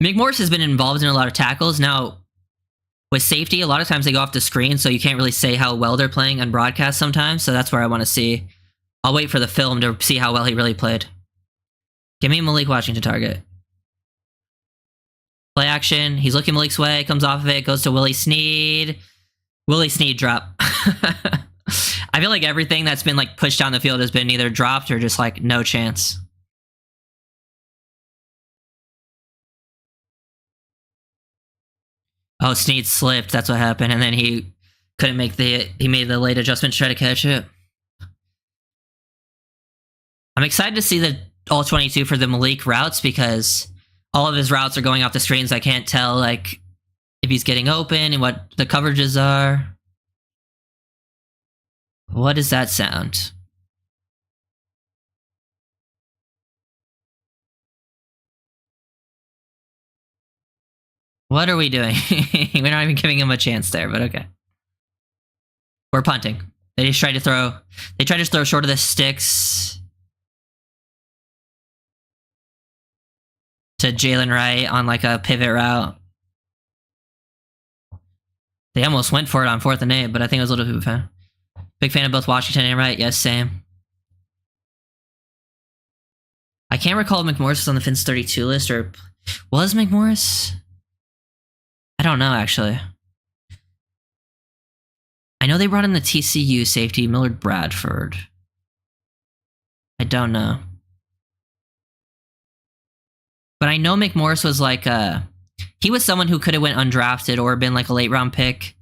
McMorris has been involved in a lot of tackles. Now, with safety, a lot of times they go off the screen, so you can't really say how well they're playing on broadcast sometimes. So that's where I want to see. I'll wait for the film to see how well he really played. Give me Malik Washington target. Play action. He's looking Malik's way. Comes off of it. Goes to Willie Snead. Willie Snead drop. I feel like everything that's been like pushed down the field has been either dropped or just like no chance. Oh, Snead slipped. That's what happened. And then he couldn't make he made the late adjustment to try to catch it. I'm excited to see the all 22 for the Malik routes because all of his routes are going off the screens. I can't tell like if he's getting open and what the coverages are. What does that sound? What are we doing? We're not even giving him a chance there, but okay. We're punting. They just tried to throw. They tried to throw short of the sticks to Jalen Wright on like a pivot route. They almost went for it on 4th and 8, but I think it was a little too fast. Big fan of both Washington and Wright. Yes, same. I can't recall if McMorris was on the Fins 32 list or was McMorris? I don't know, actually. I know they brought in the TCU safety, Millard Bradford. I don't know. But I know McMorris was like he was someone who could have went undrafted or been like a late round pick.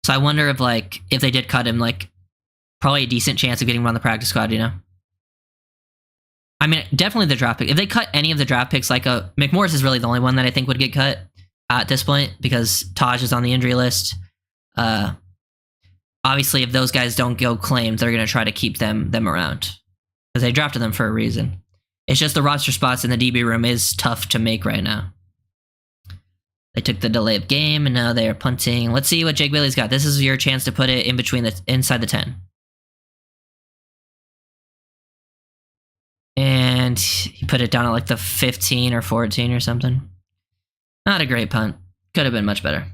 So I wonder if like if they did cut him, like probably a decent chance of getting him on the practice squad, you know? I mean, definitely the draft pick. If they cut any of the draft picks, like McMorris is really the only one that I think would get cut at this point because Taj is on the injury list. Obviously, if those guys don't go claimed, they're going to try to keep them around because they drafted them for a reason. It's just the roster spots in the DB room is tough to make right now. They took the delay of game, and now they are punting. Let's see what Jake Bailey's got. This is your chance to put it in between inside the 10. And he put it down at like the 15 or 14 or something. Not a great punt. Could have been much better.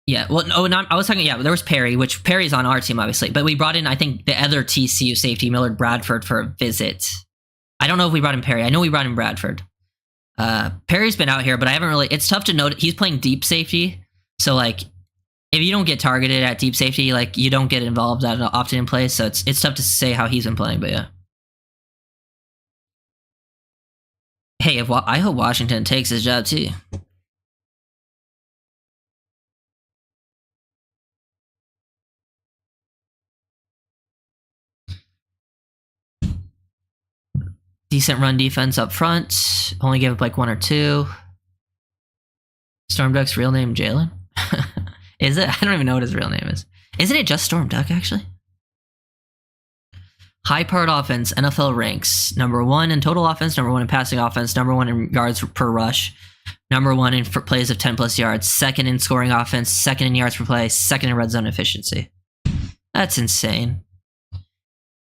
Yeah, well, no, I was talking, yeah, there was Perry, which Perry's on our team, obviously. But we brought in, I think, the other TCU safety, Millard Bradford, for a visit. I don't know if we brought in Perry. I know we brought in Bradford. Perry's been out here, but I haven't really, it's tough to note. He's playing deep safety. So, like, if you don't get targeted at deep safety, like, you don't get involved that often in plays. So it's tough to say how he's been playing, but yeah. Hey, I hope Washington takes his job too. Decent run defense up front. Only gave up like 1 or 2. Storm Duck's real name Jalen? Is it? I don't even know what his real name is. Isn't it just Storm Duck, actually? High-powered offense, NFL ranks. Number 1 in total offense, number 1 in passing offense, number 1 in yards per rush, number 1 in plays of 10-plus yards, 2nd in scoring offense, 2nd in yards per play, 2nd in red zone efficiency. That's insane.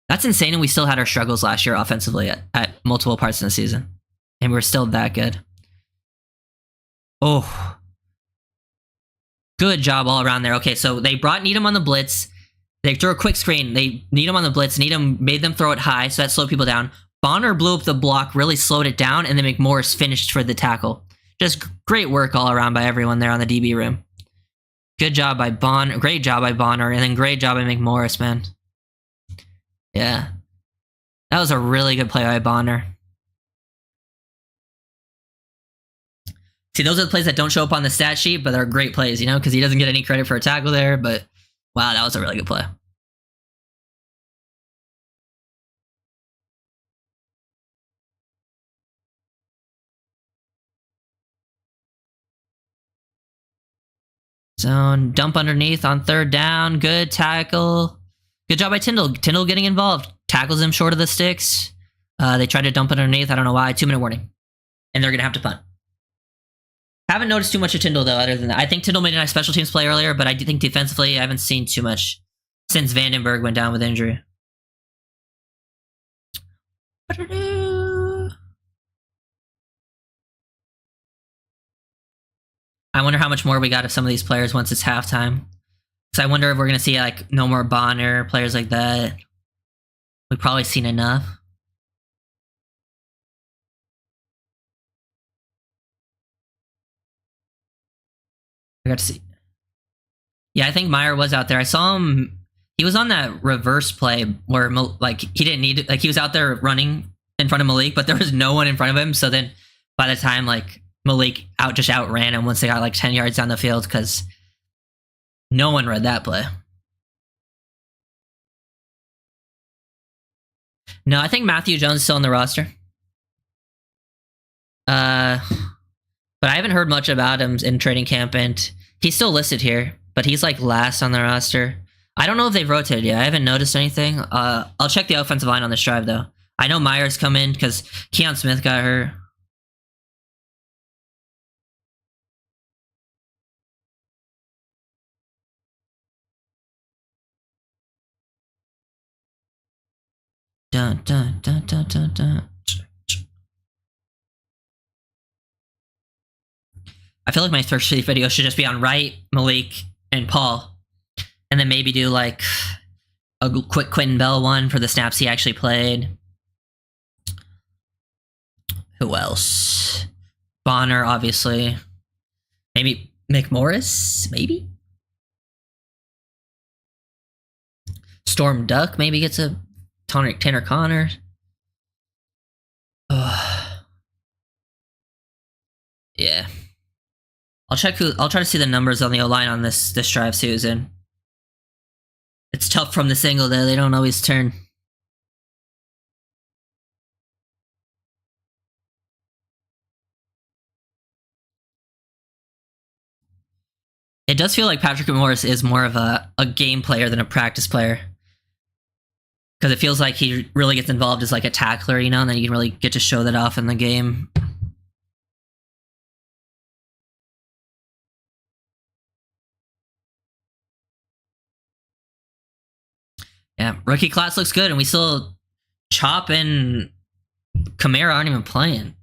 That's insane, and we still had our struggles last year offensively at multiple parts in the season. And we're still that good. Oh. Good job all around there. Okay, so they brought Needham on the blitz. They threw a quick screen. They Needham on the blitz. Needham made them throw it high, so that slowed people down. Bonner blew up the block, really slowed it down, and then McMorris finished for the tackle. Just great work all around by everyone there on the DB room. Good job by Bonner. Great job by Bonner, and then great job by McMorris, man. Yeah. That was a really good play by Bonner. See, those are the plays that don't show up on the stat sheet, but they're great plays, you know, because he doesn't get any credit for a tackle there, but wow, that was a really good play. Zone, dump underneath on 3rd down. Good tackle. Good job by Tyndall. Tyndall getting involved. Tackles him short of the sticks. They tried to dump underneath. I don't know why. 2-minute warning. And they're going to have to punt. Haven't noticed too much of Tyndall, though, other than that. I think Tyndall made a nice special teams play earlier, but I do think defensively, I haven't seen too much since Vandenberg went down with injury. I wonder how much more we got of some of these players once it's halftime. So I wonder if we're going to see, like, no more Bonner, players like that. We've probably seen enough. I got to see. Yeah, I think Meyer was out there. I saw him. He was on that reverse play where, like, he didn't need, like, he was out there running in front of Malik, but there was no one in front of him. So then by the time, like, Malik just outran him once they got like 10 yards down the field, because no one read that play. No, I think Matthew Jones is still on the roster. But I haven't heard much about him in training camp, and he's still listed here, but he's like last on the roster. I don't know if they've rotated yet. I haven't noticed anything. I'll check the offensive line on this drive, though. I know Myers come in because Keon Smith got hurt. Dun, dun, dun, dun, dun, dun. I feel like my first video should just be on Wright, Malik, and Paul. And then maybe do like a quick Quentin Bell one for the snaps he actually played. Who else? Bonner, obviously. Maybe McMorris, maybe? Storm Duck maybe gets a Tanner Connor. Yeah. I'll try to see the numbers on the O-line on this drive, see who's in. It's tough from this angle, though. They don't always turn. It does feel like Patrick Morris is more of a game player than a practice player. Because it feels like he really gets involved as like a tackler, you know, and then you can really get to show that off in the game. Yeah, rookie class looks good, and we still Chop and Kamara aren't even playing.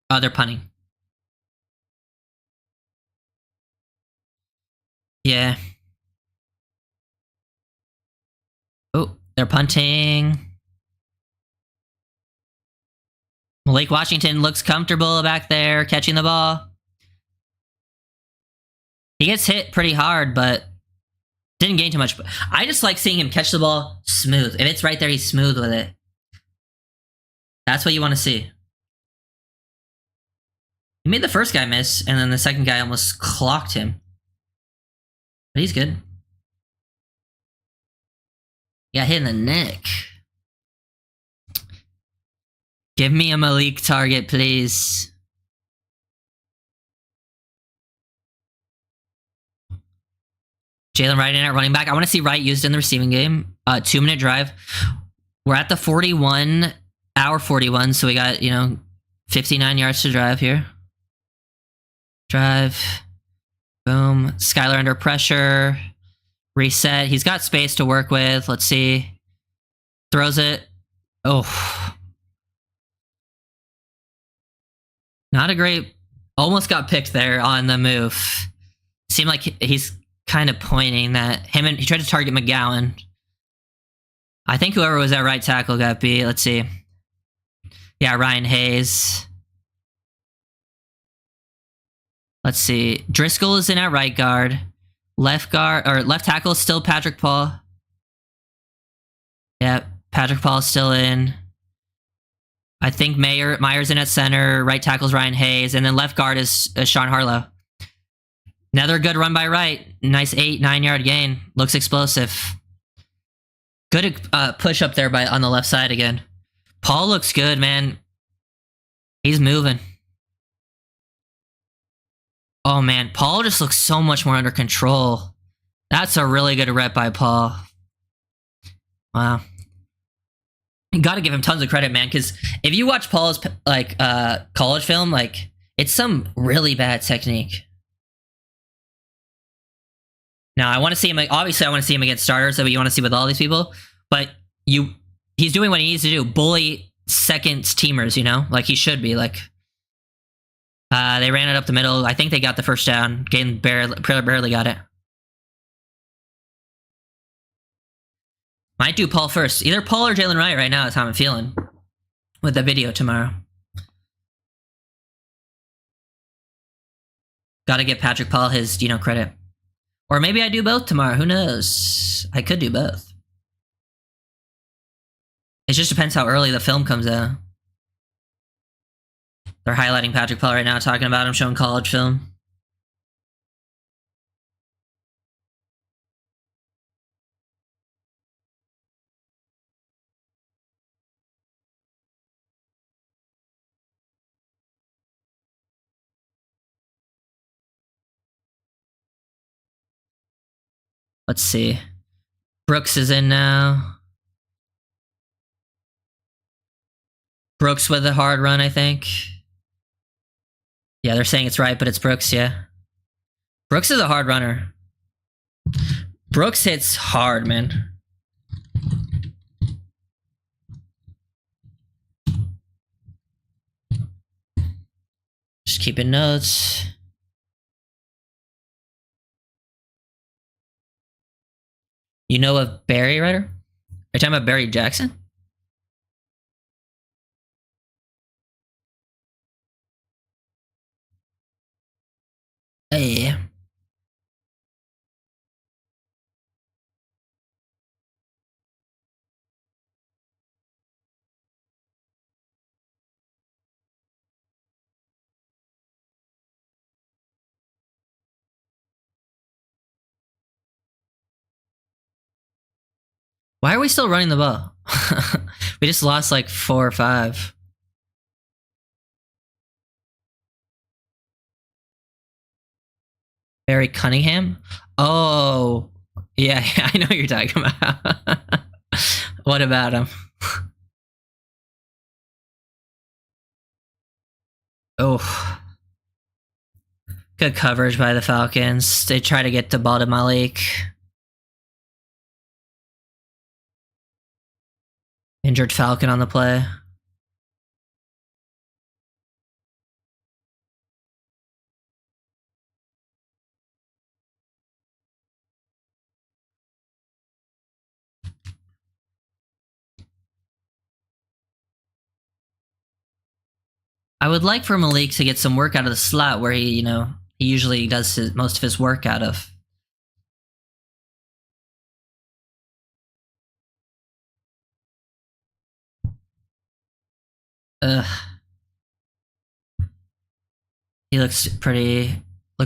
Oh, they're punting. Yeah. Oh, they're punting. Malik Washington looks comfortable back there catching the ball. He gets hit pretty hard, but didn't gain too much. I just like seeing him catch the ball smooth. If it's right there, he's smooth with it. That's what you want to see. He made the first guy miss, and then the second guy almost clocked him. But he's good. Got hit in the neck. Give me a Malik target, please. Jalen Wright in at running back. I want to see Wright used in the receiving game. 2-minute drive. We're at the 41, hour 41, so we got, 59 yards to drive here. Drive. Boom. Skylar under pressure. Reset. He's got space to work with. Let's see. Throws it. Oh. Not a great... Almost got picked there on the move. Seemed like he's kind of pointing that... He tried to target McGowan. I think whoever was at right tackle got beat. Let's see. Yeah, Ryan Hayes. Let's see. Driscoll is in at right guard. Left tackle is still Patrick Paul. Yeah, Patrick Paul is still in. I think Myers in at center. Right tackle is Ryan Hayes. And then left guard is Sean Harlow. Another good run by Wright. Nice 8-9 yard gain. Looks explosive. Good push up there on the left side again. Paul looks good, man. He's moving. Oh, man. Paul just looks so much more under control. That's a really good rep by Paul. Wow. You gotta give him tons of credit, man, because if you watch Paul's college film, it's some really bad technique. Now, I want to see him, obviously I want to see him against starters, that you want to see with all these people, but he's doing what he needs to do. Bully second teamers, like he should be. They ran it up the middle. I think they got the first down. Gain barely got it. Might do Paul first. Either Paul or Jalen Wright right now is how I'm feeling with the video tomorrow. Gotta give Patrick Paul his, credit. Or maybe I do both tomorrow. Who knows? I could do both. It just depends how early the film comes out. They're highlighting Patrick Paul right now, talking about him, showing college film. Let's see. Brooks is in now. Brooks with a hard run, I think. Yeah, they're saying it's right, but it's Brooks, yeah. Brooks is a hard runner. Brooks hits hard, man. Just keeping notes. You know of Barry Ryder? Are you talking about Barry Jackson? Hey. Why are we still running the ball? We just lost 4 or 5. Barry Cunningham? Oh, yeah, I know what you're talking about. What about him? Oh, Good coverage by the Falcons. They try to get the ball to Malik. Injured Falcon on the play. I would like for Malik to get some work out of the slot where he, he usually does most of his work out of. Ugh. He looks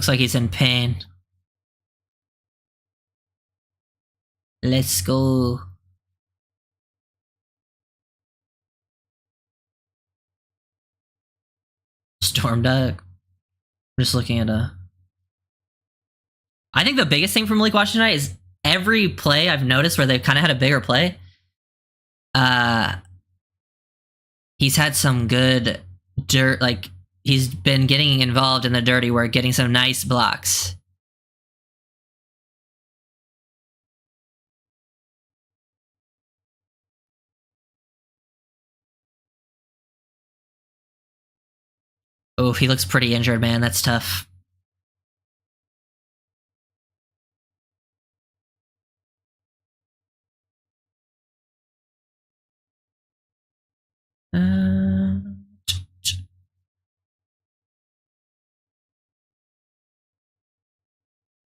like he's in pain. Let's go. Storm Duck. I'm just looking at I think the biggest thing from Malik Washington tonight is every play I've noticed where they've kind of had a bigger play. He's had some good dirt, like he's been getting involved in the dirty work, getting some nice blocks. Oh, he looks pretty injured, man. That's tough.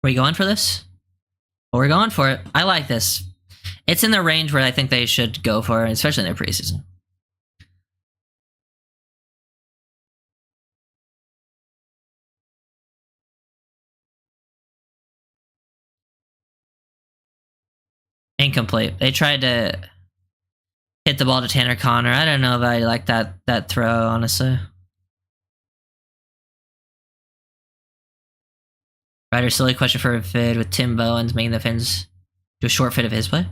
Are we going for this? Oh, we're going for it. I like this. It's in the range where I think they should go for, especially in their preseason. Incomplete. They tried to hit the ball to Tanner Connor. I don't know if I like that throw, honestly. Ryder, silly question for a vid with Tim Bowens making the Fins do a short fit of his play.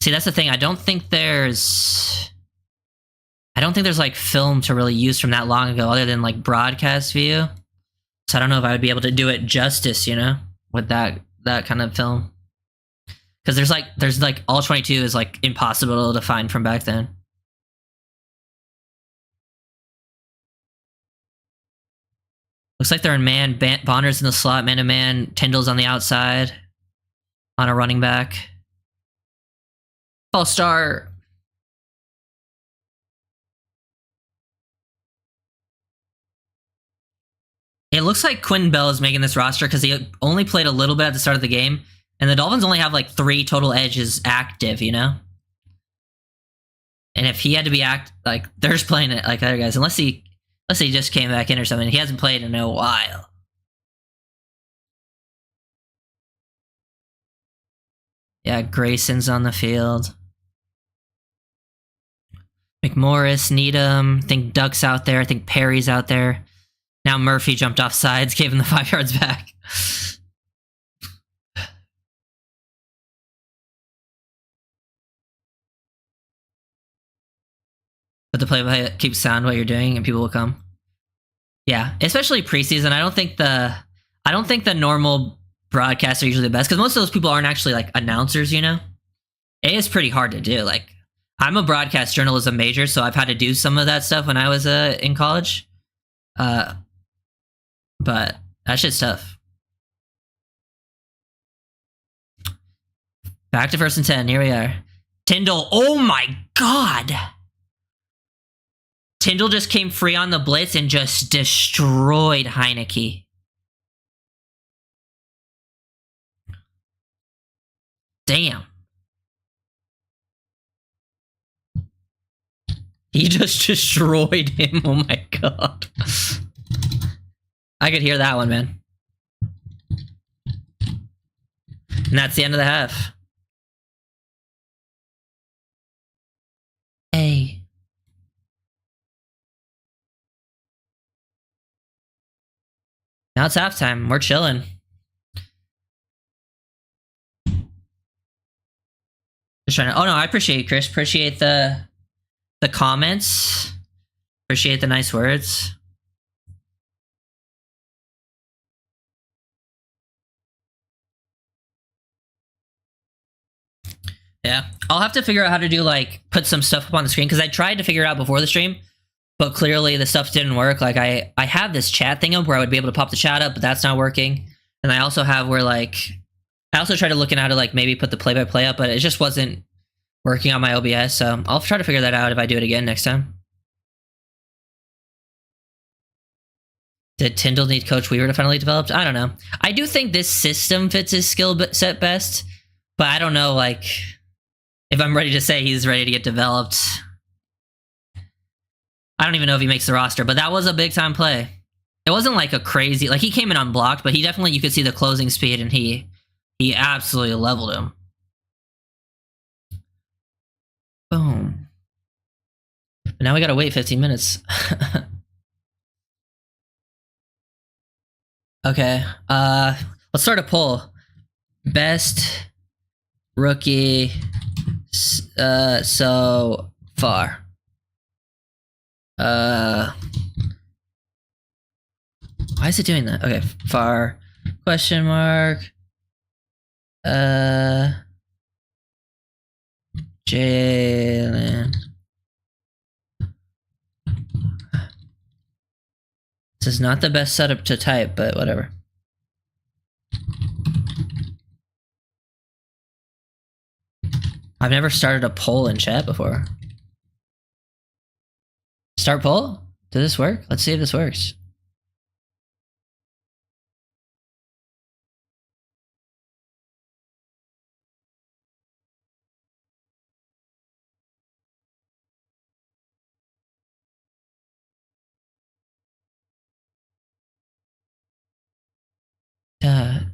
See, that's the thing. I don't think there's like film to really use from that long ago other than like broadcast view. So I don't know if I would be able to do it justice, with that kind of film. Because there's like all 22 is like impossible to find from back then. Looks like they're in man. Bonner's in the slot, man to man. Tyndall's on the outside on a running back. False start. It looks like Quentin Bell is making this roster because he only played a little bit at the start of the game. And the Dolphins only have like 3 total edges active, And if he had to be they're just playing it like other guys. Unless he just came back in or something. He hasn't played in a while. Yeah, Grayson's on the field. McMorris, Needham. I think Duck's out there. I think Perry's out there. Now Murphy jumped off sides, gave him the 5 yards back. But the play-by-play keeps sound what you're doing, and people will come. Yeah, especially preseason. I don't think the normal broadcasts are usually the best because most of those people aren't actually like announcers. It is pretty hard to do. Like, I'm a broadcast journalism major, so I've had to do some of that stuff when I was in college. But that shit's tough. Back to 1st and 10. Here we are. Tyndall. Oh my god. Tyndall just came free on the blitz and just destroyed Heineke. Damn. He just destroyed him. Oh my god. I could hear that one, man. And that's the end of the half. Hey. Now it's halftime. We're chilling. Just trying to. Oh no, I appreciate it, Chris. Appreciate the comments. Appreciate the nice words. Yeah, I'll have to figure out how to do like put some stuff up on the screen because I tried to figure it out before the stream, but clearly the stuff didn't work. Like I have this chat thing up where I would be able to pop the chat up, but that's not working. And I also have where like I also tried to look at how to like maybe put the play-by-play up, but it just wasn't working on my OBS. So I'll try to figure that out if I do it again next time. Did Tyndall need Coach Weaver to finally develop? I don't know. I do think this system fits his skill set best, but I don't know like if I'm ready to say he's ready to get developed. I don't even know if he makes the roster, but that was a big time play. It wasn't like a crazy, like he came in unblocked, but he definitely, you could see the closing speed and he absolutely leveled him. Boom. But now we gotta wait 15 minutes. Okay, let's start a poll. Best rookie so far. Why is it doing that? Okay, far question mark. Jalen. This is not the best setup to type, but whatever. I've never started a poll in chat before. Start poll? Does this work? Let's see if this works.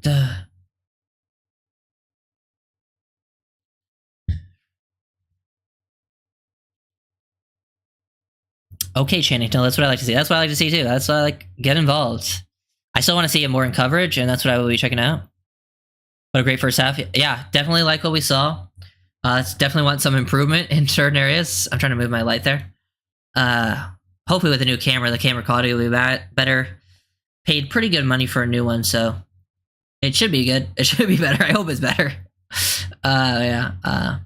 Duh. Okay, Channing. No, that's what I like to see. That's what I like to see too. That's why I like get involved. I still want to see it more in coverage, and that's what I will be checking out. What a great first half. Yeah, definitely like what we saw. It's definitely want some improvement in certain areas. I'm trying to move my light there. Hopefully with a new camera, the camera quality will be better. Paid pretty good money for a new one, so it should be good. It should be better. I hope it's better. Yeah.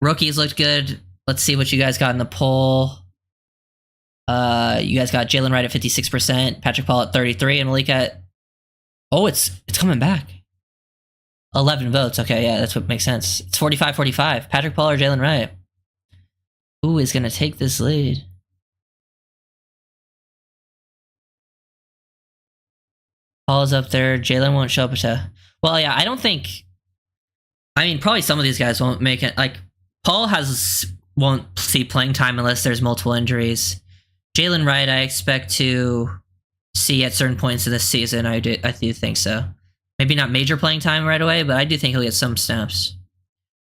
Rookies looked good. Let's see what you guys got in the poll. You guys got Jalen Wright at 56%, Patrick Paul at 33%, and Malik at... Oh, it's coming back. 11 votes. Okay, yeah, that's what makes sense. It's 45-45. Patrick Paul or Jalen Wright? Who is going to take this lead? Paul is up there. Jalen won't show up to... Well, yeah, I don't think... I mean, probably some of these guys won't make it. Like, Paul won't see playing time unless there's multiple injuries. Jalen Wright, I expect to see at certain points in this season. I do think so. Maybe not major playing time right away, but I do think he'll get some snaps.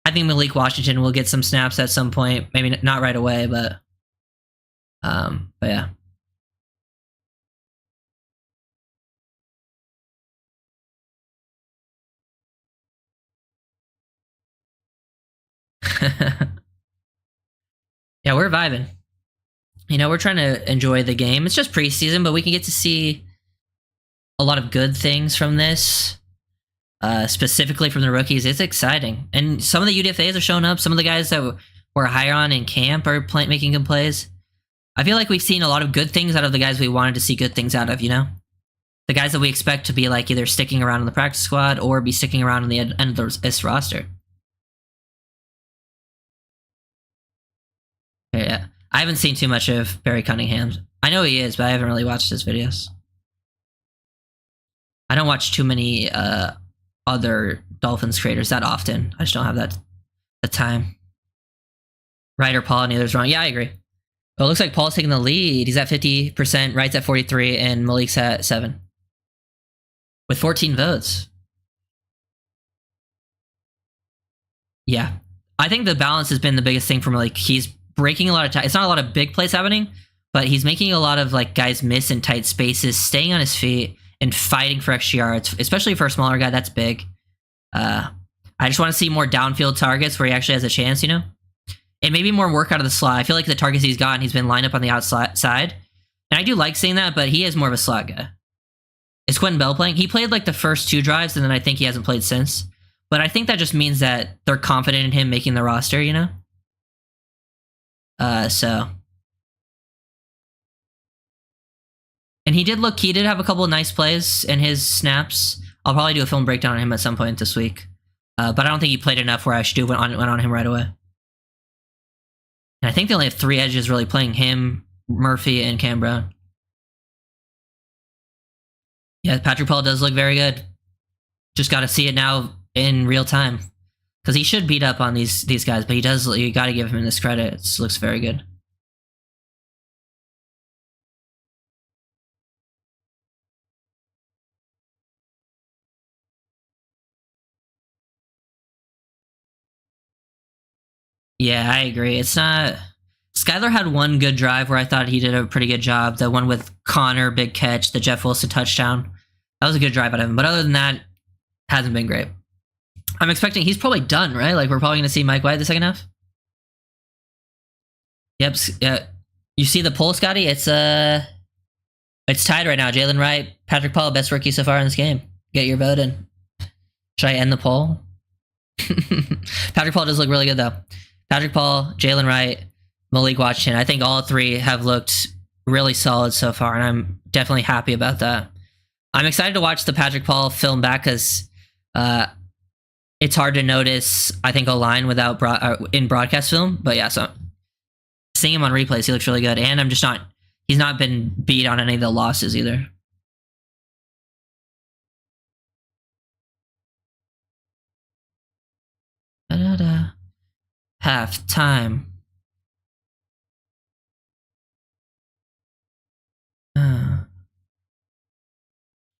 I think Malik Washington will get some snaps at some point. Maybe not right away, but yeah. Yeah, we're vibing. You know, we're trying to enjoy the game. It's just preseason, but we can get to see a lot of good things from this. Specifically from the rookies. It's exciting. And some of the UDFAs are showing up. Some of the guys that were higher on in camp are making good plays. I feel like we've seen a lot of good things out of the guys we wanted to see good things out of, you know? The guys that we expect to be like either sticking around in the practice squad or be sticking around in the end of this roster. Yeah. I haven't seen too much of Barry Cunningham. I know he is, but I haven't really watched his videos. I don't watch too many other Dolphins creators that often. I just don't have the time. Right or Paul, neither's wrong. Yeah, I agree. Well, it looks like Paul's taking the lead. He's at 50%, Wright's at 43%, and Malik's at 7%. With 14 votes. Yeah. I think the balance has been the biggest thing for Malik. He's breaking a lot of time. It's not a lot of big plays happening, but he's making a lot of like guys miss in tight spaces, staying on his feet, and fighting for extra yards, especially for a smaller guy. That's big. I just want to see more downfield targets where he actually has a chance, you know? And maybe more work out of the slot. I feel like the targets he's gotten, he's been lined up on the outside. And I do like seeing that, but he is more of a slot guy. Is Quentin Bell playing? He played like the first 2 drives, and then I think he hasn't played since. But I think that just means that they're confident in him making the roster, you know? So. And he did have a couple of nice plays in his snaps. I'll probably do a film breakdown on him at some point this week. But I don't think he played enough where I should went on him right away. And I think they only have 3 edges really playing him, Murphy, and Cam Brown. Yeah, Patrick Paul does look very good. Just got to see it now in real time. Because he should beat up on these guys, but he does. You got to give him this credit. It looks very good. Yeah, I agree. It's not. Skyler had one good drive where I thought he did a pretty good job. The one with Connor, big catch, the Jeff Wilson touchdown. That was a good drive out of him. But other than that, hasn't been great. I'm expecting he's probably done, right? Like we're probably going to see Mike White the second half. Yep. Yeah. You see the poll, Scotty? It's tied right now. Jalen Wright, Patrick Paul, best rookie so far in this game. Get your vote in. Should I end the poll? Patrick Paul does look really good though. Patrick Paul, Jalen Wright, Malik Washington. I think all 3 have looked really solid so far, and I'm definitely happy about that. I'm excited to watch the Patrick Paul film back because it's hard to notice, I think, O-line without in broadcast film. But yeah, so seeing him on replays, he looks really good. And he's not been beat on any of the losses either. Half time. I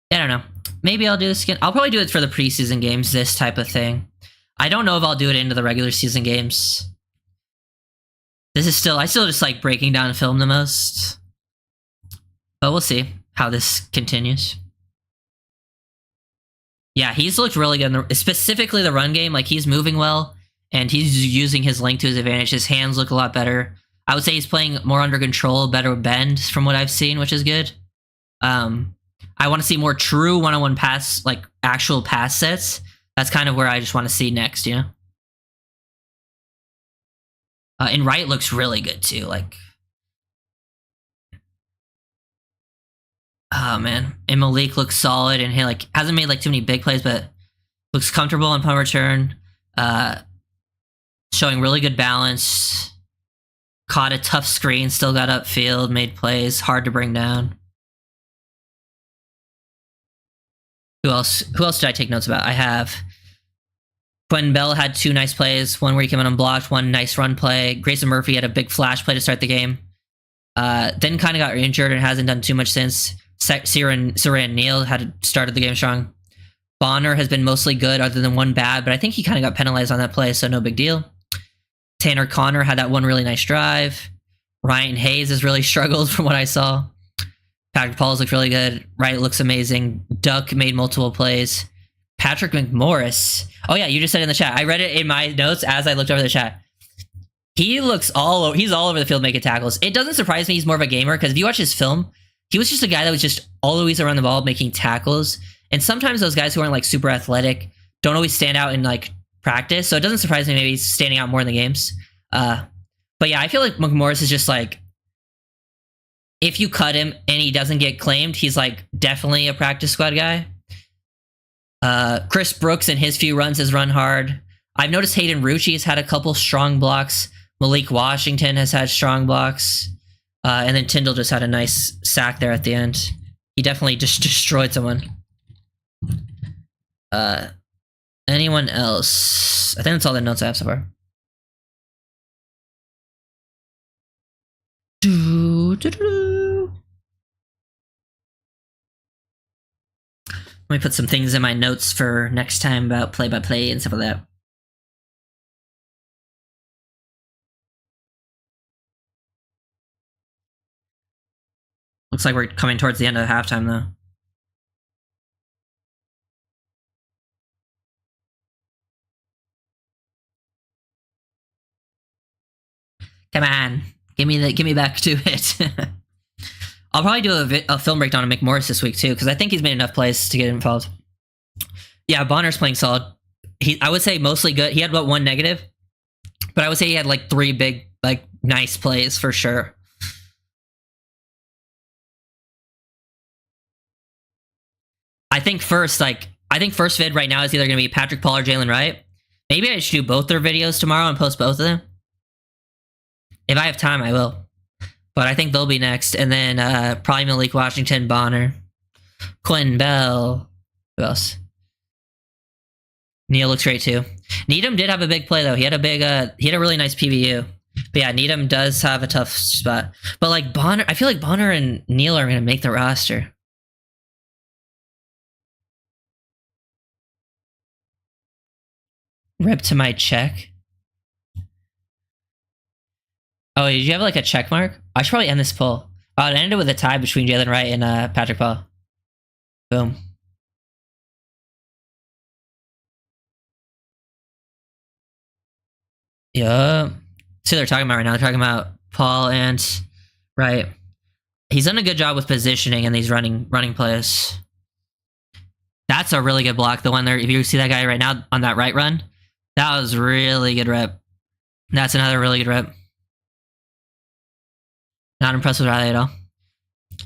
don't know. Maybe I'll do this again. I'll probably do it for the preseason games, this type of thing. I don't know if I'll do it into the regular season games. I still just like breaking down film the most. But we'll see how this continues. Yeah, he's looked really good, specifically the run game. Like, he's moving well, and he's using his length to his advantage. His hands look a lot better. I would say he's playing more under control, better bend from what I've seen, which is good. I want to see more true one-on-one pass, like actual pass sets. That's kind of where I just want to see next, you know? And Wright looks really good too. Like, oh man, and Malik looks solid, and he like hasn't made like too many big plays, but looks comfortable on punt return. Showing really good balance. Caught a tough screen, still got upfield, made plays, hard to bring down. Who else did I take notes about? I have Quentin Bell had 2 nice plays, one where he came in unblocked, one nice run play. Grayson Murphy had a big flash play to start the game. Then kind of got injured and hasn't done too much since. Siran Neal had started the game strong. Bonner has been mostly good other than one bad, but I think he kind of got penalized on that play, so no big deal. Tanner Connor had that one really nice drive. Ryan Hayes has really struggled from what I saw. Patrick Paul's looked really good. Wright looks amazing. Duck made multiple plays. Patrick McMorris. Oh yeah, you just said in the chat. I read it in my notes as I looked over the chat. He's all over the field making tackles. It doesn't surprise me he's more of a gamer, because if you watch his film, he was just a guy that was just always around the ball making tackles. And sometimes those guys who aren't like super athletic don't always stand out in like practice. So it doesn't surprise me maybe he's standing out more in the games. But yeah, I feel like McMorris is just like, if you cut him and he doesn't get claimed, he's like definitely a practice squad guy. Chris Brooks in his few runs has run hard. I've noticed Hayden Rucci has had a couple strong blocks. Malik Washington has had strong blocks. And then Tyndall just had a nice sack there at the end. He definitely just destroyed someone. Anyone else? I think that's all the notes I have so far. Let me put some things in my notes for next time about play-by-play and stuff like that. Looks like we're coming towards the end of halftime, though. Come on, give me back to it. I'll probably do a film breakdown on McMorris this week too, because I think he's made enough plays to get involved. Yeah, Bonner's playing solid. I would say mostly good. He had about one negative, but I would say he had like 3 big, like nice plays for sure. I think first vid right now is either going to be Patrick Paul or Jalen Wright. Maybe I should do both their videos tomorrow and post both of them. If I have time, I will. But I think they'll be next. And then probably Malik Washington, Bonner, Quinn Bell. Who else? Neal looks great too. Needham did have a big play though. He had a really nice PBU. But yeah, Needham does have a tough spot. But like Bonner, I feel like Bonner and Neal are going to make the roster. Rip to my check. Oh, did you have like a check mark? I should probably end this poll. Oh, it ended with a tie between Jalen Wright and Patrick Paul. Boom. Yeah. See what they're talking about right now. They're talking about Paul and Wright. He's done a good job with positioning in these running plays. That's a really good block. The one there, if you see that guy right now on that right run, that was really good rep. That's another really good rep. Not impressed with Riley at all.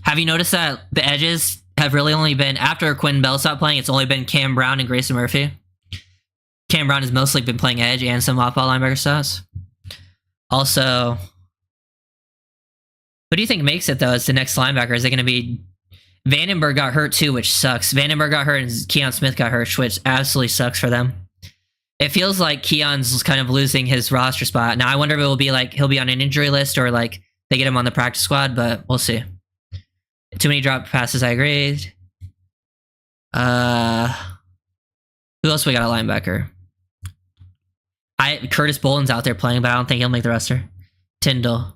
Have you noticed that the edges have really only been, after Quinn Bell stopped playing, it's only been Cam Brown and Grayson Murphy? Cam Brown has mostly been playing edge and some off-ball linebacker stats. Also, what do you think makes it, though, as the next linebacker? Is it going to be... Vandenberg got hurt, too, which sucks. Vandenberg got hurt and Keon Smith got hurt, which absolutely sucks for them. It feels like Keon's kind of losing his roster spot. Now, I wonder if it will be like he'll be on an injury list or like they get him on the practice squad, but we'll see. Too many drop passes, I agreed. Who else we got a linebacker? Curtis Bolden's out there playing, but I don't think he'll make the roster. Tyndall.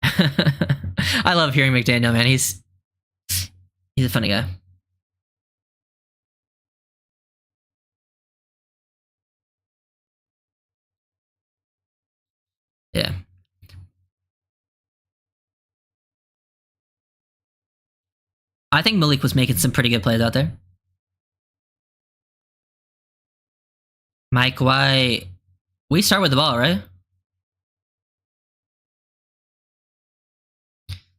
I love hearing McDaniel, man. He's a funny guy. Yeah. I think Malik was making some pretty good plays out there. Mike White. We start with the ball, right?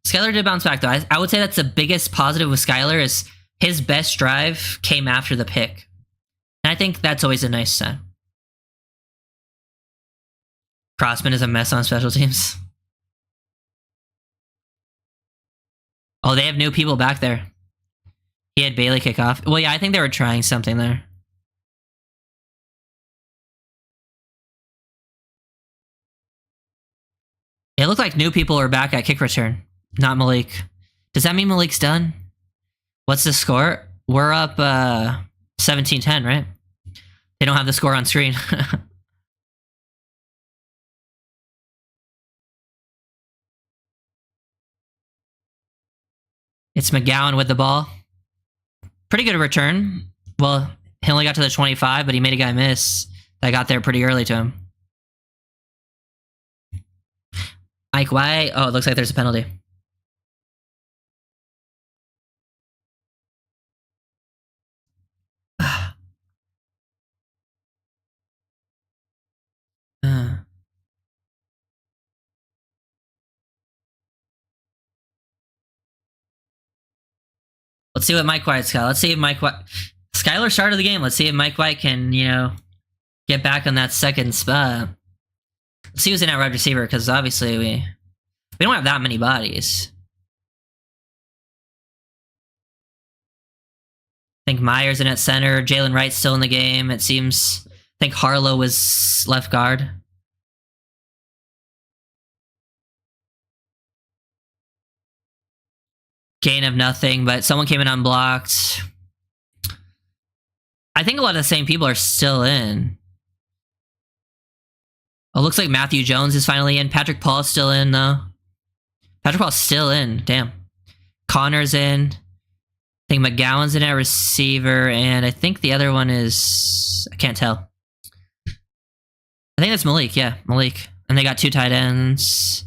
Skyler did bounce back, though. I would say that's the biggest positive with Skyler is his best drive came after the pick. And I think that's always a nice sign. Crossman is a mess on special teams. Oh, they have new people back there. He had Bailey kick off. Well, yeah, I think they were trying something there. It looked like new people are back at kick return. Not Malik. Does that mean Malik's done? What's the score? We're up 17-10, right? They don't have the score on screen. It's McGowan with the ball. Pretty good return. Well, he only got to the 25, but he made a guy miss. That got there pretty early to him. Mike White. Oh, it looks like there's a penalty. Let's see what Mike White's got. Let's see if Mike White... Skyler started the game. Let's see if Mike White can, get back on that second spot. Let's see who's in at wide receiver, because obviously we don't have that many bodies. I think Myers in at center. Jalen Wright's still in the game, it seems. I think Harlow was left guard. Gain of nothing, but someone came in unblocked. I think a lot of the same people are still in. Oh, looks like Matthew Jones is finally in. Patrick Paul's still in, though. Patrick Paul's still in. Damn. Connor's in. I think McGowan's in at receiver, and I think the other one is... I can't tell. I think that's Malik, yeah. Malik. And they got 2 tight ends.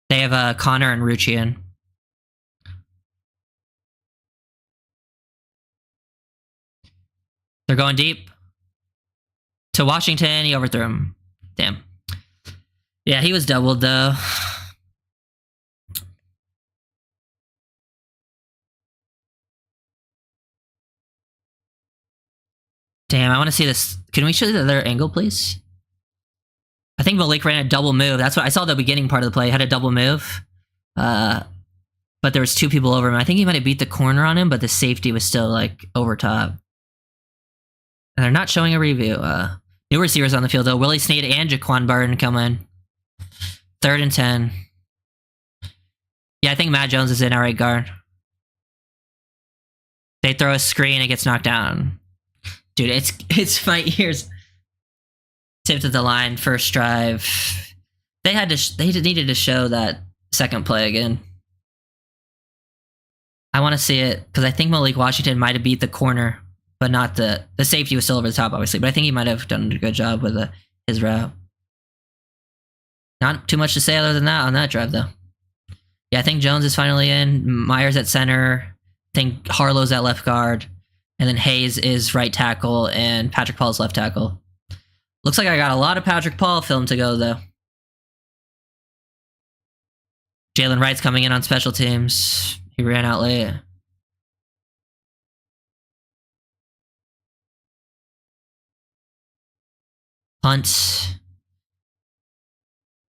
They have Connor and Rucci in. They're going deep to Washington. He overthrew him. Damn. Yeah, he was doubled though. Damn, I want to see this. Can we show the other angle, please? I think Malik ran a double move. That's what I saw the beginning part of the play. He had a double move. But there was two people over him. I think he might have beat the corner on him, but the safety was still like over top. And they're not showing a review. New receivers on the field though. Willie Snead and Jaquan Barton come in. 3rd and 10. Yeah, I think Matt Jones is in our right guard. They throw a screen, it gets knocked down. Dude, it's my ears. Tipped at the line, first drive. They needed to show that second play again. I want to see it because I think Malik Washington might have beat the corner, but not the safety was still over the top, obviously. But I think he might have done a good job with his route. Not too much to say other than that on that drive, though. Yeah, I think Jones is finally in. Myers at center. I think Harlow's at left guard. And then Hayes is right tackle, and Patrick Paul's left tackle. Looks like I got a lot of Patrick Paul film to go, though. Jalen Wright's coming in on special teams. He ran out late. Punt.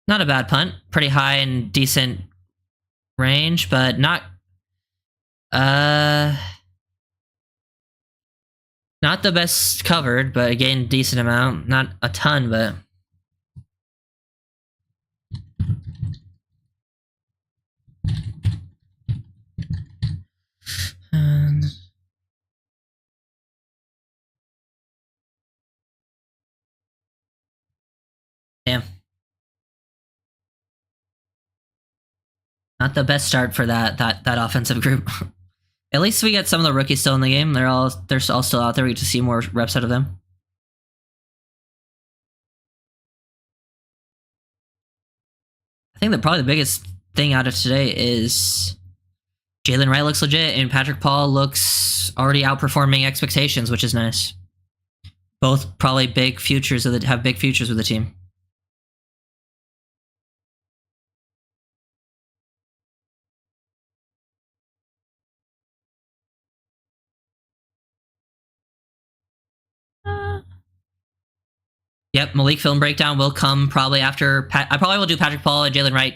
Not a bad punt. Pretty high and decent range, but not... Not the best covered, but again, decent amount. Not a ton, but... Damn. Not the best start for that offensive group. At least we get some of the rookies still in the game. They're all still out there. We get to see more reps out of them. I think that probably the biggest thing out of today is Jalen Wright looks legit and Patrick Paul looks already outperforming expectations, which is nice. Both probably big futures have big futures with the team. Yep, Malik film breakdown will come probably after... I probably will do Patrick Paul and Jalen Wright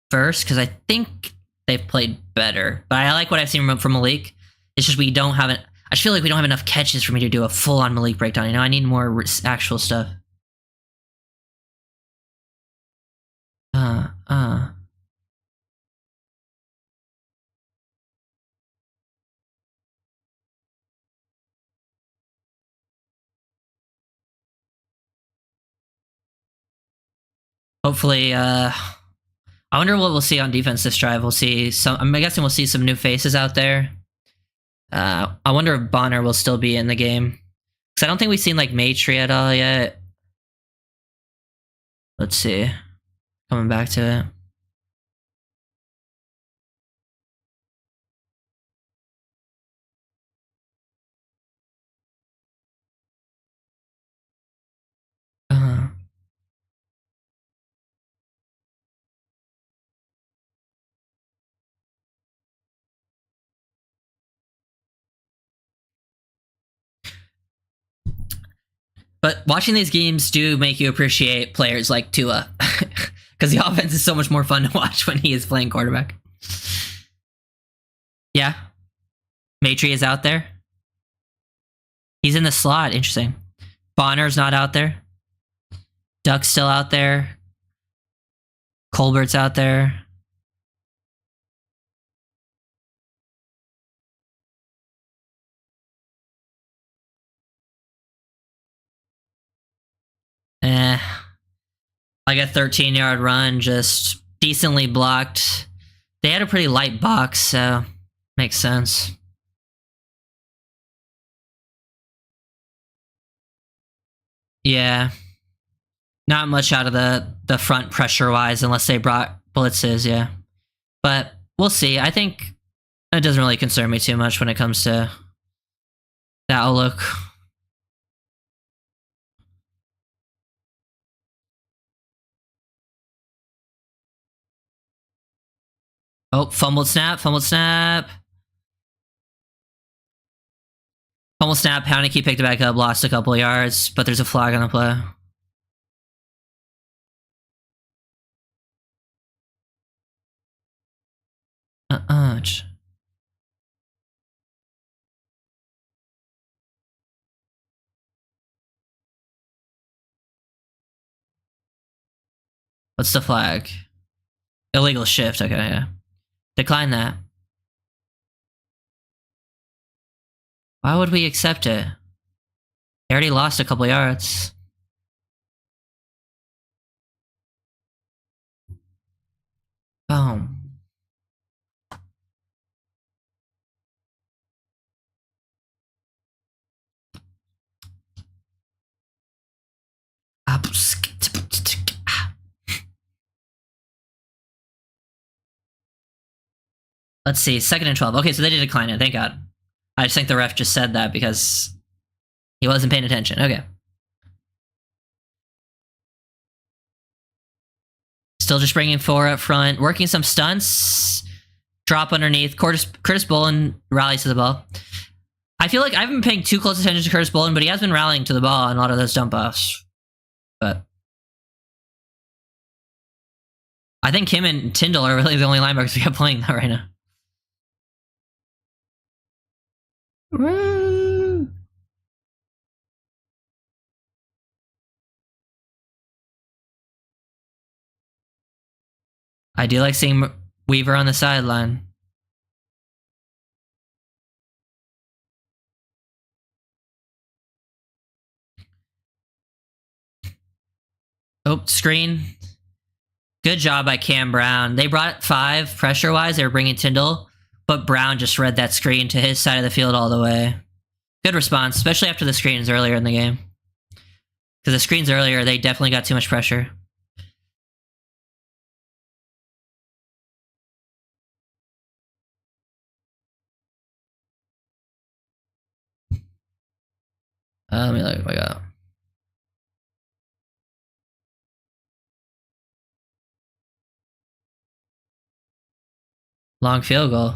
first, because I think they've played better. But I like what I've seen from Malik. It's just we don't have it. I just feel like we don't have enough catches for me to do a full-on Malik breakdown. You know, I need more actual stuff. Hopefully, I wonder what we'll see on defense this drive. We'll see some. I'm guessing we'll see some new faces out there. I wonder if Bonner will still be in the game, because I don't think we've seen like Matry at all yet. Let's see. Coming back to it. But watching these games do make you appreciate players like Tua, because the offense is so much more fun to watch when he is playing quarterback. Yeah. Matry is out there. He's in the slot. Interesting. Bonner's not out there. Duck's still out there. Colbert's out there. Like a 13-yard run, just decently blocked. They had a pretty light box, so makes sense. Yeah. Not much out of the front pressure-wise, unless they brought blitzes, yeah. But we'll see. I think it doesn't really concern me too much when it comes to the outlook. Oh, fumbled snap, fumbled snap. Fumble snap, Houndekey picked it back up, lost a couple yards, but there's a flag on the play. What's the flag? Illegal shift, okay, yeah. Decline that. Why would we accept it? They already lost a couple yards. Boom. Let's see, 2nd and 12. Okay, so they did decline it, thank God. I just think the ref just said that because he wasn't paying attention. Okay. Still just bringing 4 up front, working some stunts. Drop underneath. Curtis Bolin rallies to the ball. I feel like I haven't been paying too close attention to Curtis Bolin, but he has been rallying to the ball on a lot of those dump offs. But I think him and Tyndall are really the only linebackers we have playing that right now. Woo! I do like seeing Weaver on the sideline. Oh, screen. Good job by Cam Brown. They brought 5 pressure-wise. They were bringing Tyndall, but Brown just read that screen to his side of the field all the way. Good response, especially after the screens earlier in the game. Because the screens earlier, they definitely got too much pressure. Let me look what I got. Long field goal.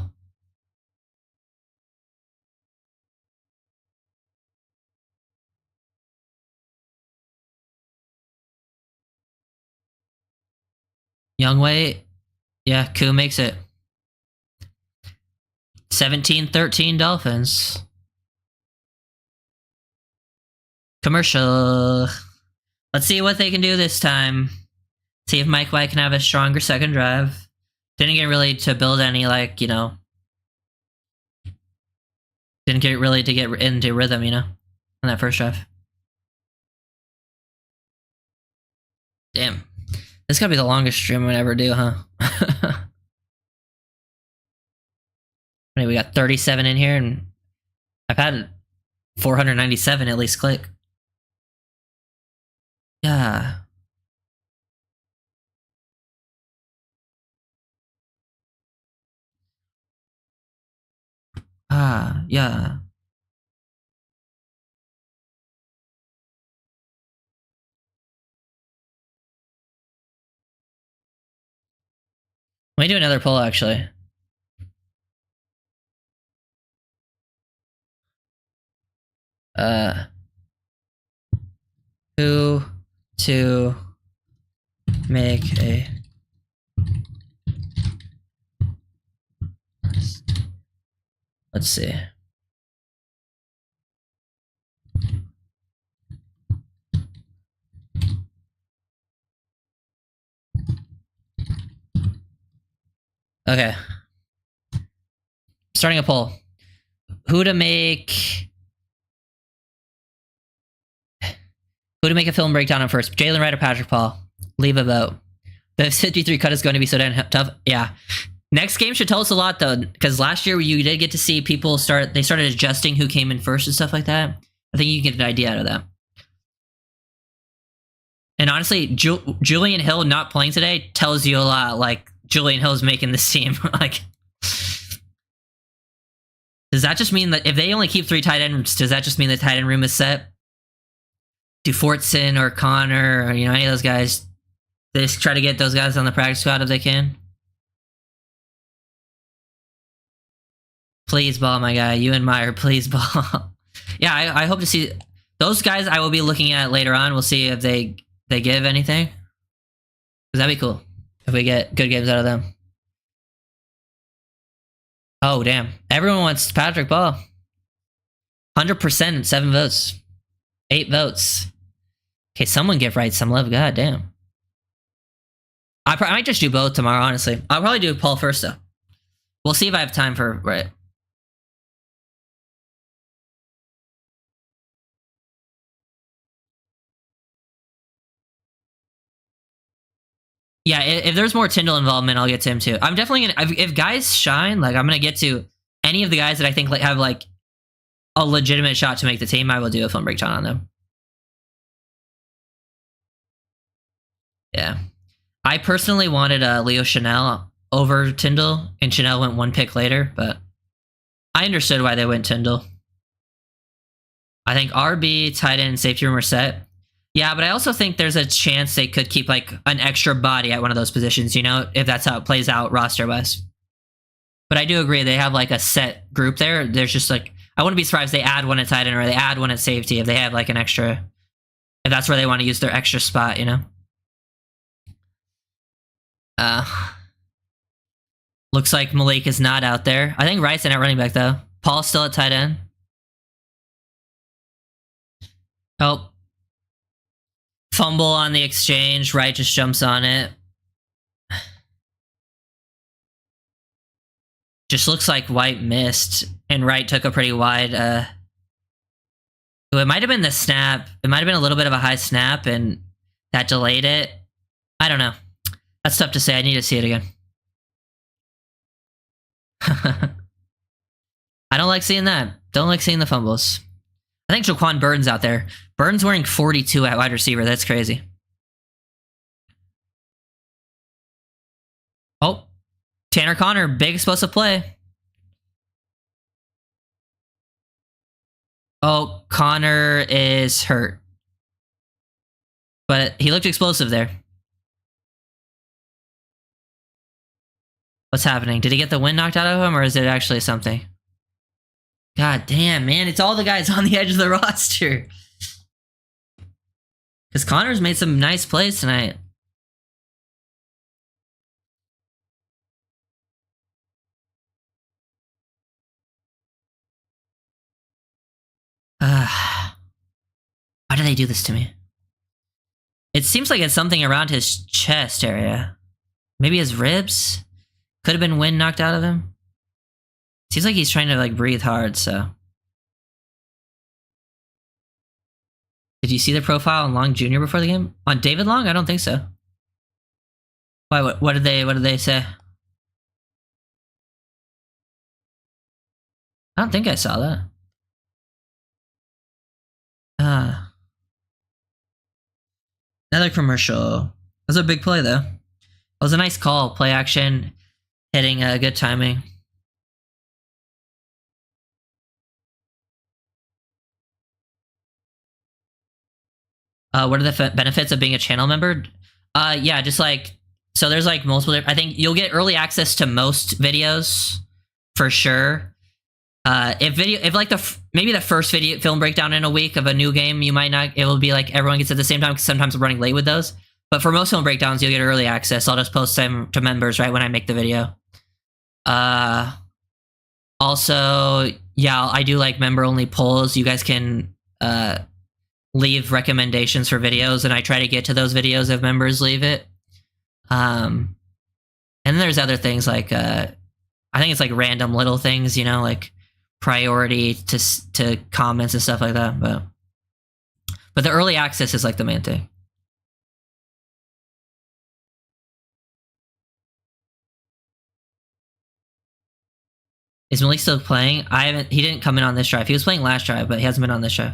Youngway. Yeah, Koo makes it. 17-13 Dolphins. Commercial. Let's see what they can do this time. See if Mike White can have a stronger second drive. Didn't get really to build any, like, you know. Didn't get really to get into rhythm, you know, on that first drive. Damn. This gotta be the longest stream we ever do, huh? We got 37 in here, and I've had 497 at least click. Yeah. Yeah. Let me do another poll, actually. Who to make a let's see. Okay. Starting a poll. Who to make a film breakdown on first? Jalen Wright or Patrick Paul? Leave a vote. The 53 cut is going to be so damn tough. Yeah. Next game should tell us a lot, though, because last year you did get to see people started adjusting who came in first and stuff like that. I think you can get an idea out of that. And honestly, Julian Hill not playing today tells you a lot. Like, Julian Hill's making this team. Like, does that just mean that if they only keep 3 tight ends, does that just mean the tight end room is set? Do Fortson or Connor or, you know, any of those guys, they just try to get those guys on the practice squad if they can? Please ball, my guy. You and Meyer, please ball. Yeah, I hope to see those guys. I will be looking at later on. We'll see if they give anything. Cause that'd be cool if we get good games out of them. Oh damn! Everyone wants Patrick Ball. 100%, 7 votes, 8 votes. Okay, someone give Wright some love. God damn. I might just do both tomorrow. Honestly, I'll probably do Paul first though. We'll see if I have time for Wright. Yeah, if there's more Tyndall involvement, I'll get to him too. I'm definitely gonna if guys shine, like I'm gonna get to any of the guys that I think like have like a legitimate shot to make the team. I will do a film breakdown on them. Yeah, I personally wanted Leo Chanel over Tyndall, and Chanel went 1 pick later, but I understood why they went Tyndall. I think RB, tight end, safety room are set. Yeah, but I also think there's a chance they could keep like an extra body at one of those positions, you know, if that's how it plays out roster-wise. But I do agree they have like a set group there. There's just like, I wouldn't be surprised if they add one at tight end or they add one at safety if they have like an extra, if that's where they want to use their extra spot, you know? Looks like Malik is not out there. I think Wright's in at running back though. Paul's still at tight end. Oh. Fumble on the exchange. Wright just jumps on it. Just looks like White missed, and Wright took a pretty wide. It might have been the snap. It might have been a little bit of a high snap, and that delayed it. I don't know. That's tough to say. I need to see it again. I don't like seeing that. Don't like seeing the fumbles. I think Jaquan Burton's out there. Burton's wearing 42 at wide receiver. That's crazy. Oh, Tanner Connor, big explosive play. Oh, Connor is hurt. But he looked explosive there. What's happening? Did he get the wind knocked out of him, or is it actually something? God damn, man. It's all the guys on the edge of the roster. Because Connor's made some nice plays tonight. Why do they do this to me? It seems like it's something around his chest area. Maybe his ribs? Could have been wind knocked out of him. Seems like he's trying to like breathe hard, so. Did you see the profile on Long Jr. before the game? On David Long? I don't think so. Why, what did they say? I don't think I saw that. Another commercial. That was a big play though. It was a nice call, play action, hitting good timing. What are the benefits of being a channel member? Yeah, just like, so there's like multiple, I think you'll get early access to most videos for sure. If like maybe the first film breakdown in a week of a new game, you might not, it will be like everyone gets at the same time because sometimes we're running late with those. But for most film breakdowns, you'll get early access. I'll just post them to members right when I make the video. Also, yeah, I do like member only polls. You guys can leave recommendations for videos, and I try to get to those videos if members leave it. And then there's other things like I think it's like random little things, you know, like priority to comments and stuff like that. But the early access is like the main thing. Is Malik still playing? He didn't come in on this drive. He was playing last drive, but he hasn't been on this drive.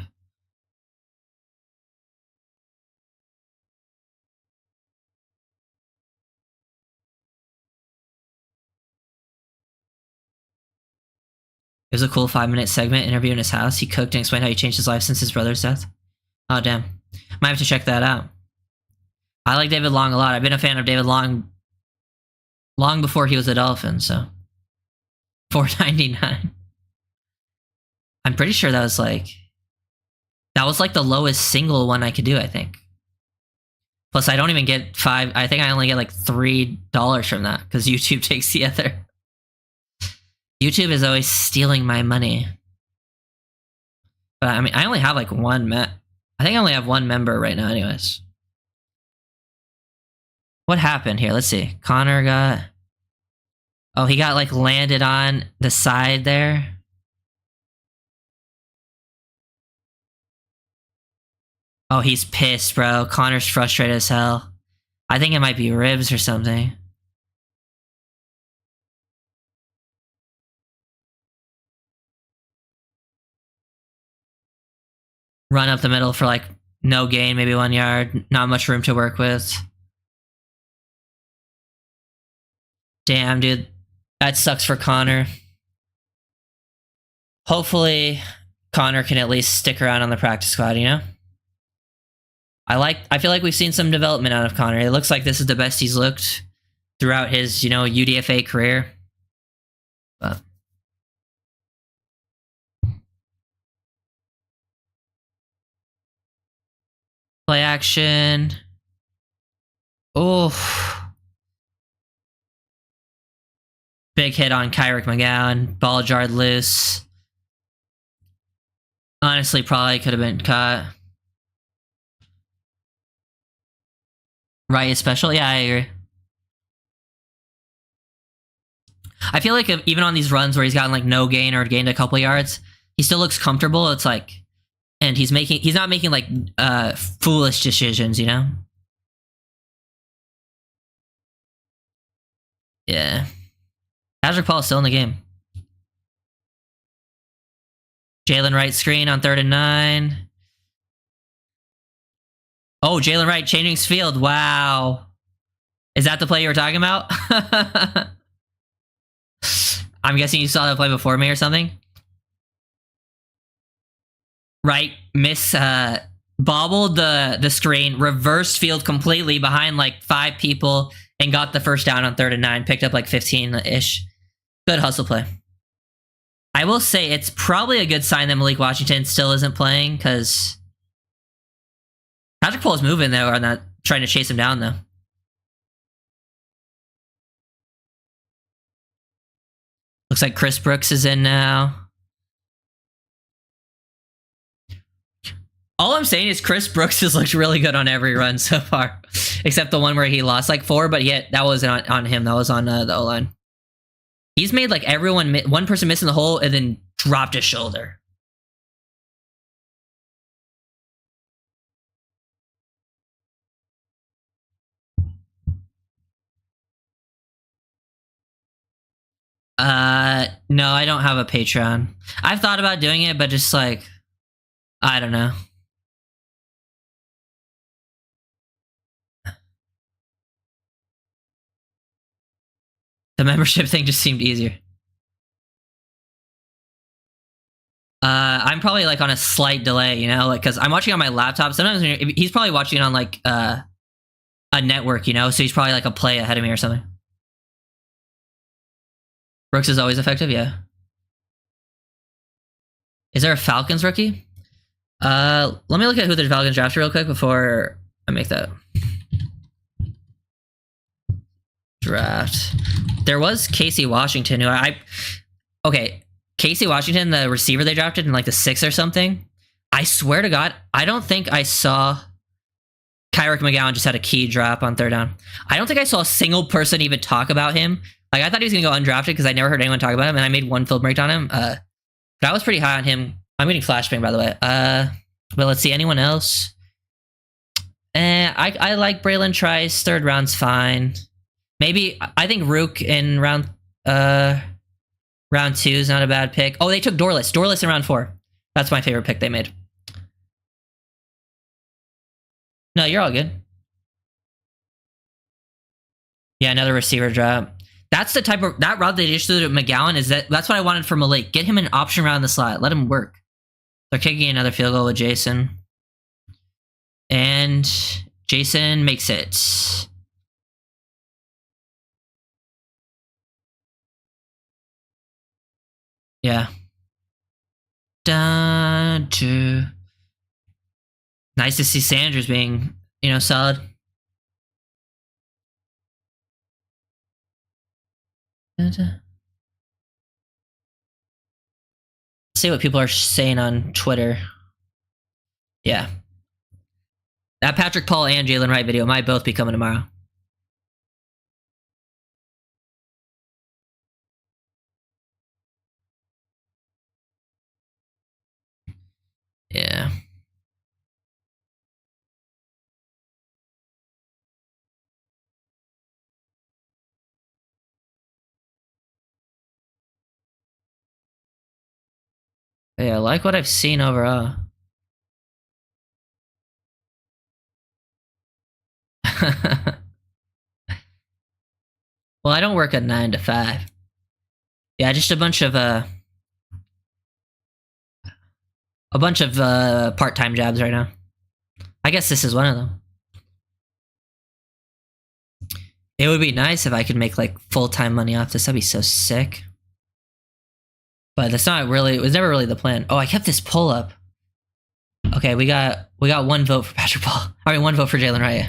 It was a cool 5-minute segment interview in his house. He cooked and explained how he changed his life since his brother's death. Oh, damn. Might have to check that out. I like David Long a lot. I've been a fan of David Long long before he was a Dolphin, so. $4.99. I'm pretty sure that was like the lowest single one I could do, I think. Plus, I don't even get $5. I think I only get like $3 from that because YouTube takes the other. YouTube is always stealing my money. But I mean, I only have like one I think I only have one member right now, anyways. What happened here? Let's see. Connor got. Oh, he got like landed on the side there. Oh, he's pissed, bro. Connor's frustrated as hell. I think it might be ribs or something. Run up the middle for like no gain, maybe 1 yard. Not much room to work with. Damn, dude. That sucks for Connor. Hopefully, Connor can at least stick around on the practice squad, you know? I feel like we've seen some development out of Connor. It looks like this is the best he's looked throughout his, you know, UDFA career. But play action. Oh. Big hit on Kyrick McGowan. Ball jarred loose. Honestly, probably could have been caught. Right is special? Yeah, I agree. I feel like even on these runs where he's gotten like no gain or gained a couple yards, he still looks comfortable. It's like, and he's not making like foolish decisions, you know? Yeah. Patrick Paul is still in the game. Jalen Wright screen on 3rd and 9. Oh, Jalen Wright changing his field. Wow. Is that the play you were talking about? I'm guessing you saw that play before me or something. Right. Bobbled the screen, reversed field completely behind like 5 people, and got the first down on 3rd and 9. Picked up like 15-ish. Good hustle play. I will say it's probably a good sign that Malik Washington still isn't playing, because Patrick Paul is moving though, or not trying to chase him down though. Looks like Chris Brooks is in now. All I'm saying is Chris Brooks has looked really good on every run so far, except the one where he lost like 4, but yet that wasn't on him. That was on the O-line. He's made like one person missing the hole and then dropped his shoulder. No, I don't have a Patreon. I've thought about doing it, but just like, I don't know. The membership thing just seemed easier. I'm probably like on a slight delay, you know, like because I'm watching on my laptop. Sometimes he's probably watching it on like a network, you know, so he's probably like a play ahead of me or something. Brooks is always effective, yeah. Is there a Falcons rookie? Let me look at who the Falcons drafted real quick before I make that draft. There was Casey Washington, who okay, Casey Washington, the receiver they drafted in like the 6th or something. I swear to God, I don't think I saw Kyrick McGowan just had a key drop on 3rd down. I don't think I saw a single person even talk about him. Like, I thought he was going to go undrafted because I never heard anyone talk about him, and I made one film breakdown on him. But I was pretty high on him. I'm getting flashbang, by the way. But let's see, anyone else? I like Braylon Trice. 3rd round's fine. Maybe, I think Rook in round 2 is not a bad pick. Oh, they took Dorless. Dorless in round 4. That's my favorite pick they made. No, you're all good. Yeah, another receiver drop. That's the type of that route they just threw to McGowan. That's what I wanted for Malik. Get him an option route in the slot. Let him work. They're kicking another field goal with Jason, and Jason makes it. Yeah. Nice to see Sanders being, solid. Let's see what people are saying on Twitter. Yeah. That Patrick Paul and Jalen Wright video might both be coming tomorrow. Yeah. Yeah, I like what I've seen overall. Well, I don't work a 9 to 5. Yeah, just a bunch of part-time jobs right now. I guess this is one of them. It would be nice if I could make like full-time money off this. That'd be so sick. But that's not really, it was never really the plan. Oh, I kept this poll up. Okay, we got one vote for Patrick Paul. I mean, one vote for Jalen Wright.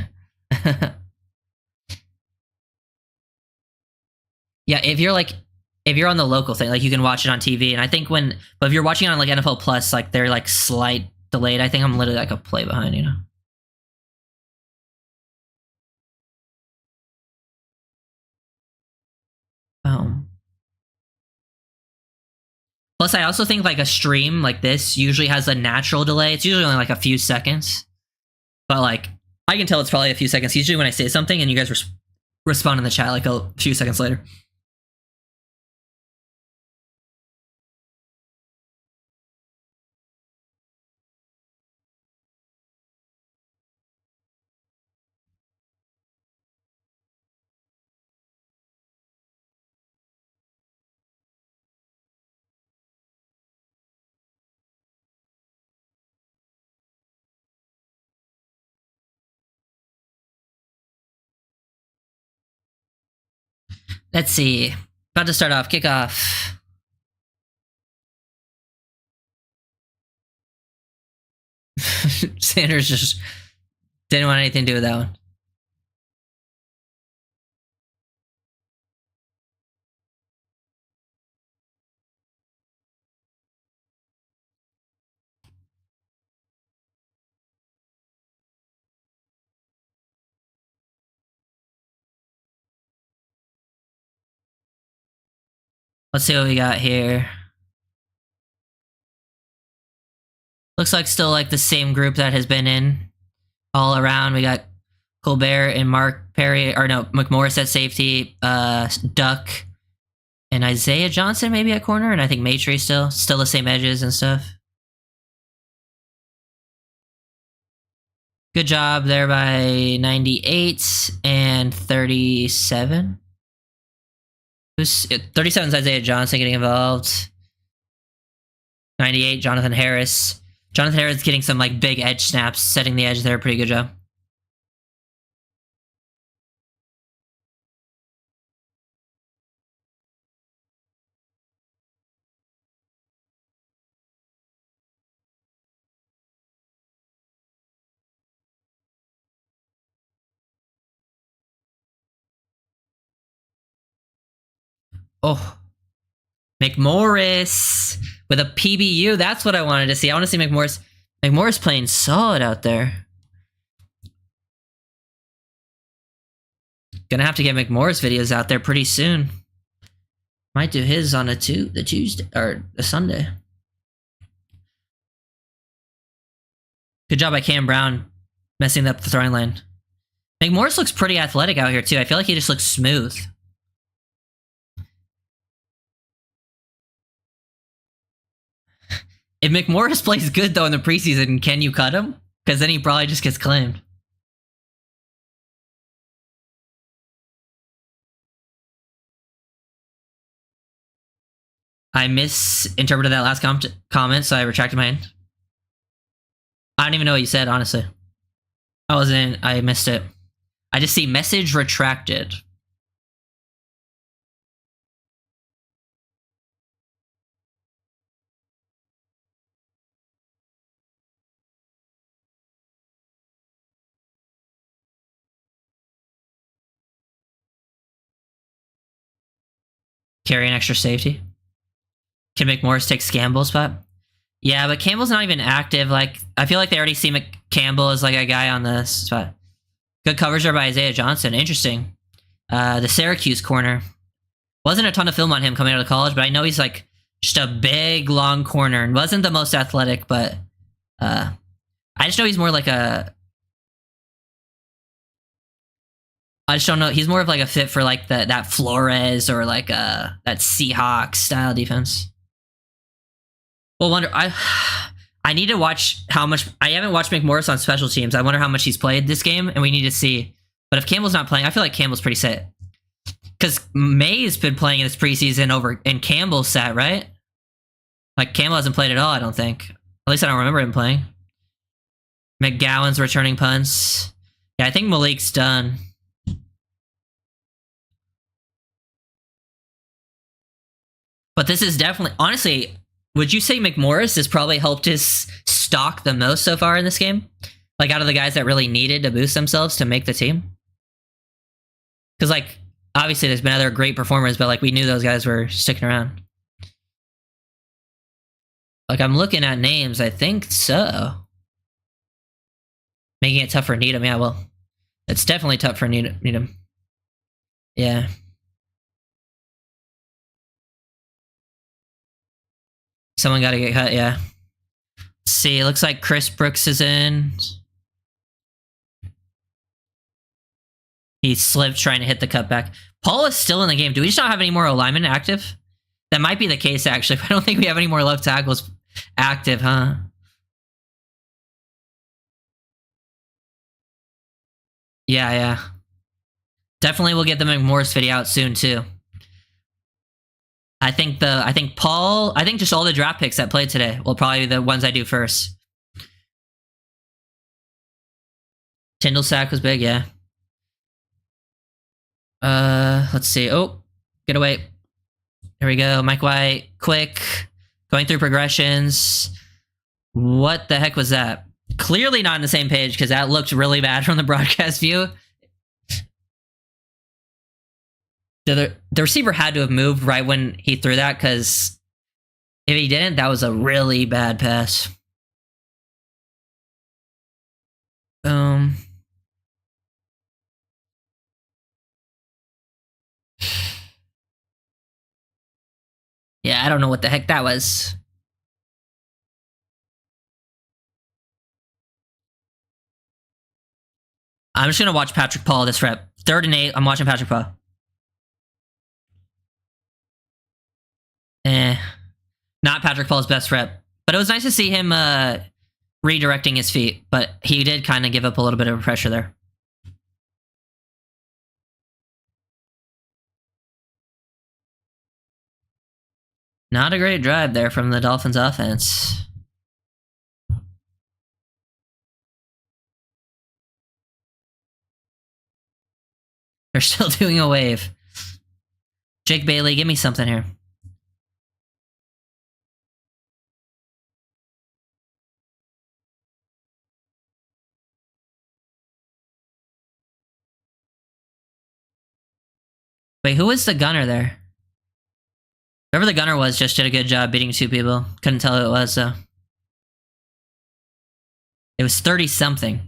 Yeah, if you're on the local thing, like you can watch it on TV, and I think but if you're watching it on like NFL Plus, like they're like slight delayed. I think I'm literally like a play behind, Plus, I also think like a stream like this usually has a natural delay. It's usually only like a few seconds, but like I can tell it's probably a few seconds. Usually when I say something and you guys respond in the chat like a few seconds later. Let's see. About to start off. Kickoff. Sanders just didn't want anything to do with that one. Let's see what we got here. Looks like still like the same group that has been in all around. We got Colbert and Mark Perry, or no, McMorris at safety, Duck, and Isaiah Johnson maybe at corner, and I think Maitre still the same edges and stuff. Good job there by 98 and 37. 37 is Isaiah Johnson getting involved. 98, Jonathan Harris. Jonathan Harris getting some like big edge snaps, setting the edge there. Pretty good job. Oh, McMorris with a PBU. That's what I wanted to see. I want to see McMorris. McMorris playing solid out there. Gonna have to get McMorris videos out there pretty soon. Might do his on the Tuesday or a Sunday. Good job by Cam Brown messing up the throwing line. McMorris looks pretty athletic out here too. I feel like he just looks smooth. If McMorris plays good though in the preseason, can you cut him? Because then he probably just gets claimed. I misinterpreted that last comment, so I retracted my hand. I don't even know what you said, honestly. I missed it. I just see message retracted. carry an extra safety. Can McMorris take Campbell's spot? Yeah, but Campbell's not even active. Like, I feel like they already see Campbell as like a guy on the spot. Good coverage there by Isaiah Johnson. Interesting. The Syracuse corner. Wasn't a ton of film on him coming out of college, but I know he's like just a big, long corner and wasn't the most athletic, but I just know he's more like a... I just don't know. He's more of like a fit for like that Flores or like that Seahawks style defense. Well, I need to watch how much... I haven't watched McMorris on special teams. I wonder how much he's played this game, and we need to see. But if Campbell's not playing, I feel like Campbell's pretty set. Because May's been playing in this preseason over in Campbell's set, right? Like, Campbell hasn't played at all, I don't think. At least I don't remember him playing. McGowan's returning punts. Yeah, I think Malik's done. But this is definitely... Honestly, would you say McMorris has probably helped his stock the most so far in this game? Like, out of the guys that really needed to boost themselves to make the team? Because, like, obviously there's been other great performers, but, like, we knew those guys were sticking around. Like, I'm looking at names, I think so. Making it tough for Needham, yeah, well. It's definitely tough for Needham. Yeah. Someone got to get cut, yeah. Let's see, it looks like Chris Brooks is in. He slipped trying to hit the cutback. Paul is still in the game. Do we just not have any more alignment active? That might be the case, actually. I don't think we have any more left tackles active, huh? Yeah, yeah. Definitely we'll get the McMorris video out soon, too. I think just all the draft picks that played today will probably be the ones I do first. Tyndall sack was big, yeah. Let's see. Oh, get away. There we go. Mike White, quick. Going through progressions. What the heck was that? Clearly not on the same page because that looked really bad from the broadcast view. The receiver had to have moved right when he threw that because if he didn't, that was a really bad pass. Yeah, I don't know what the heck that was. I'm just going to watch Patrick Paul this rep. 3rd and 8, I'm watching Patrick Paul. Not Patrick Paul's best rep. But it was nice to see him redirecting his feet. But he did kind of give up a little bit of pressure there. Not a great drive there from the Dolphins offense. They're still doing a wave. Jake Bailey, give me something here. Wait, who was the gunner there? Whoever the gunner was just did a good job beating 2 people. Couldn't tell who it was, though. It was 30-something.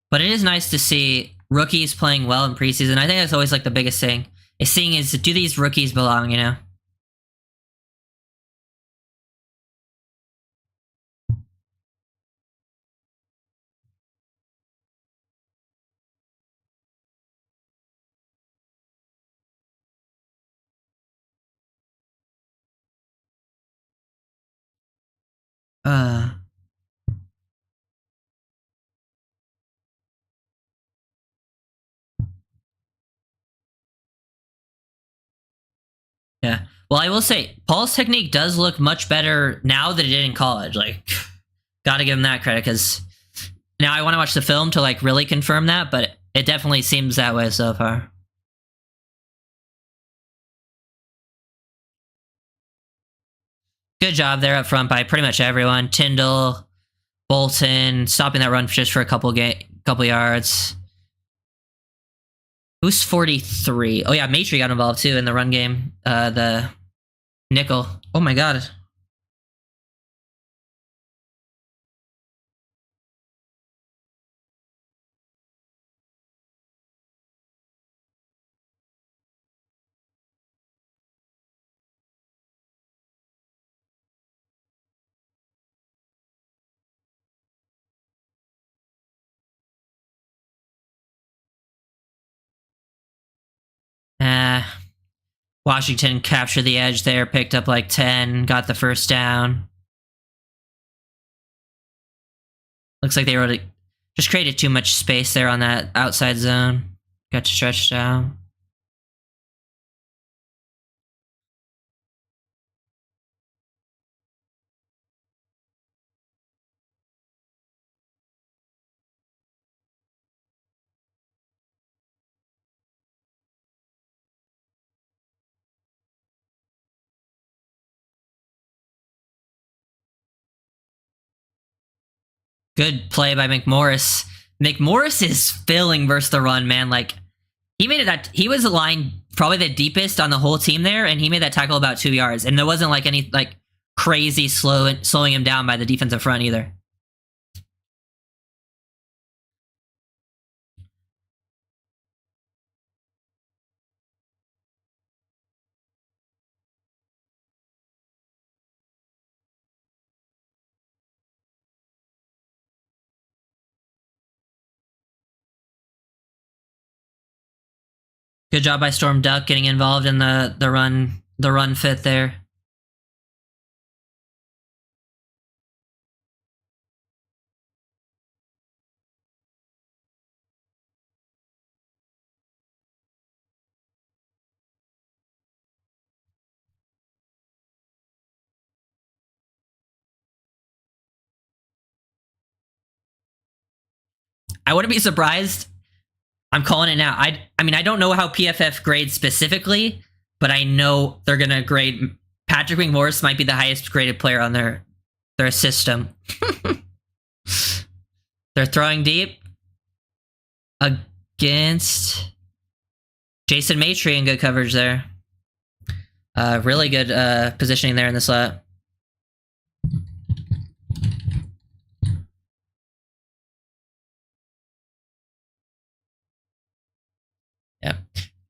But it is nice to see rookies playing well in preseason. I think that's always like the biggest thing. Is seeing is, do these rookies belong, you know? Yeah. Well, I will say, Paul's technique does look much better now than it did in college. Like, gotta give him that credit, because now I want to watch the film to, like, really confirm that, but it definitely seems that way so far. Good job there up front by pretty much everyone. Tyndall, Bolton, stopping that run just for a couple yards. Who's 43? Oh yeah, Matry got involved too in the run game. The nickel. Oh my god. Washington captured the edge there, picked up like 10, got the first down. Looks like they really just created too much space there on that outside zone. Got to stretch down. Good play by McMorris. McMorris is filling versus the run, man. Like, he made it that he was aligned probably the deepest on the whole team there, and he made that tackle about 2 yards. And there wasn't like any like crazy slowing him down by the defensive front either. Good job by Storm Duck getting involved in the run fit there. I wouldn't be surprised. I'm calling it now. I mean, I don't know how PFF grades specifically, but I know they're gonna grade Patrick McMorris might be the highest graded player on their system. They're throwing deep against Jason Matry in good coverage there. Really good positioning there in the slot. Yeah.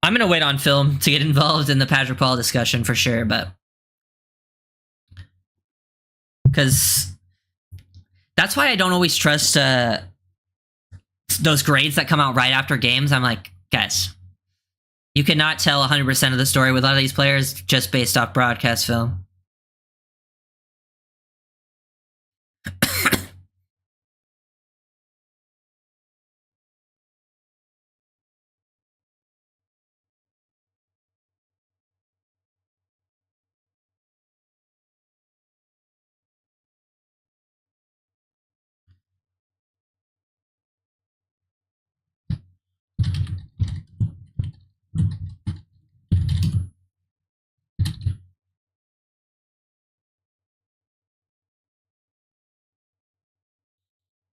I'm going to wait on film to get involved in the Patrick Paul discussion for sure, but because that's why I don't always trust those grades that come out right after games. I'm like, guys, you cannot tell 100% of the story with a lot of these players just based off broadcast film.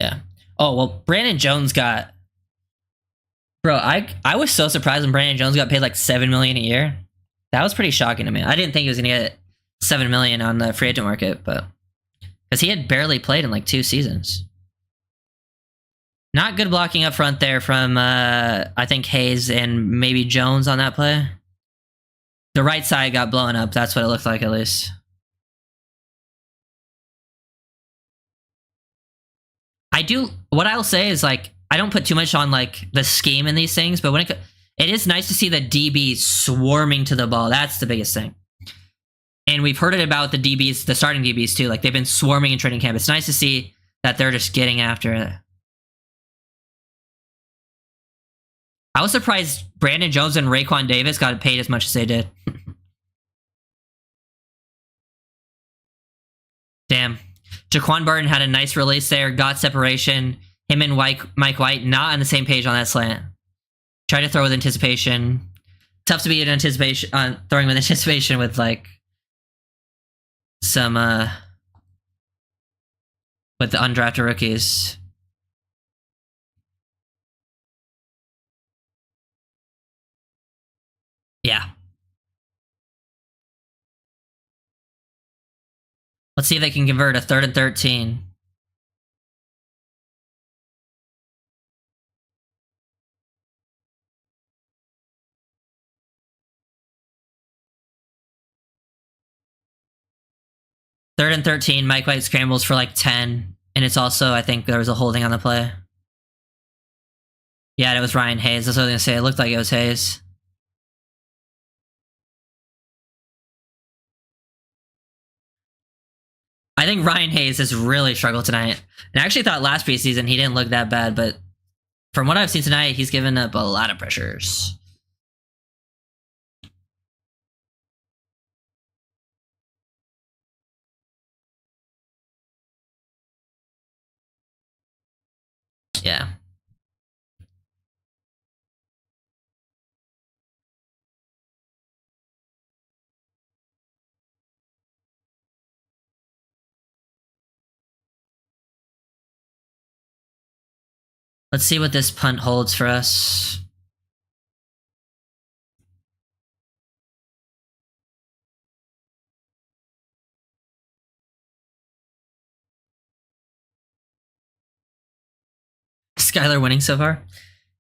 Yeah. Oh, well, Brandon Jones got... Bro, I was so surprised when Brandon Jones got paid like $7 million a year. That was pretty shocking to me. I didn't think he was going to get $7 million on the free agent market, but... Because he had barely played in like 2 seasons. Not good blocking up front there from, I think, Hayes and maybe Jones on that play. The right side got blown up. That's what it looked like, at least. What I'll say is, like, I don't put too much on, like, the scheme in these things, but when it is nice to see the DBs swarming to the ball. That's the biggest thing. And we've heard it about the DBs, the starting DBs, too. Like, they've been swarming in training camp. It's nice to see that they're just getting after it. I was surprised Brandon Jones and Raekwon Davis got paid as much as they did. Damn. Jaquan Barton had a nice release there, got separation. Him and Mike White not on the same page on that slant. Tried to throw with anticipation. Tough to be in anticipation, throwing with anticipation with, like, some with the undrafted rookies. Yeah. Let's see if they can convert a 3rd and 13. Third and 13, Mike White scrambles for like 10. And it's also, I think there was a holding on the play. Yeah, it was Ryan Hayes. That's what I was going to say. It looked like it was Hayes. I think Ryan Hayes has really struggled tonight. And I actually thought last preseason he didn't look that bad, but from what I've seen tonight, he's given up a lot of pressures. Yeah. Let's see what this punt holds for us. Skyler winning so far?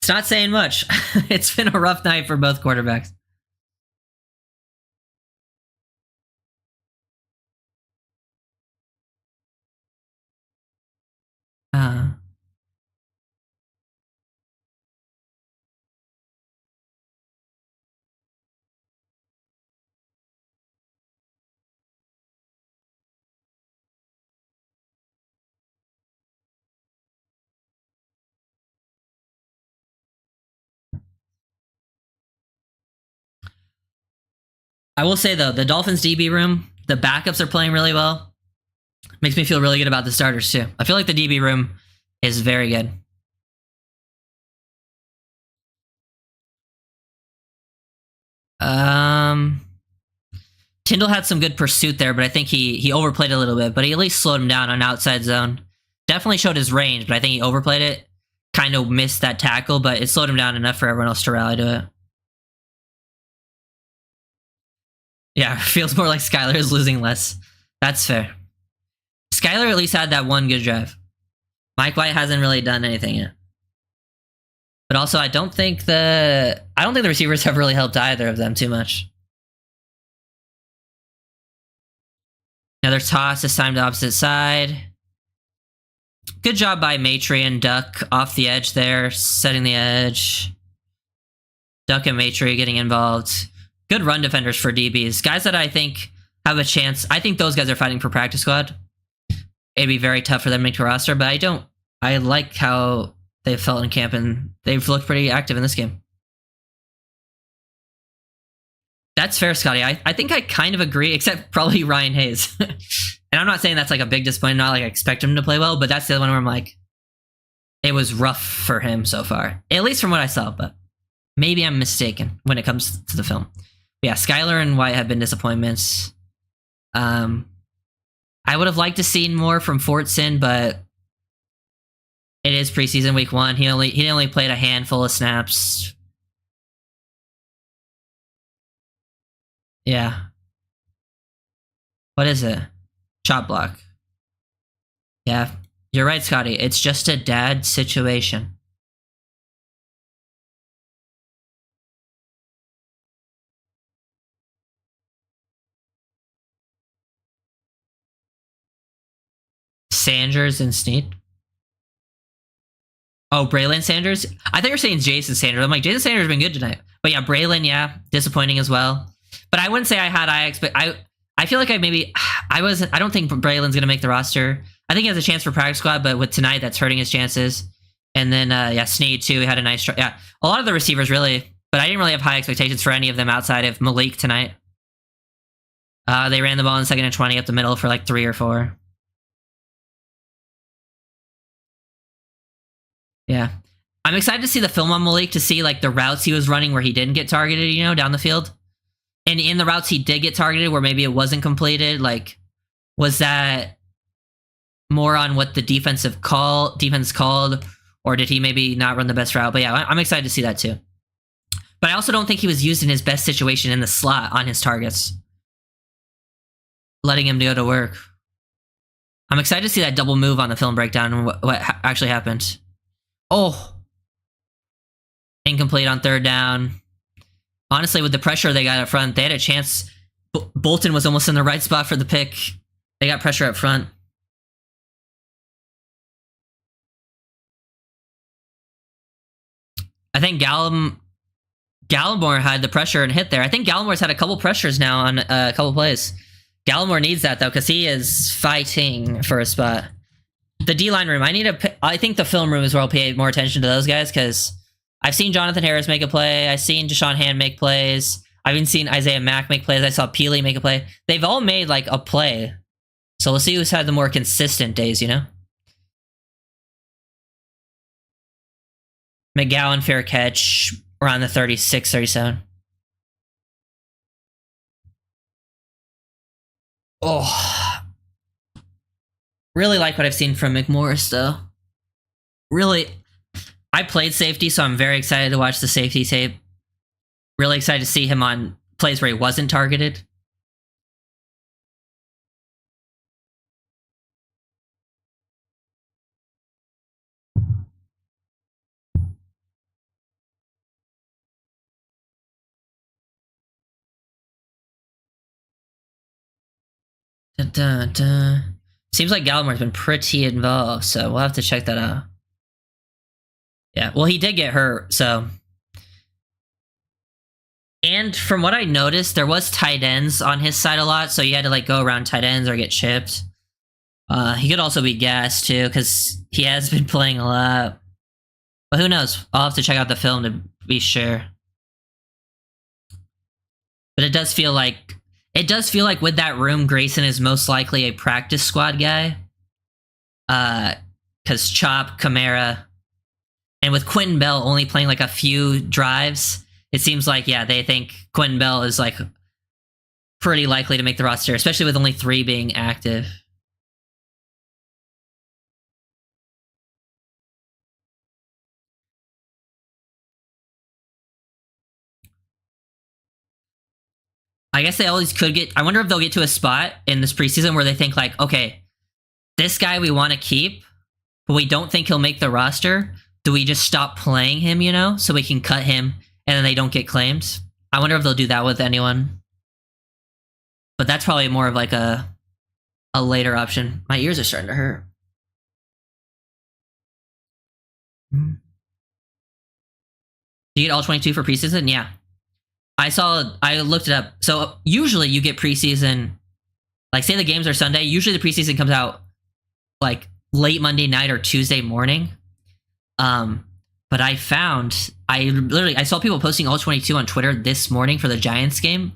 It's not saying much. It's been a rough night for both quarterbacks. I will say though, the Dolphins DB room, the backups are playing really well. Makes me feel really good about the starters too. I feel like the DB room is very good. Tyndall had some good pursuit there, but I think he overplayed a little bit, but he at least slowed him down on outside zone. Definitely showed his range, but I think he overplayed it. Kind of missed that tackle, but it slowed him down enough for everyone else to rally to it. Yeah, feels more like Skyler is losing less. That's fair. Skyler at least had that one good drive. Mike White hasn't really done anything yet. But also, I don't think the receivers have really helped either of them too much. Another toss, this time to opposite side. Good job by Maitre and Duck off the edge there, setting the edge. Duck and Maitre getting involved. Good run defenders for DBs. Guys that I think have a chance. I think those guys are fighting for practice squad. It'd be very tough for them to make a roster, but I like how they've felt in camp, and they've looked pretty active in this game. That's fair, Scotty. I think I kind of agree, except probably Ryan Hayes. And I'm not saying that's like a big disappointment, not like I expect him to play well, but that's the other one where I'm like, it was rough for him so far. At least from what I saw, but maybe I'm mistaken when it comes to the film. But yeah, Skyler and White have been disappointments. I would have liked to seen more from Fortson, but it is preseason week 1. He only played a handful of snaps. Yeah. What is it? Chop block. Yeah, you're right, Scotty. It's just a dad situation. Sanders and Snead. Oh, Braylon Sanders? I thought you were saying Jason Sanders. I'm like, Jason Sanders has been good tonight. But yeah, Braylon, yeah, disappointing as well. But I wouldn't say I feel like I don't think Braylon's going to make the roster. I think he has a chance for practice squad, but with tonight, that's hurting his chances. And then, yeah, Snead too, he had a nice try. Yeah, a lot of the receivers really, but I didn't really have high expectations for any of them outside of Malik tonight. They ran the ball in 2nd and 20 up the middle for like 3 or 4. Yeah. I'm excited to see the film on Malik to see like the routes he was running where he didn't get targeted, down the field. And in the routes he did get targeted where maybe it wasn't completed, like Was that more on what the defense called, or did he maybe not run the best route? But yeah, I'm excited to see that too. But I also don't think he was used in his best situation in the slot on his targets, letting him go to work. I'm excited to see that double move on the film breakdown and what actually happened. Oh, incomplete on third down. Honestly, with the pressure they got up front, they had a chance. Bolton was almost in the right spot for the pick. They got pressure up front. I think Gallimore had the pressure and hit there. I think Gallimore's had a couple pressures now on a couple plays. Gallimore needs that, though, because he is fighting for a spot. The D-line room, I think the film room is where I'll pay more attention to those guys, because I've seen Jonathan Harris make a play. I've seen Deshaun Hand make plays. I've even seen Isaiah Mack make plays. I saw Peely make a play. They've all made, like, a play. So we'll see who's had the more consistent days, you know? McGowan, fair catch, around the 36, 37. Oh. Really like what I've seen from McMorris, though. Really, I played safety, so I'm very excited to watch the safety tape. Really excited to see him on plays where he wasn't targeted. Dun, dun, dun. Seems like Gallimore's been pretty involved, so we'll have to check that out. Yeah, well, he did get hurt, so. And from what I noticed, there was tight ends on his side a lot, so you had to like go around tight ends or get chipped. He could also be gassed too, because he has been playing a lot. But who knows? I'll have to check out the film to be sure. But it does feel like with that room, Grayson is most likely a practice squad guy. Because Chop, Kamara, and with Quentin Bell only playing like a few drives, it seems like, yeah, they think Quentin Bell is like pretty likely to make the roster, especially with only 3 being active. I guess they always could get. I wonder if they'll get to a spot in this preseason where they think like, okay, this guy we want to keep, but we don't think he'll make the roster. Do we just stop playing him, you know, so we can cut him and then they don't get claimed? I wonder if they'll do that with anyone. But that's probably more of like a later option. My ears are starting to hurt. Do you get all 22 for preseason? Yeah. I looked it up. So usually you get preseason, like say the games are Sunday, usually the preseason comes out like late Monday night or Tuesday morning. But I saw people posting all 22 on Twitter this morning for the Giants game.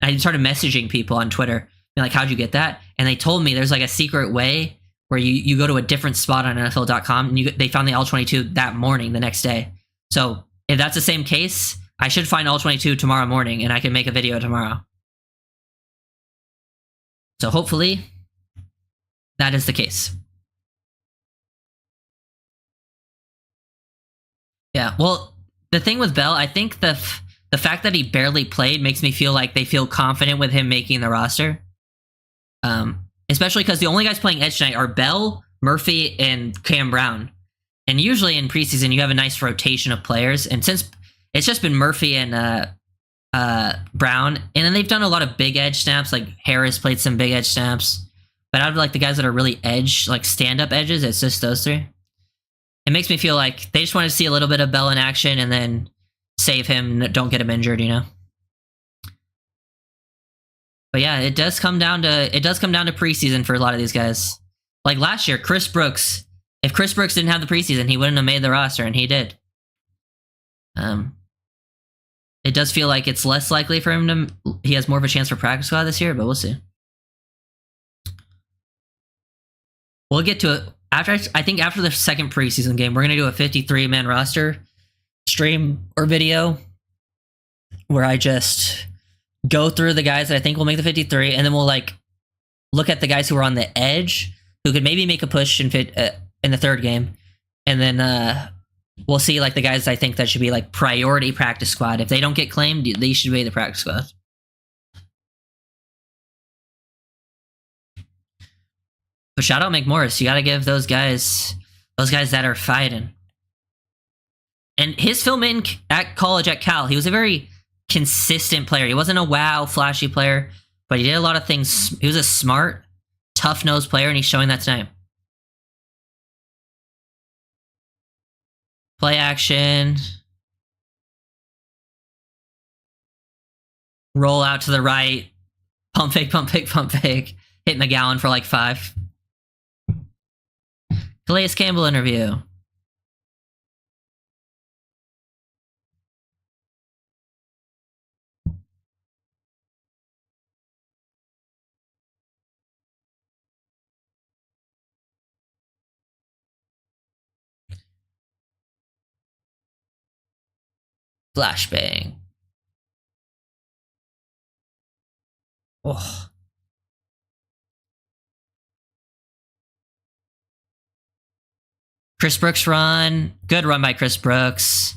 And I started messaging people on Twitter, being like, how'd you get that? And they told me there's like a secret way where you go to a different spot on NFL.com and they found the all 22 that morning, the next day. So if that's the same case, I should find all 22 tomorrow morning and I can make a video tomorrow. So hopefully that is the case. Yeah, well, the thing with Bell, I think the fact that he barely played makes me feel like they feel confident with him making the roster. Especially because the only guys playing edge tonight are Bell, Murphy, and Cam Brown. And usually in preseason, you have a nice rotation of players. And since it's just been Murphy and Brown, and then they've done a lot of big edge snaps, like Harris played some big edge snaps. But out of like the guys that are really edge, like stand-up edges, it's just those 3. It makes me feel like they just want to see a little bit of Bell in action and then save him, don't get him injured, you know? But yeah, it does come down to preseason for a lot of these guys. Like last year, Chris Brooks. If Chris Brooks didn't have the preseason, he wouldn't have made the roster, and he did. It does feel like it's less likely for him to. He has more of a chance for practice squad this year, but we'll see. We'll get to it after. I think after the second preseason game, we're gonna do a 53-man roster stream or video where I just go through the guys that I think will make the 53, and then we'll like look at the guys who are on the edge who could maybe make a push in the third game, and then we'll see like the guys I think that should be like priority practice squad. If they don't get claimed, they should be the practice squad. But shout out McMorris. You got to give those guys that are fighting. And his film at college at Cal, he was a very consistent player. He wasn't a wow, flashy player, but he did a lot of things. He was a smart, tough-nosed player, and he's showing that tonight. Play action. Roll out to the right. Pump fake, pump fake, pump fake. Hit McGowan for like 5. Calais Campbell interview. Flashbang. Oh. Chris Brooks run. Good run by Chris Brooks.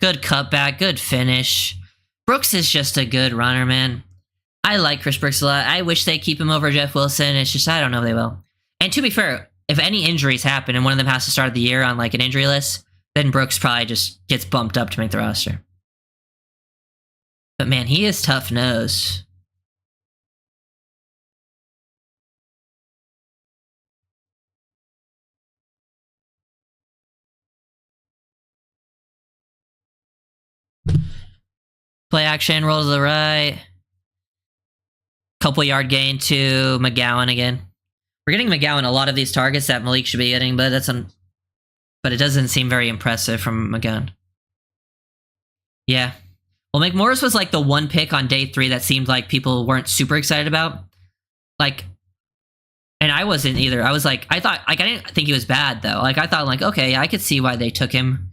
Good cutback. Good finish. Brooks is just a good runner, man. I like Chris Brooks a lot. I wish they keep him over Jeff Wilson. It's just, I don't know if they will. And to be fair, if any injuries happen and one of them has to start the year on like an injury list, then Brooks probably just gets bumped up to make the roster. But man, he is tough nose. Play action, roll to the right. Couple yard gain to McGowan again. We're getting McGowan a lot of these targets that Malik should be getting, but but it doesn't seem very impressive from McGowan. Yeah. Well, McMorris was like the one pick on day 3 that seemed like people weren't super excited about. Like, and I wasn't either. I was like, I didn't think he was bad though. Like, I thought like, okay, I could see why they took him.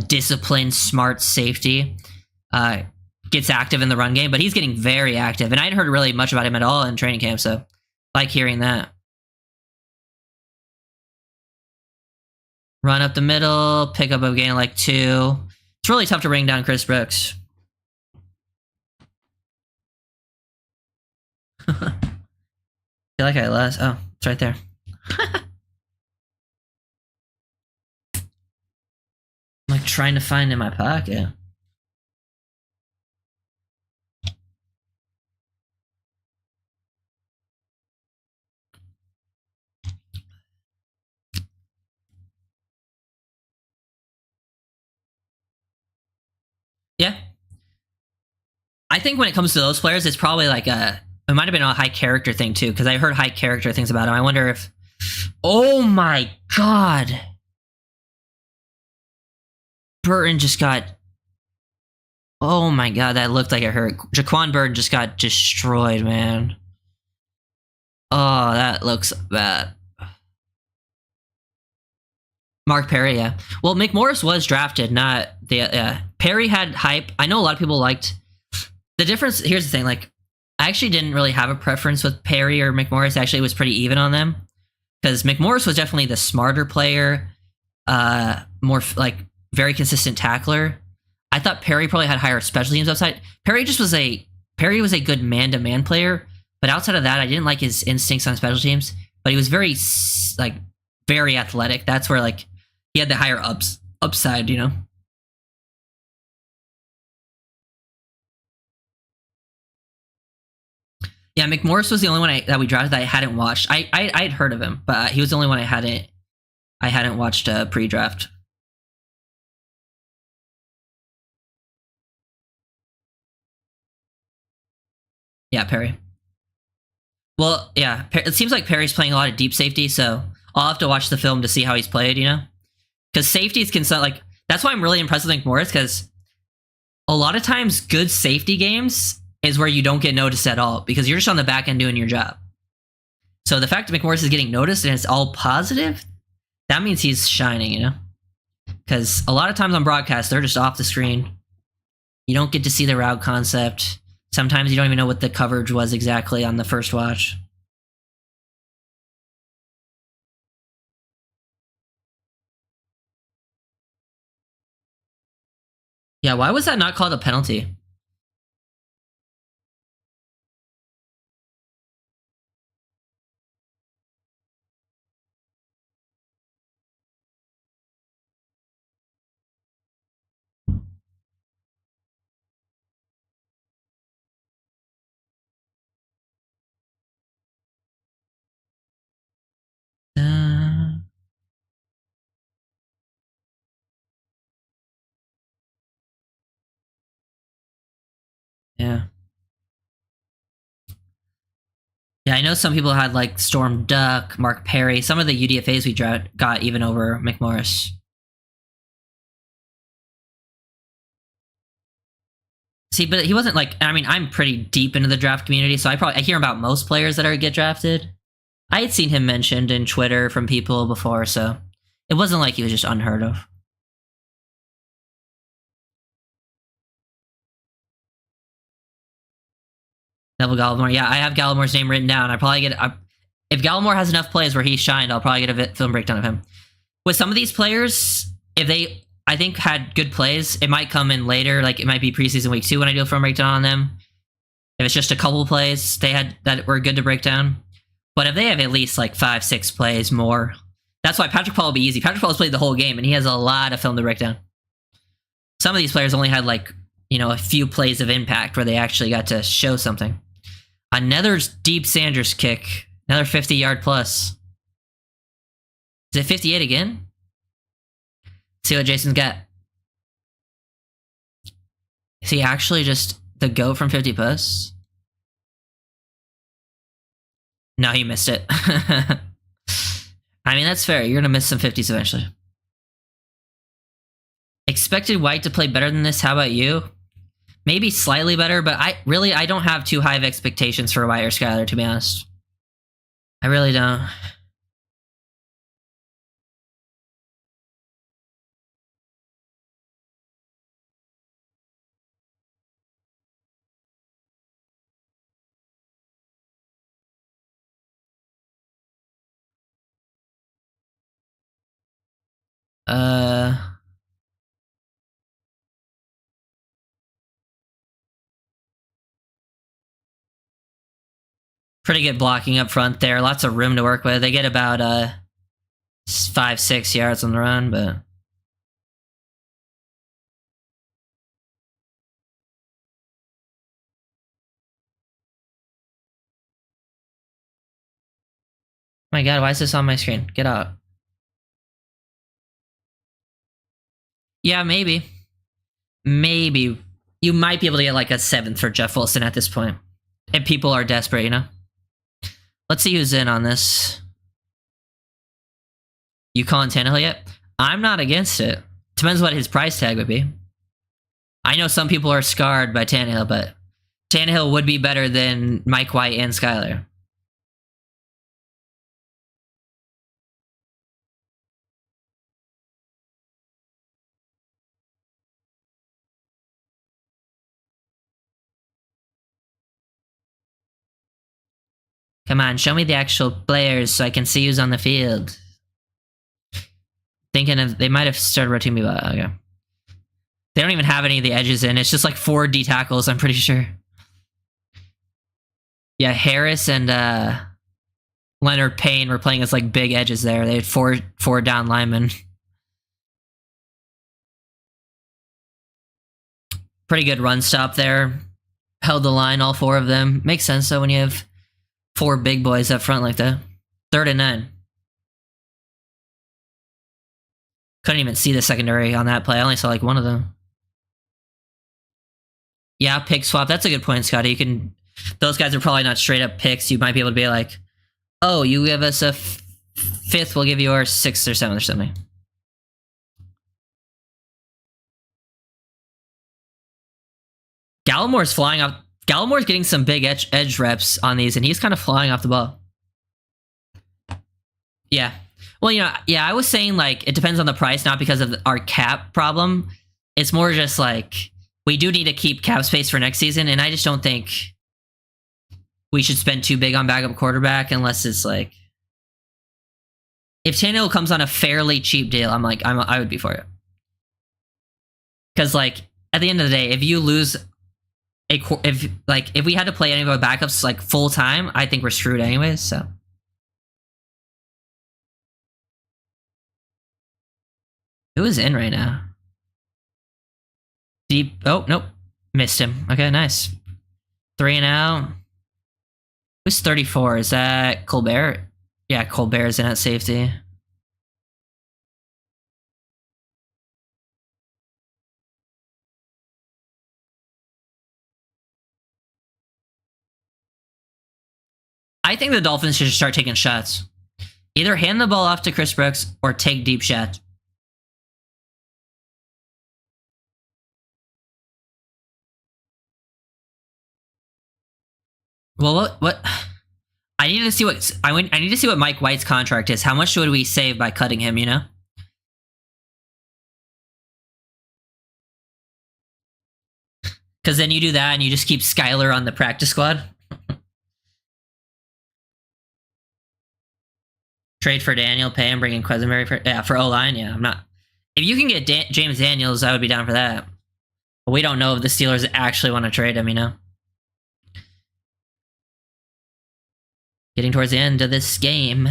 Disciplined, smart safety. Gets active in the run game, but he's getting very active. And I hadn't heard really much about him at all in training camp, so I like hearing that. Run up the middle, pick up a gain like 2. It's really tough to bring down Chris Brooks. I feel like I lost. Oh, it's right there. I'm like trying to find in my pocket. Yeah. I think when it comes to those players, it's probably like it might have been a high character thing too, because I heard high character things about him. I wonder if, oh my god. Burton just got, oh my god, that looked like it hurt. Jaquan Burton just got destroyed, man. Oh, that looks bad. Mark Perry, yeah. Well, McMorris was drafted, not the Perry had hype. I know a lot of people liked the difference. Here's the thing, like I actually didn't really have a preference with Perry or McMorris. Actually, it was pretty even on them because McMorris was definitely the smarter player, more like very consistent tackler. I thought Perry probably had higher special teams upside. Perry was a good man-to-man player, but outside of that, I didn't like his instincts on special teams. But he was very athletic. That's where like he had the higher upside, you know. Yeah, McMorris was the only one that we drafted that I hadn't watched. I'd heard of him, but he was the only one I hadn't watched pre-draft. Yeah, Perry. Well, yeah, it seems like Perry's playing a lot of deep safety, so I'll have to watch the film to see how he's played, you know? Because safeties can sound like, that's why I'm really impressed with McMorris, because a lot of times good safety games is where you don't get noticed at all, because you're just on the back end doing your job. So the fact that McMorris is getting noticed and it's all positive, that means he's shining, you know? Because a lot of times on broadcast, they're just off the screen. You don't get to see the route concept. Sometimes you don't even know what the coverage was exactly on the first watch. Yeah, why was that not called a penalty? Uh, yeah. Yeah, I know some people had like Storm Duck, Mark Perry, some of the UDFAs we got even over McMorris. See, but he wasn't like, I mean, I'm pretty deep into the draft community, so I hear about most players that get drafted. I had seen him mentioned in Twitter from people before, so it wasn't like he was just unheard of. Neville Gallimore, yeah, I have Gallimore's name written down. If Gallimore has enough plays where he shined, I'll probably get a film breakdown of him. With some of these players, if they, I think, had good plays, it might come in later. Like it might be preseason week 2 when I do a film breakdown on them. If it's just a couple plays they had that were good to break down. But if they have at least like 5-6 plays more, that's why Patrick Paul will be easy. Patrick Paul has played the whole game and he has a lot of film to break down. Some of these players only had like, a few plays of impact where they actually got to show something. Another deep Sanders kick. Another 50-yard plus. Is it 58 again? See what Jason's got. Is he actually just the go from 50 plus? No, he missed it. I mean, that's fair. You're going to miss some 50s eventually. Expected White to play better than this. How about you? Maybe slightly better, but I don't have too high of expectations for White or Skyler, to be honest. I really don't. Pretty good blocking up front there. Lots of room to work with. They get about 5-6 yards on the run, but my God, why is this on my screen? Get out. Yeah, maybe. Maybe. You might be able to get like a 7th for Jeff Wilson at this point. If people are desperate, Let's see who's in on this. You calling Tannehill yet? I'm not against it. Depends what his price tag would be. I know some people are scarred by Tannehill, but Tannehill would be better than Mike White and Skyler. Come on, show me the actual players so I can see who's on the field. Thinking of, they might have started rotating me, but okay. They don't even have any of the edges in. It's just like 4 D tackles, I'm pretty sure. Yeah, Harris and Leonard Payne were playing as like big edges there. They had four down linemen. Pretty good run stop there. Held the line, all 4 of them. Makes sense though when you have 4 big boys up front like that. 3rd and 9. Couldn't even see the secondary on that play. I only saw like one of them. Yeah, pick swap. That's a good point, Scotty. Those guys are probably not straight up picks. You might be able to be like, oh, you give us a 5th, we'll give you our 6th or 7th or something. Gallimore's flying off. Gallimore's getting some big edge reps on these, and he's kind of flying off the ball. Yeah. Well, I was saying like it depends on the price, not because of our cap problem. It's more just like we do need to keep cap space for next season, and I just don't think we should spend too big on backup quarterback unless it's like if Tannehill comes on a fairly cheap deal, I would be for it. Because like at the end of the day, if you lose if we had to play any of our backups like full time, I think we're screwed anyways. So who is in right now? Deep. Oh nope, missed him. Okay, nice. 3 and out. Who's 34? Is that Colbert? Yeah, Colbert's in at safety. I think the Dolphins should start taking shots. Either hand the ball off to Chris Brooks or take deep shots. Well, what? I need to see what I need to see what Mike White's contract is. How much would we save by cutting him? You know. Because then you do that and you just keep Skyler on the practice squad. Trade for Daniel, pay him, bring in Quesenberry for O-line. Yeah, I'm not. If you can get James Daniels, I would be down for that. But we don't know if the Steelers actually want to trade him, you know? Getting towards the end of this game.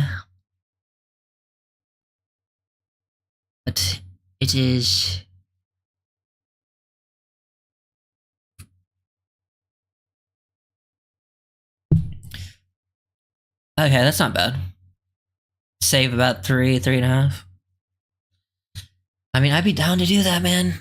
But it is... Okay, that's not bad. Save about 3.5. I mean, I'd be down to do that, man.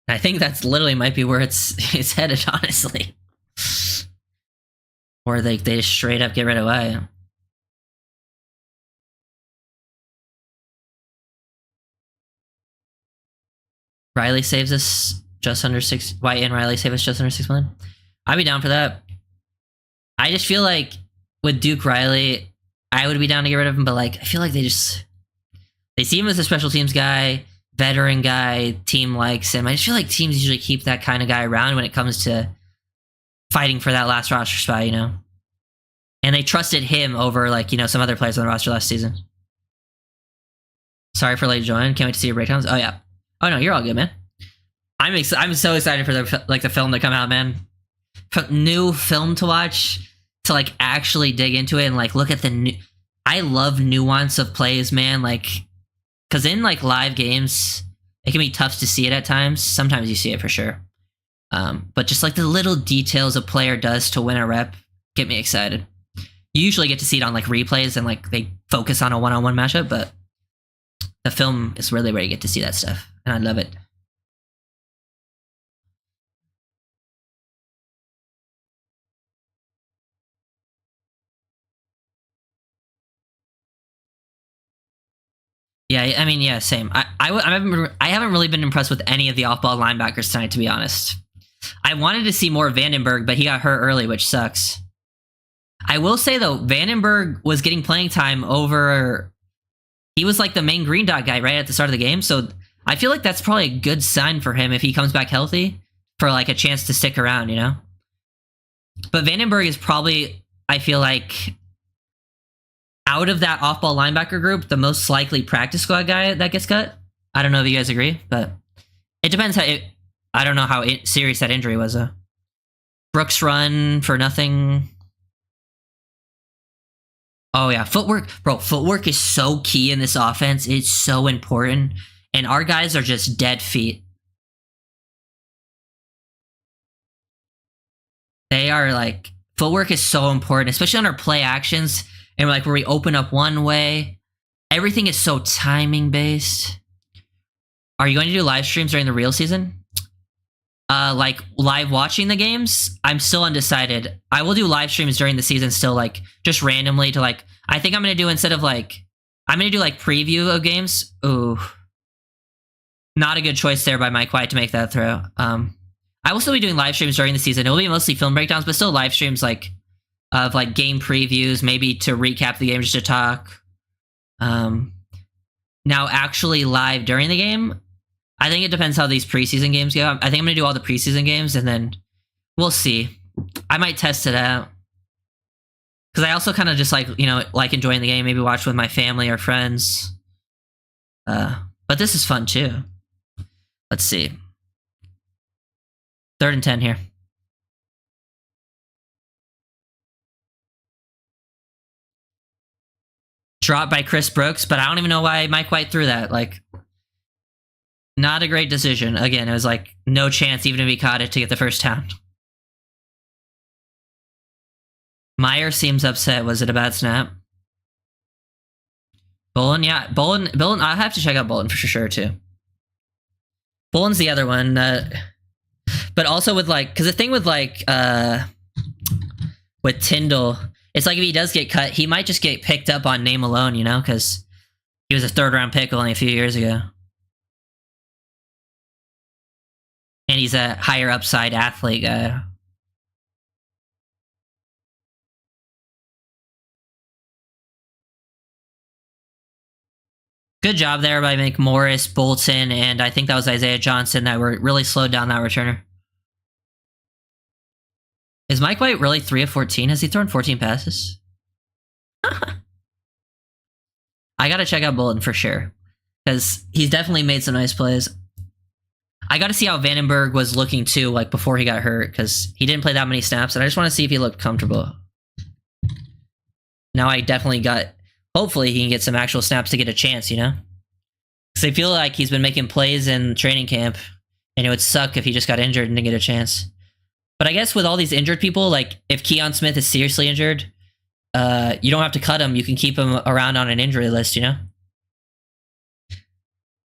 I think that's literally might be where it's headed, honestly. Or they just straight up get rid of White. Riley saves us just under 6. White and Riley save us just under 6 million. I'd be down for that. I just feel like with Duke Riley, I would be down to get rid of him, but like I feel like they see him as a special teams guy, veteran guy, team likes him. I just feel like teams usually keep that kind of guy around when it comes to fighting for that last roster spot, you know? And they trusted him over like, you know, some other players on the roster last season. Sorry for late join. Can't wait to see your breakdowns. Oh yeah. Oh no, you're all good, man. I'm so excited for the film to come out, man. New film to watch, to like actually dig into it and like look at the new. I love nuance of plays, man. Like, because in like live games, it can be tough to see it at times. Sometimes you see it for sure, but just like the little details a player does to win a rep get me excited. You usually get to see it on like replays and like they focus on a one-on-one matchup, but the film is really where you get to see that stuff, and I love it. Yeah, I mean, yeah, same. I haven't really been impressed with any of the off-ball linebackers tonight, to be honest. I wanted to see more Vandenberg, but he got hurt early, which sucks. I will say, though, Vandenberg was getting playing time over... He was like the main green dot guy right at the start of the game, so I feel like that's probably a good sign for him if he comes back healthy for like a chance to stick around, you know? But Vandenberg is probably, I feel like... out of that off-ball linebacker group, the most likely practice squad guy that gets cut. I don't know if you guys agree, but it depends. I don't know how serious that injury was. Brooks run for nothing. Oh yeah, footwork. Bro, footwork is so key in this offense. It's so important. And our guys are just dead feet. They are like, footwork is so important, especially on our play actions. And like where we open up one way, everything is so timing based. Are you going to do live streams during the real season? Like live watching the games? I'm still undecided. I will do live streams during the season still, like just randomly to like, I think I'm going to do instead of like, I'm going to do like preview of games. Ooh. Not a good choice there by Mike White to make that throw. I will still be doing live streams during the season. It will be mostly film breakdowns, but still live streams like, of like game previews, maybe to recap the game, just to talk. Now actually live during the game, I think it depends how these preseason games go. I think I'm gonna do all the preseason games and then we'll see. I might test it out. Because I also kind of just like, like enjoying the game, maybe watch with my family or friends. But this is fun too. Let's see. 3rd and 10 here. Dropped by Chris Brooks, but I don't even know why Mike White threw that. Like, not a great decision. Again, it was like no chance even if he caught it to get the first down. Meyer seems upset. Was it a bad snap? Bolin, yeah. Bolin, I'll have to check out Bolin for sure too. Bolin's the other one. But also with like, because the thing with like, with Tyndall, it's like if he does get cut, he might just get picked up on name alone, because he was a 3rd round pick only a few years ago. And he's a higher upside athlete guy. Good job there by McMorris, Bolton, and I think that was Isaiah Johnson that were really slowed down that returner. Is Mike White really 3 of 14? Has he thrown 14 passes? I gotta check out Bolton for sure, because he's definitely made some nice plays. I gotta see how Vandenberg was looking too, like before he got hurt, because he didn't play that many snaps, and I just want to see if he looked comfortable. Now I definitely got... Hopefully he can get some actual snaps to get a chance, Because I feel like he's been making plays in training camp, and it would suck if he just got injured and didn't get a chance. But I guess with all these injured people, like if Keon Smith is seriously injured, you don't have to cut him. You can keep him around on an injury list,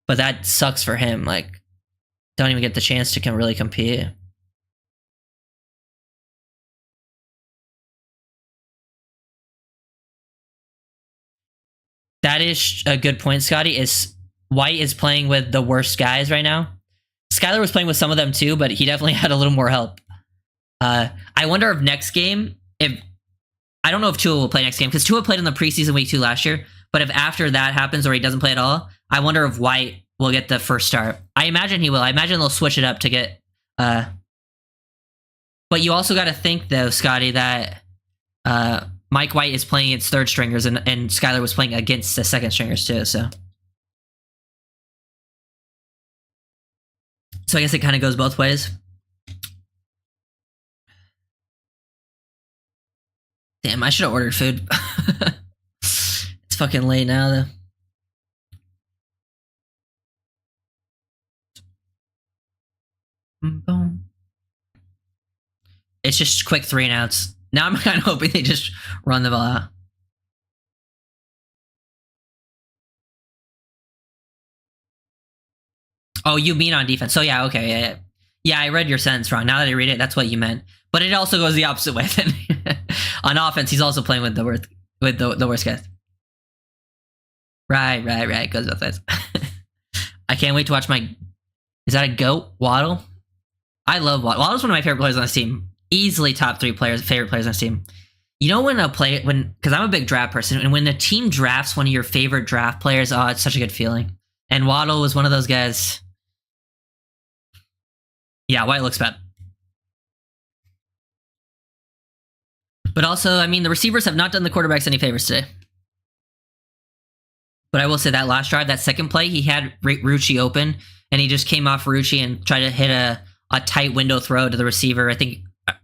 But that sucks for him. Like, don't even get the chance to really compete. That is a good point, Scotty. Is White is playing with the worst guys right now. Skyler was playing with some of them too, but he definitely had a little more help. I wonder if next game, I don't know if Tua will play next game, because Tua played in the preseason week 2 last year, but if after that happens or he doesn't play at all, I wonder if White will get the first start. I imagine he will. I imagine they'll switch it up to get... But you also got to think, though, Scotty, that Mike White is playing against 3rd stringers, and Skyler was playing against the 2nd stringers, too, so... So I guess it kind of goes both ways. Damn, I should have ordered food. It's fucking late now, though. Boom. It's just quick 3 and outs. Now I'm kind of hoping they just run the ball out. Oh, you mean on defense? So yeah, okay, yeah. Yeah, I read your sentence wrong. Now that I read it, that's what you meant. But it also goes the opposite way. Then on offense, he's also playing with the worst guys. Right. It goes both ways. I can't wait to watch my... Is that a GOAT? Waddle? I love Waddle. Waddle's one of my favorite players on this team. Easily top 3 favorite players on this team. When because I'm a big draft person, and when the team drafts one of your favorite draft players, oh, it's such a good feeling. And Waddle was one of those guys. Yeah, White looks bad. But also, I mean, the receivers have not done the quarterbacks any favors today. But I will say that last drive, that second play, he had Rucci open, and he just came off Rucci and tried to hit a tight window throw to the receiver. I think,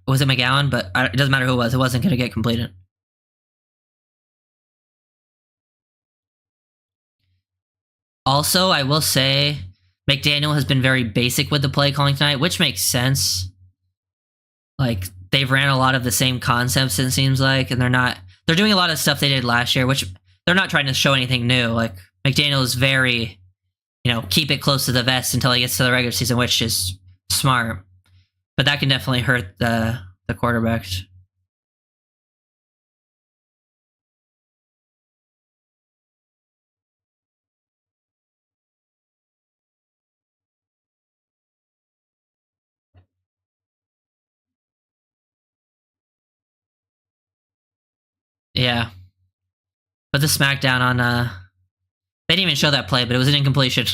was it McGowan? But it doesn't matter who it was. It wasn't going to get completed. Also, I will say, McDaniel has been very basic with the play calling tonight, which makes sense. Like, they've ran a lot of the same concepts, it seems like, and they're doing a lot of stuff they did last year, which they're not trying to show anything new. Like, McDaniel is very, keep it close to the vest until he gets to the regular season, which is smart. But that can definitely hurt the quarterbacks. Yeah. But the smackdown on they didn't even show that play, but it was an incompletion.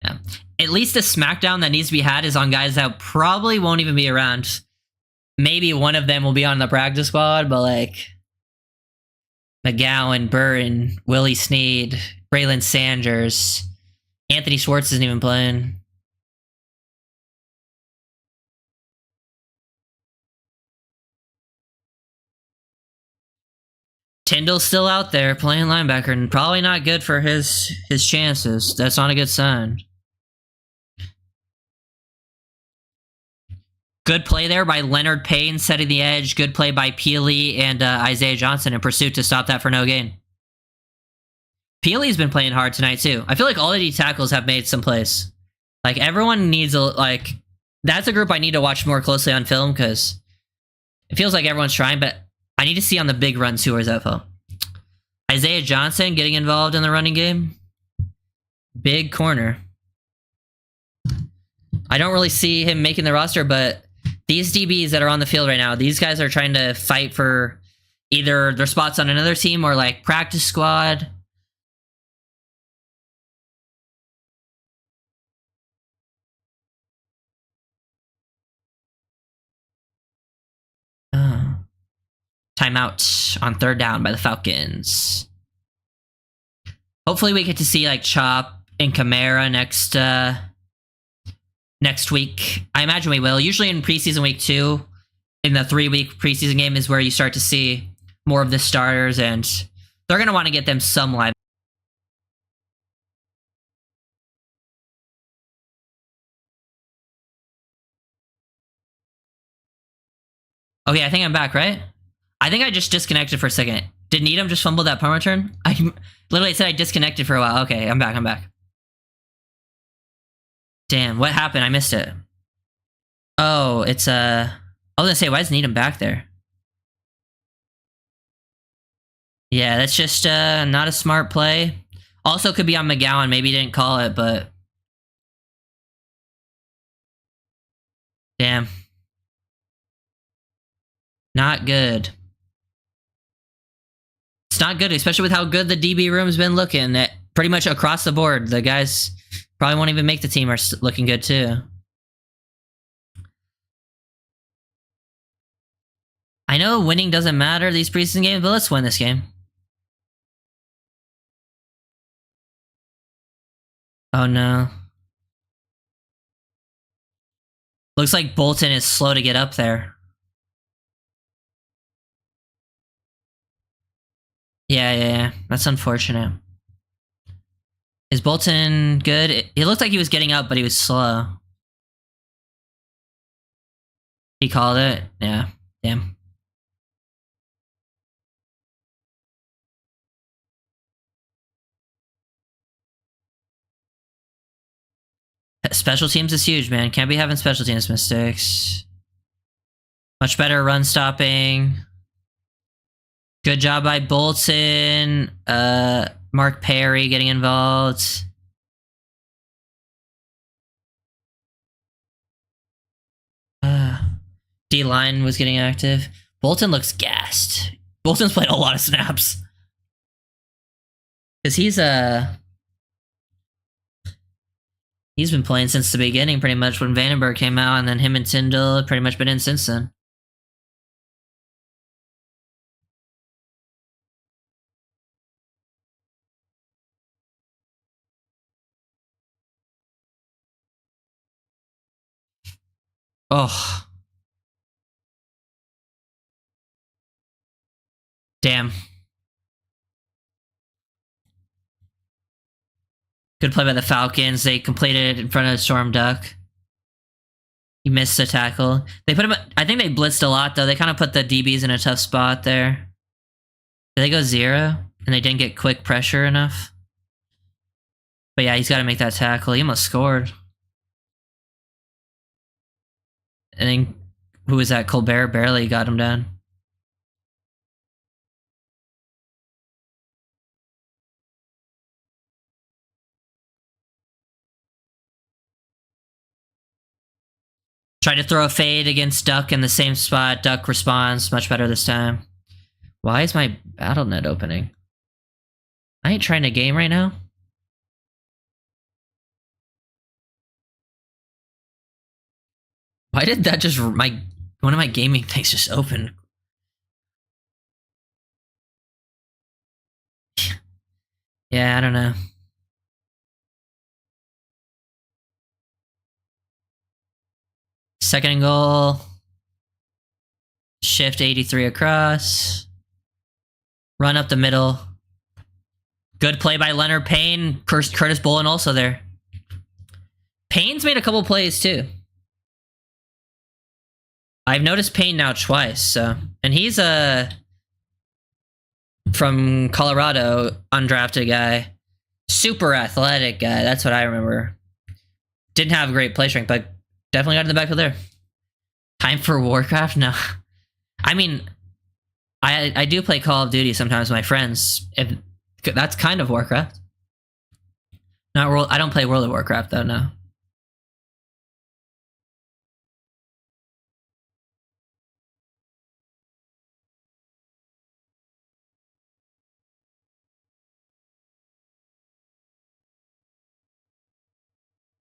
Yeah. At least the smackdown that needs to be had is on guys that probably won't even be around. maybe one of them will be on the practice squad, but like McGowan, Burton, Willie Snead, Braylon Sanders, Anthony Schwartz isn't even playing. Tyndall's still out there playing linebacker and probably not good for his chances. That's not a good sign. Good play there by Leonard Payne setting the edge. Good play by Peely and Isaiah Johnson in pursuit to stop that for no gain. Peely's been playing hard tonight too. I feel like all the D tackles have made some plays. Like everyone needs that's a group I need to watch more closely on film because it feels like everyone's trying, but I need to see on the big runs who is that for. Isaiah Johnson getting involved in the running game. Big corner. I don't really see him making the roster, but these DBs that are on the field right now, these guys are trying to fight for either their spots on another team or like practice squad. Timeout on third down by the Falcons. Hopefully we get to see like Chop and Kamara next week. I imagine we will. Usually in preseason week 2, in the 3-week preseason game is where you start to see more of the starters, and they're going to want to get them some live. Okay, I think I'm back, right? I think I just disconnected for a second. Did Needham just fumble that punt return? I literally said I disconnected for a while. Okay, I'm back. Damn, what happened? I missed it. Oh, it's I was gonna say, why is Needham back there? Yeah, that's just not a smart play. Also could be on McGowan. Maybe he didn't call it, but damn. Not good. It's not good, especially with how good the DB room's been looking. At pretty much across the board, the guys probably won't even make the team are looking good too. I know winning doesn't matter these preseason games, but let's win this game. Oh no. Looks like Bolton is slow to get up there. Yeah. That's unfortunate. Is Bolton good? It looked like he was getting up, but he was slow. He called it? Yeah. Damn. Special teams is huge, man. Can't be having special teams mistakes. Much better run stopping. Good job by Bolton. Mark Perry getting involved. D-line was getting active. Bolton looks gassed. Bolton's played a lot of snaps. Because he's been playing since the beginning, pretty much, when Vandenberg came out, and then him and Tyndall have pretty much been in since then. Oh. Damn. Good play by the Falcons. They completed it in front of Storm Duck. He missed the tackle. They put him. I think they blitzed a lot, though. They kind of put the DBs in a tough spot there. Did they go 0? And they didn't get quick pressure enough? But yeah, he's got to make that tackle. He almost scored. I think, who was that? Colbert barely got him down. Tried to throw a fade against Duck in the same spot. Duck responds much better this time. Why is my BattleNet opening? I ain't trying to game right now. Why did that just... My One of my gaming things just opened. Yeah, I don't know. Second and goal. Shift 83 across. Run up the middle. Good play by Leonard Payne. Curtis Bolin also there. Payne's made a couple plays too. I've noticed Payne now twice, so. And he's from Colorado, undrafted guy. Super athletic guy, that's what I remember. Didn't have a great play strength, but definitely got in the backfield there. Time for Warcraft? No. I mean, I do play Call of Duty sometimes with my friends. That's kind of Warcraft. Not World. I don't play World of Warcraft though. No.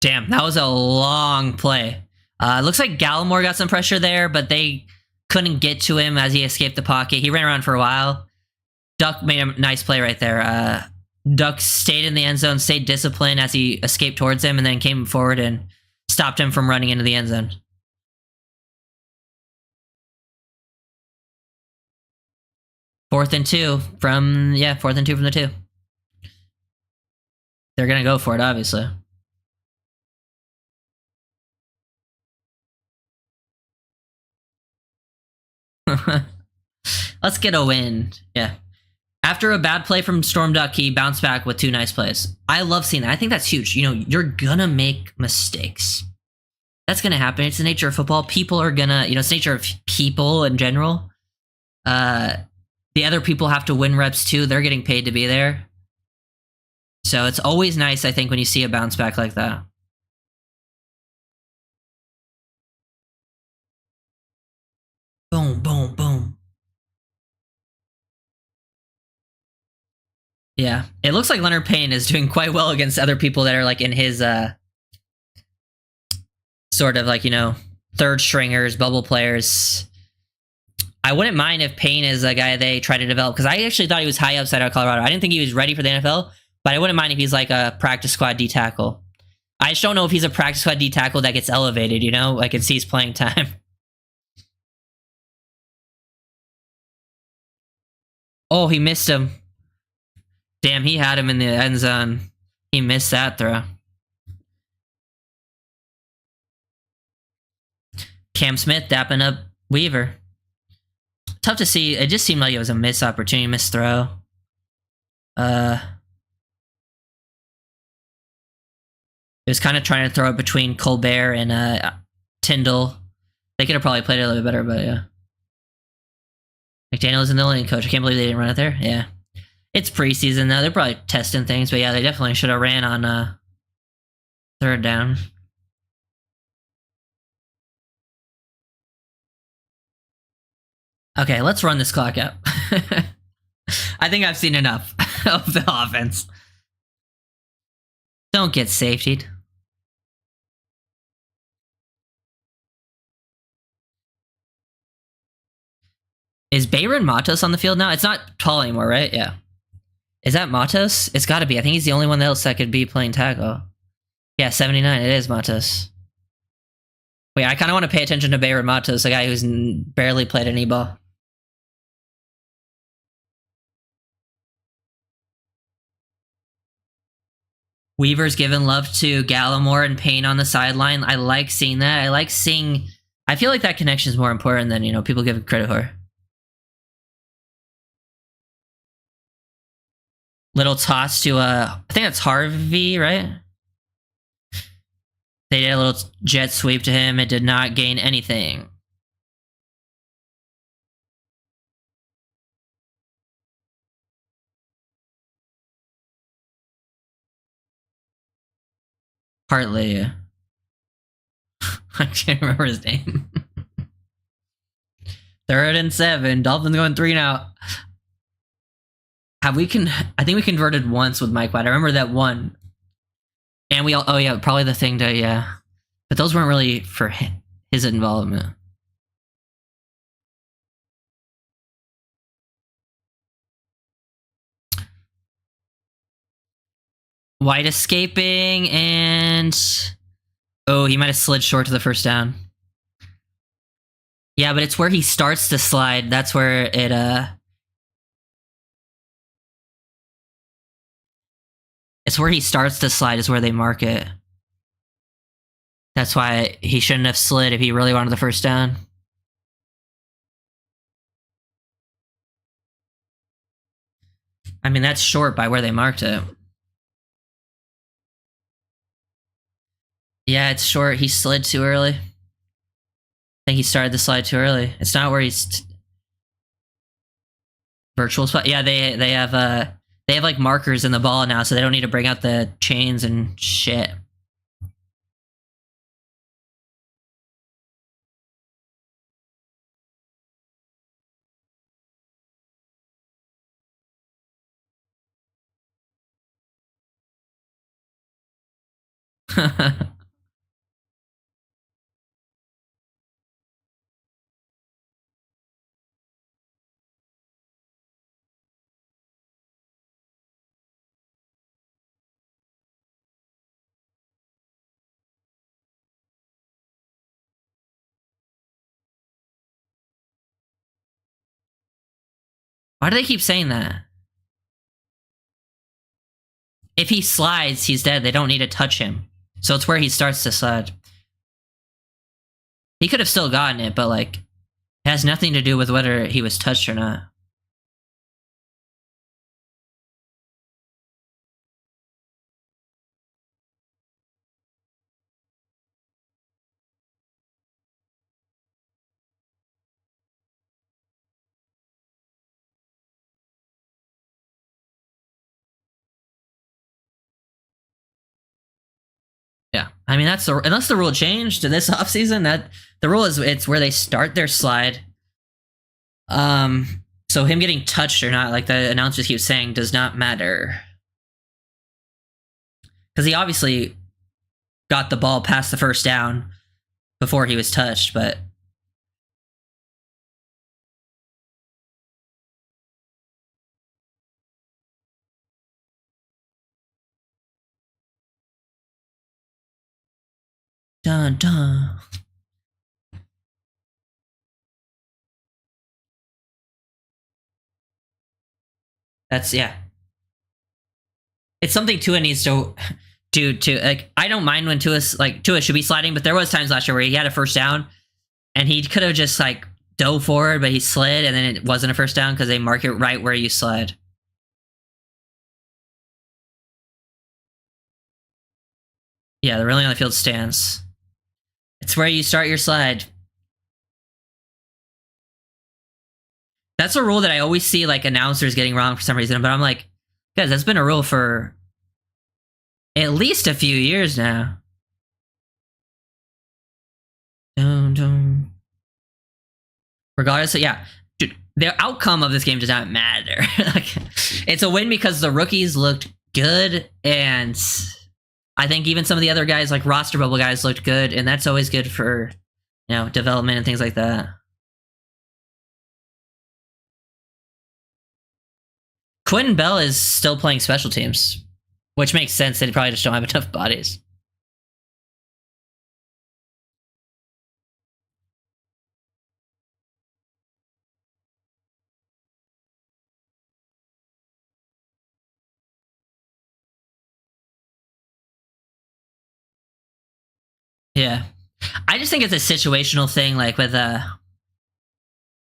Damn, that was a long play. Looks like Gallimore got some pressure there, but they couldn't get to him as he escaped the pocket. He ran around for a while. Duck made a nice play right there. Duck stayed in the end zone, stayed disciplined as he escaped towards him, and then came forward and stopped him from running into the end zone. Fourth and two from the 2. They're gonna go for it, obviously. Let's get a win. Yeah. After a bad play from Storm Duck, he bounced back with 2 nice plays. I love seeing that. I think that's huge. You know, you're gonna make mistakes. That's gonna happen. It's the nature of football. People are gonna, it's the nature of people in general. The other people have to win reps too. They're getting paid to be there. So it's always nice, I think, when you see a bounce back like that. Boom, boom, boom. Yeah. It looks like Leonard Payne is doing quite well against other people that are like in his sort of like, third stringers, bubble players. I wouldn't mind if Payne is a guy they try to develop, because I actually thought he was high upside out of Colorado. I didn't think he was ready for the NFL, but I wouldn't mind if he's like a practice squad D tackle. I just don't know if he's a practice squad D tackle that gets elevated, like it sees playing time. Oh, he missed him. Damn, he had him in the end zone. He missed that throw. Cam Smith dapping up Weaver. Tough to see. It just seemed like it was a missed opportunity, missed throw. It was kind of trying to throw it between Colbert and Tyndall. They could have probably played it a little bit better, but yeah. McDaniel isn't the only coach. I can't believe they didn't run it there. Yeah. It's preseason though. They're probably testing things, but yeah, they definitely should have ran on third down. Okay, let's run this clock out. I think I've seen enough of the offense. Don't get safetied. Is Bayron Matos on the field now? It's not tall anymore, right? Yeah. Is that Matos? It's got to be. I think he's the only one else that could be playing tackle. Yeah, 79. It is Matos. Wait, I kind of want to pay attention to Bayron Matos, a guy who's barely played any ball. Weaver's giving love to Gallimore and Payne on the sideline. I like seeing that. I feel like that connection is more important than, people give credit for. Little toss to, I think that's Harvey, right? They did a little jet sweep to him. It did not gain anything. Partly. I can't remember his name. 3rd and 7. Dolphins going 3 now. I think we converted once with Mike White. I remember that one. And probably the thing to, yeah. But those weren't really for his involvement. White escaping, and oh, he might have slid short to the first down. Yeah, but it's where he starts to slide. That's where it it's where he starts to slide is where they mark it. That's why he shouldn't have slid if he really wanted the first down. I mean, that's short by where they marked it. Yeah, it's short. He slid too early. I think he started the slide too early. It's not where he's virtual spot. Yeah, they have like markers in the ball now, so they don't need to bring out the chains and shit. Why do they keep saying that? If he slides, he's dead. They don't need to touch him. So it's where he starts to slide. He could have still gotten it, but like, it has nothing to do with whether he was touched or not. Yeah, I mean that's unless the rule changed to this offseason, that the rule is it's where they start their slide. So him getting touched or not, like the announcers keep saying, does not matter because he obviously got the ball past the first down before he was touched, but. Dun dun. That's yeah. It's something Tua needs to do too. Like I don't mind when Tua should be sliding, but there was times last year where he had a first down and he could have just like dove forward, but he slid and then it wasn't a first down because they mark it right where you slide. Yeah, the railing on the field stands. It's where you start your slide. That's a rule that I always see like announcers getting wrong for some reason, but I'm like, guys, that's been a rule for at least a few years now. Dun, dun. Regardless of, yeah, dude, the outcome of this game does not matter. Like, it's a win because the rookies looked good, and I think even some of the other guys, like roster bubble guys, looked good, and that's always good for, you know, development and things like that. Quentin Bell is still playing special teams, which makes sense. They probably just don't have enough bodies. Yeah, I just think it's a situational thing, like with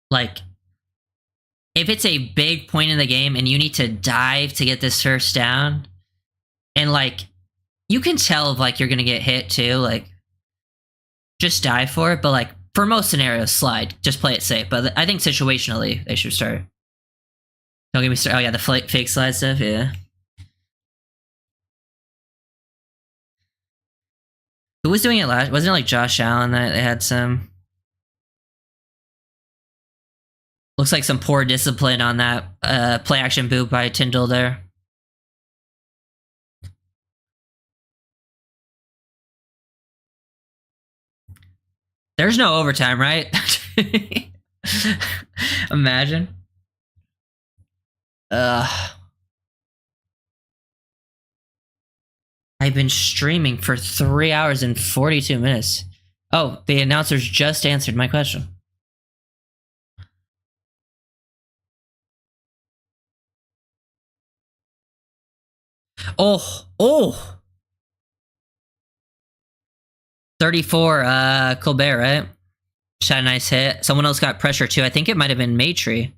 like if it's a big point in the game and you need to dive to get this first down, and like you can tell if like you're gonna get hit too, like just dive for it. But like for most scenarios, slide, just play it safe. But I think situationally they should start. Don't get me started. Oh yeah, the fake slide stuff. Yeah. Who was doing it last? Wasn't it like Josh Allen that they had some? Looks like some poor discipline on that play action boot by Tyndall there. There's no overtime, right? Imagine. I've been streaming for 3 hours and 42 minutes. Oh, the announcers just answered my question. Oh. 34, Colbert, right? Shot a nice hit. Someone else got pressure too. I think it might have been Matry.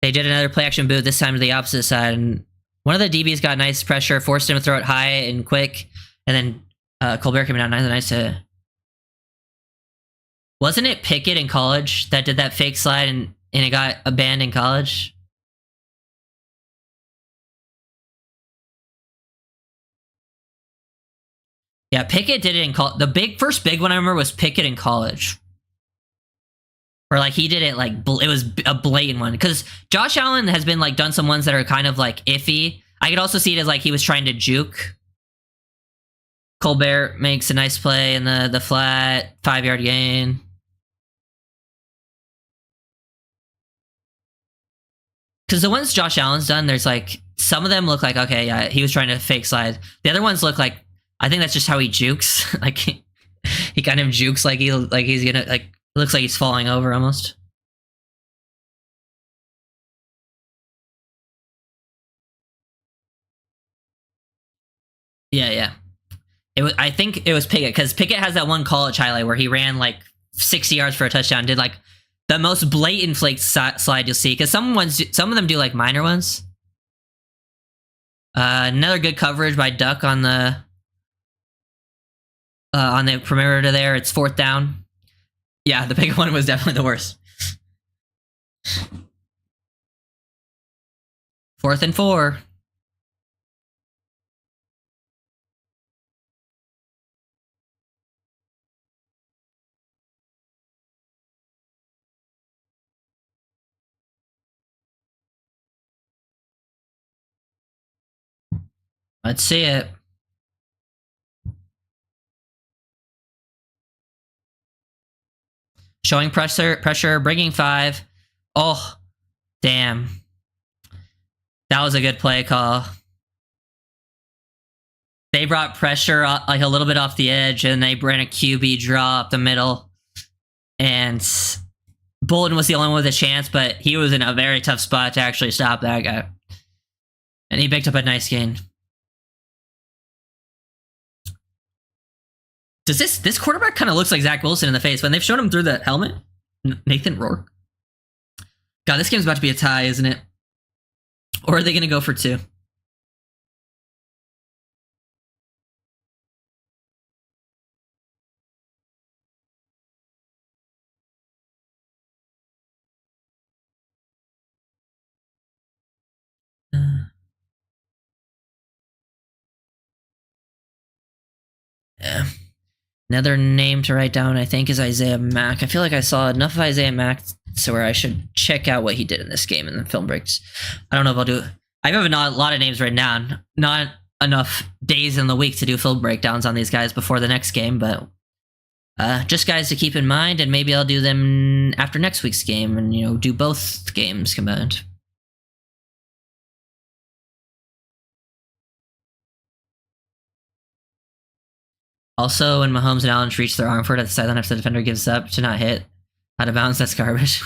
They did another play action boot, this time to the opposite side. And one of the DBs got nice pressure, forced him to throw it high and quick. And then Colbert came out nice hit. Wasn't it Pickett in college that did that fake slide and it got a ban in college? Yeah, Pickett did it in college. The first big one I remember was Pickett in college. Or like he did it like, it was a blatant one. Because Josh Allen has been like done some ones that are kind of like iffy. I could also see it as like he was trying to juke. Colbert makes a nice play in the flat, 5-yard gain. Because the ones Josh Allen's done, there's like, some of them look like, okay, yeah, he was trying to fake slide. The other ones look like, I think that's just how he jukes. Like he kind of jukes like he's gonna, like, looks like he's falling over almost. Yeah. I think it was Pickett, because Pickett has that one college highlight where he ran like 60 yards for a touchdown, did like the most blatant flake slide you'll see, because some of them do like minor ones. Another good coverage by Duck on the perimeter there. It's 4th down. Yeah, the Pickett one was definitely the worst. 4th and 4. Let's see it. Showing pressure, bringing 5. Oh, damn. That was a good play call. They brought pressure like a little bit off the edge, and they ran a QB draw up the middle. And Bolden was the only one with a chance, but he was in a very tough spot to actually stop that guy. And he picked up a nice gain. Does this quarterback kind of looks like Zach Wilson in the face when they've shown him through the helmet? Nathan Rourke. God, this game's about to be a tie, isn't it? Or are they going to go for 2? Yeah. Another name to write down, I think, is Isaiah Mack. I feel like I saw enough of Isaiah Mack to where I should check out what he did in this game in the film breaks. I don't know if I'll do it. I have a lot of names written down. Not enough days in the week to do film breakdowns on these guys before the next game, but just guys to keep in mind, and maybe I'll do them after next week's game and, you know, do both games combined. Also, when Mahomes and Allen reach their arm for it at the sideline after the defender gives up to not hit out of bounds, that's garbage.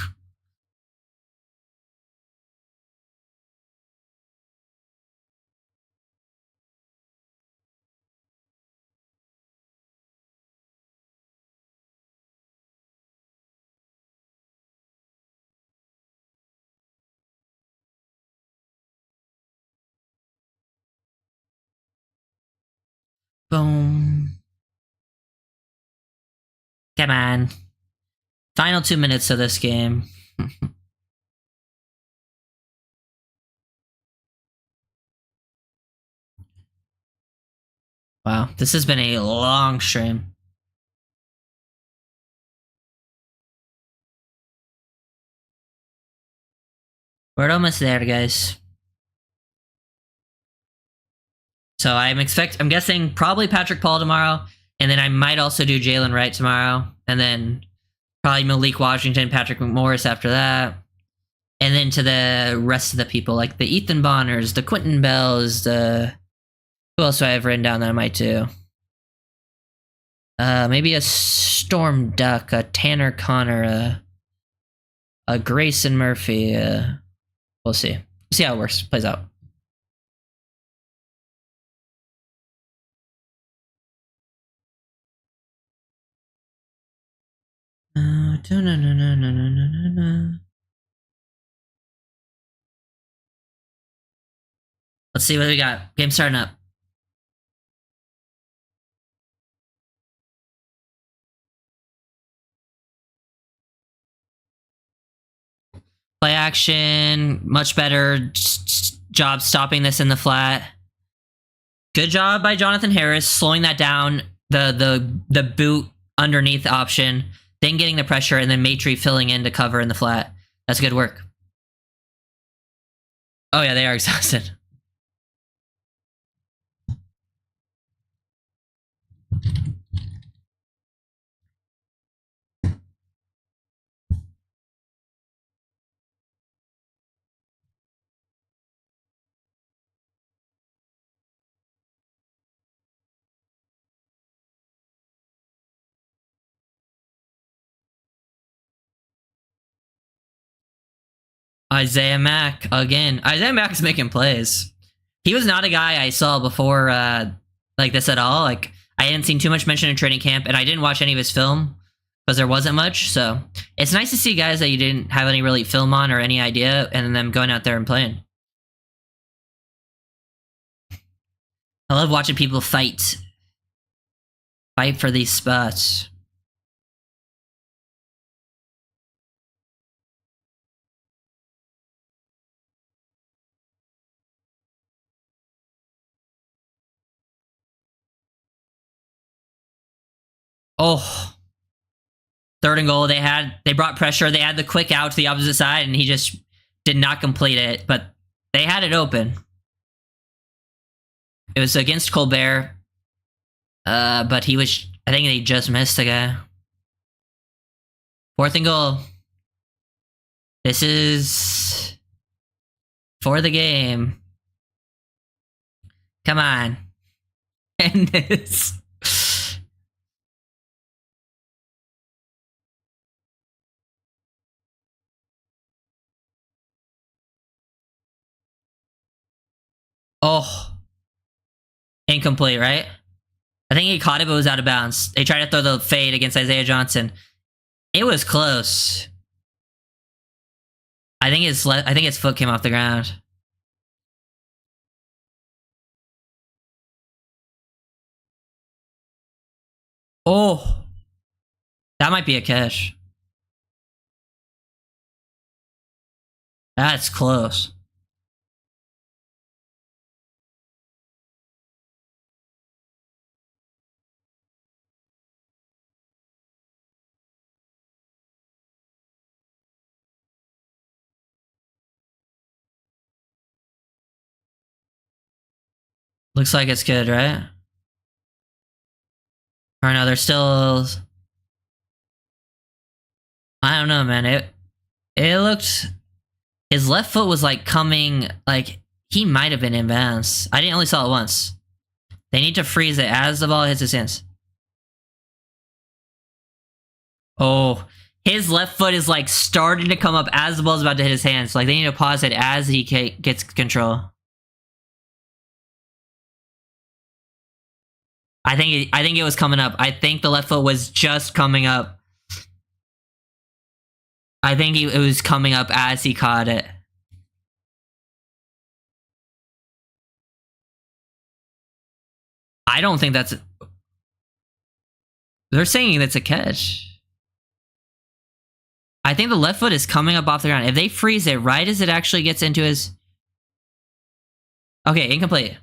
Boom. Come on. Final 2 minutes of this game. Wow, this has been a long stream. We're almost there, guys. So I'm guessing probably Patrick Paul tomorrow, and then I might also do Jalen Wright tomorrow, and then probably Malik Washington, Patrick McMorris after that, and then to the rest of the people, like the Ethan Bonners, the Quentin Bells, the Who else do I have written down that I might do? Maybe a Storm Duck, a Tanner Connor, a Grayson Murphy. We'll see. We'll see how it works. Plays out. Let's see what we got. Game starting up. Play action, much better job stopping this in the flat. Good job by Jonathan Harris slowing that down. The boot underneath option, then getting the pressure, and then Maitre filling in to cover in the flat. That's good work. Oh yeah, they are exhausted. Isaiah Mack again. Isaiah Mack's making plays. He was not a guy I saw before like this at all. Like I hadn't seen too much mention in training camp, and I didn't watch any of his film because there wasn't much. So it's nice to see guys that you didn't have any really film on or any idea, and them going out there and playing. I love watching people fight for these spots. Oh, 3rd and goal. They brought pressure. They had the quick out to the opposite side, and he just did not complete it. But they had it open. It was against Colbert, but he was. I think they just missed the guy. 4th and goal. This is for the game. Come on, and this. Oh, incomplete, right? I think he caught it, but it was out of bounds. They tried to throw the fade against Isaiah Johnson. It was close. I think his foot came off the ground. Oh, that might be a catch. That's close. Looks like it's good, right? Or no, they're still. I don't know, man. It looked. His left foot was like coming, like he might have been in bounds. I only saw it once. They need to freeze it as the ball hits his hands. Oh, his left foot is like starting to come up as the ball's about to hit his hands. Like they need to pause it as he gets control. I think it was coming up. I think the left foot was just coming up. I think it was coming up as he caught it. I don't think that's. They're saying that's a catch. I think the left foot is coming up off the ground. If they freeze it right as it actually gets into his. Okay, incomplete.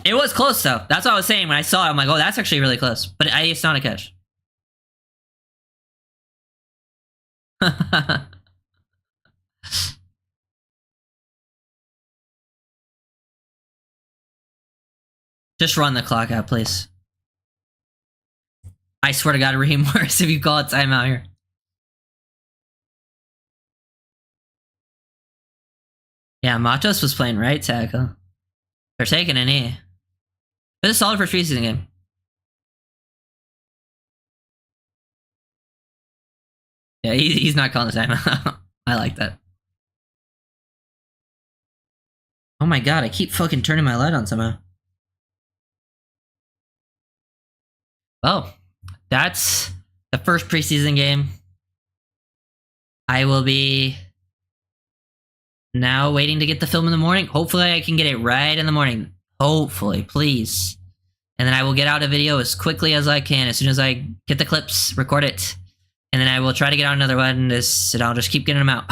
It was close though. That's what I was saying when I saw it. I'm like, oh, that's actually really close. But it's not a catch. Just run the clock out, please. I swear to God, Raheem Morris, if you call it timeout here. Yeah, Matos was playing right tackle. They're taking a knee. But it's a solid first preseason game. Yeah, he's not calling the time. I like that. Oh my god, I keep fucking turning my light on somehow. Well, that's the first preseason game. I will be now waiting to get the film in the morning. Hopefully I can get it right in the morning. Hopefully, please. And then I will get out a video as quickly as I can. As soon as I get the clips, record it. And then I will try to get out another one, and I'll just keep getting them out.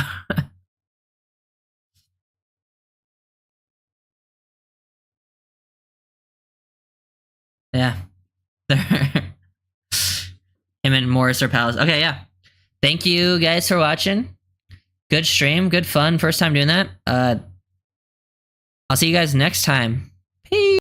Yeah. Him and Morris are pals. Okay, yeah. Thank you guys for watching. Good stream, good fun. First time doing that. I'll see you guys next time.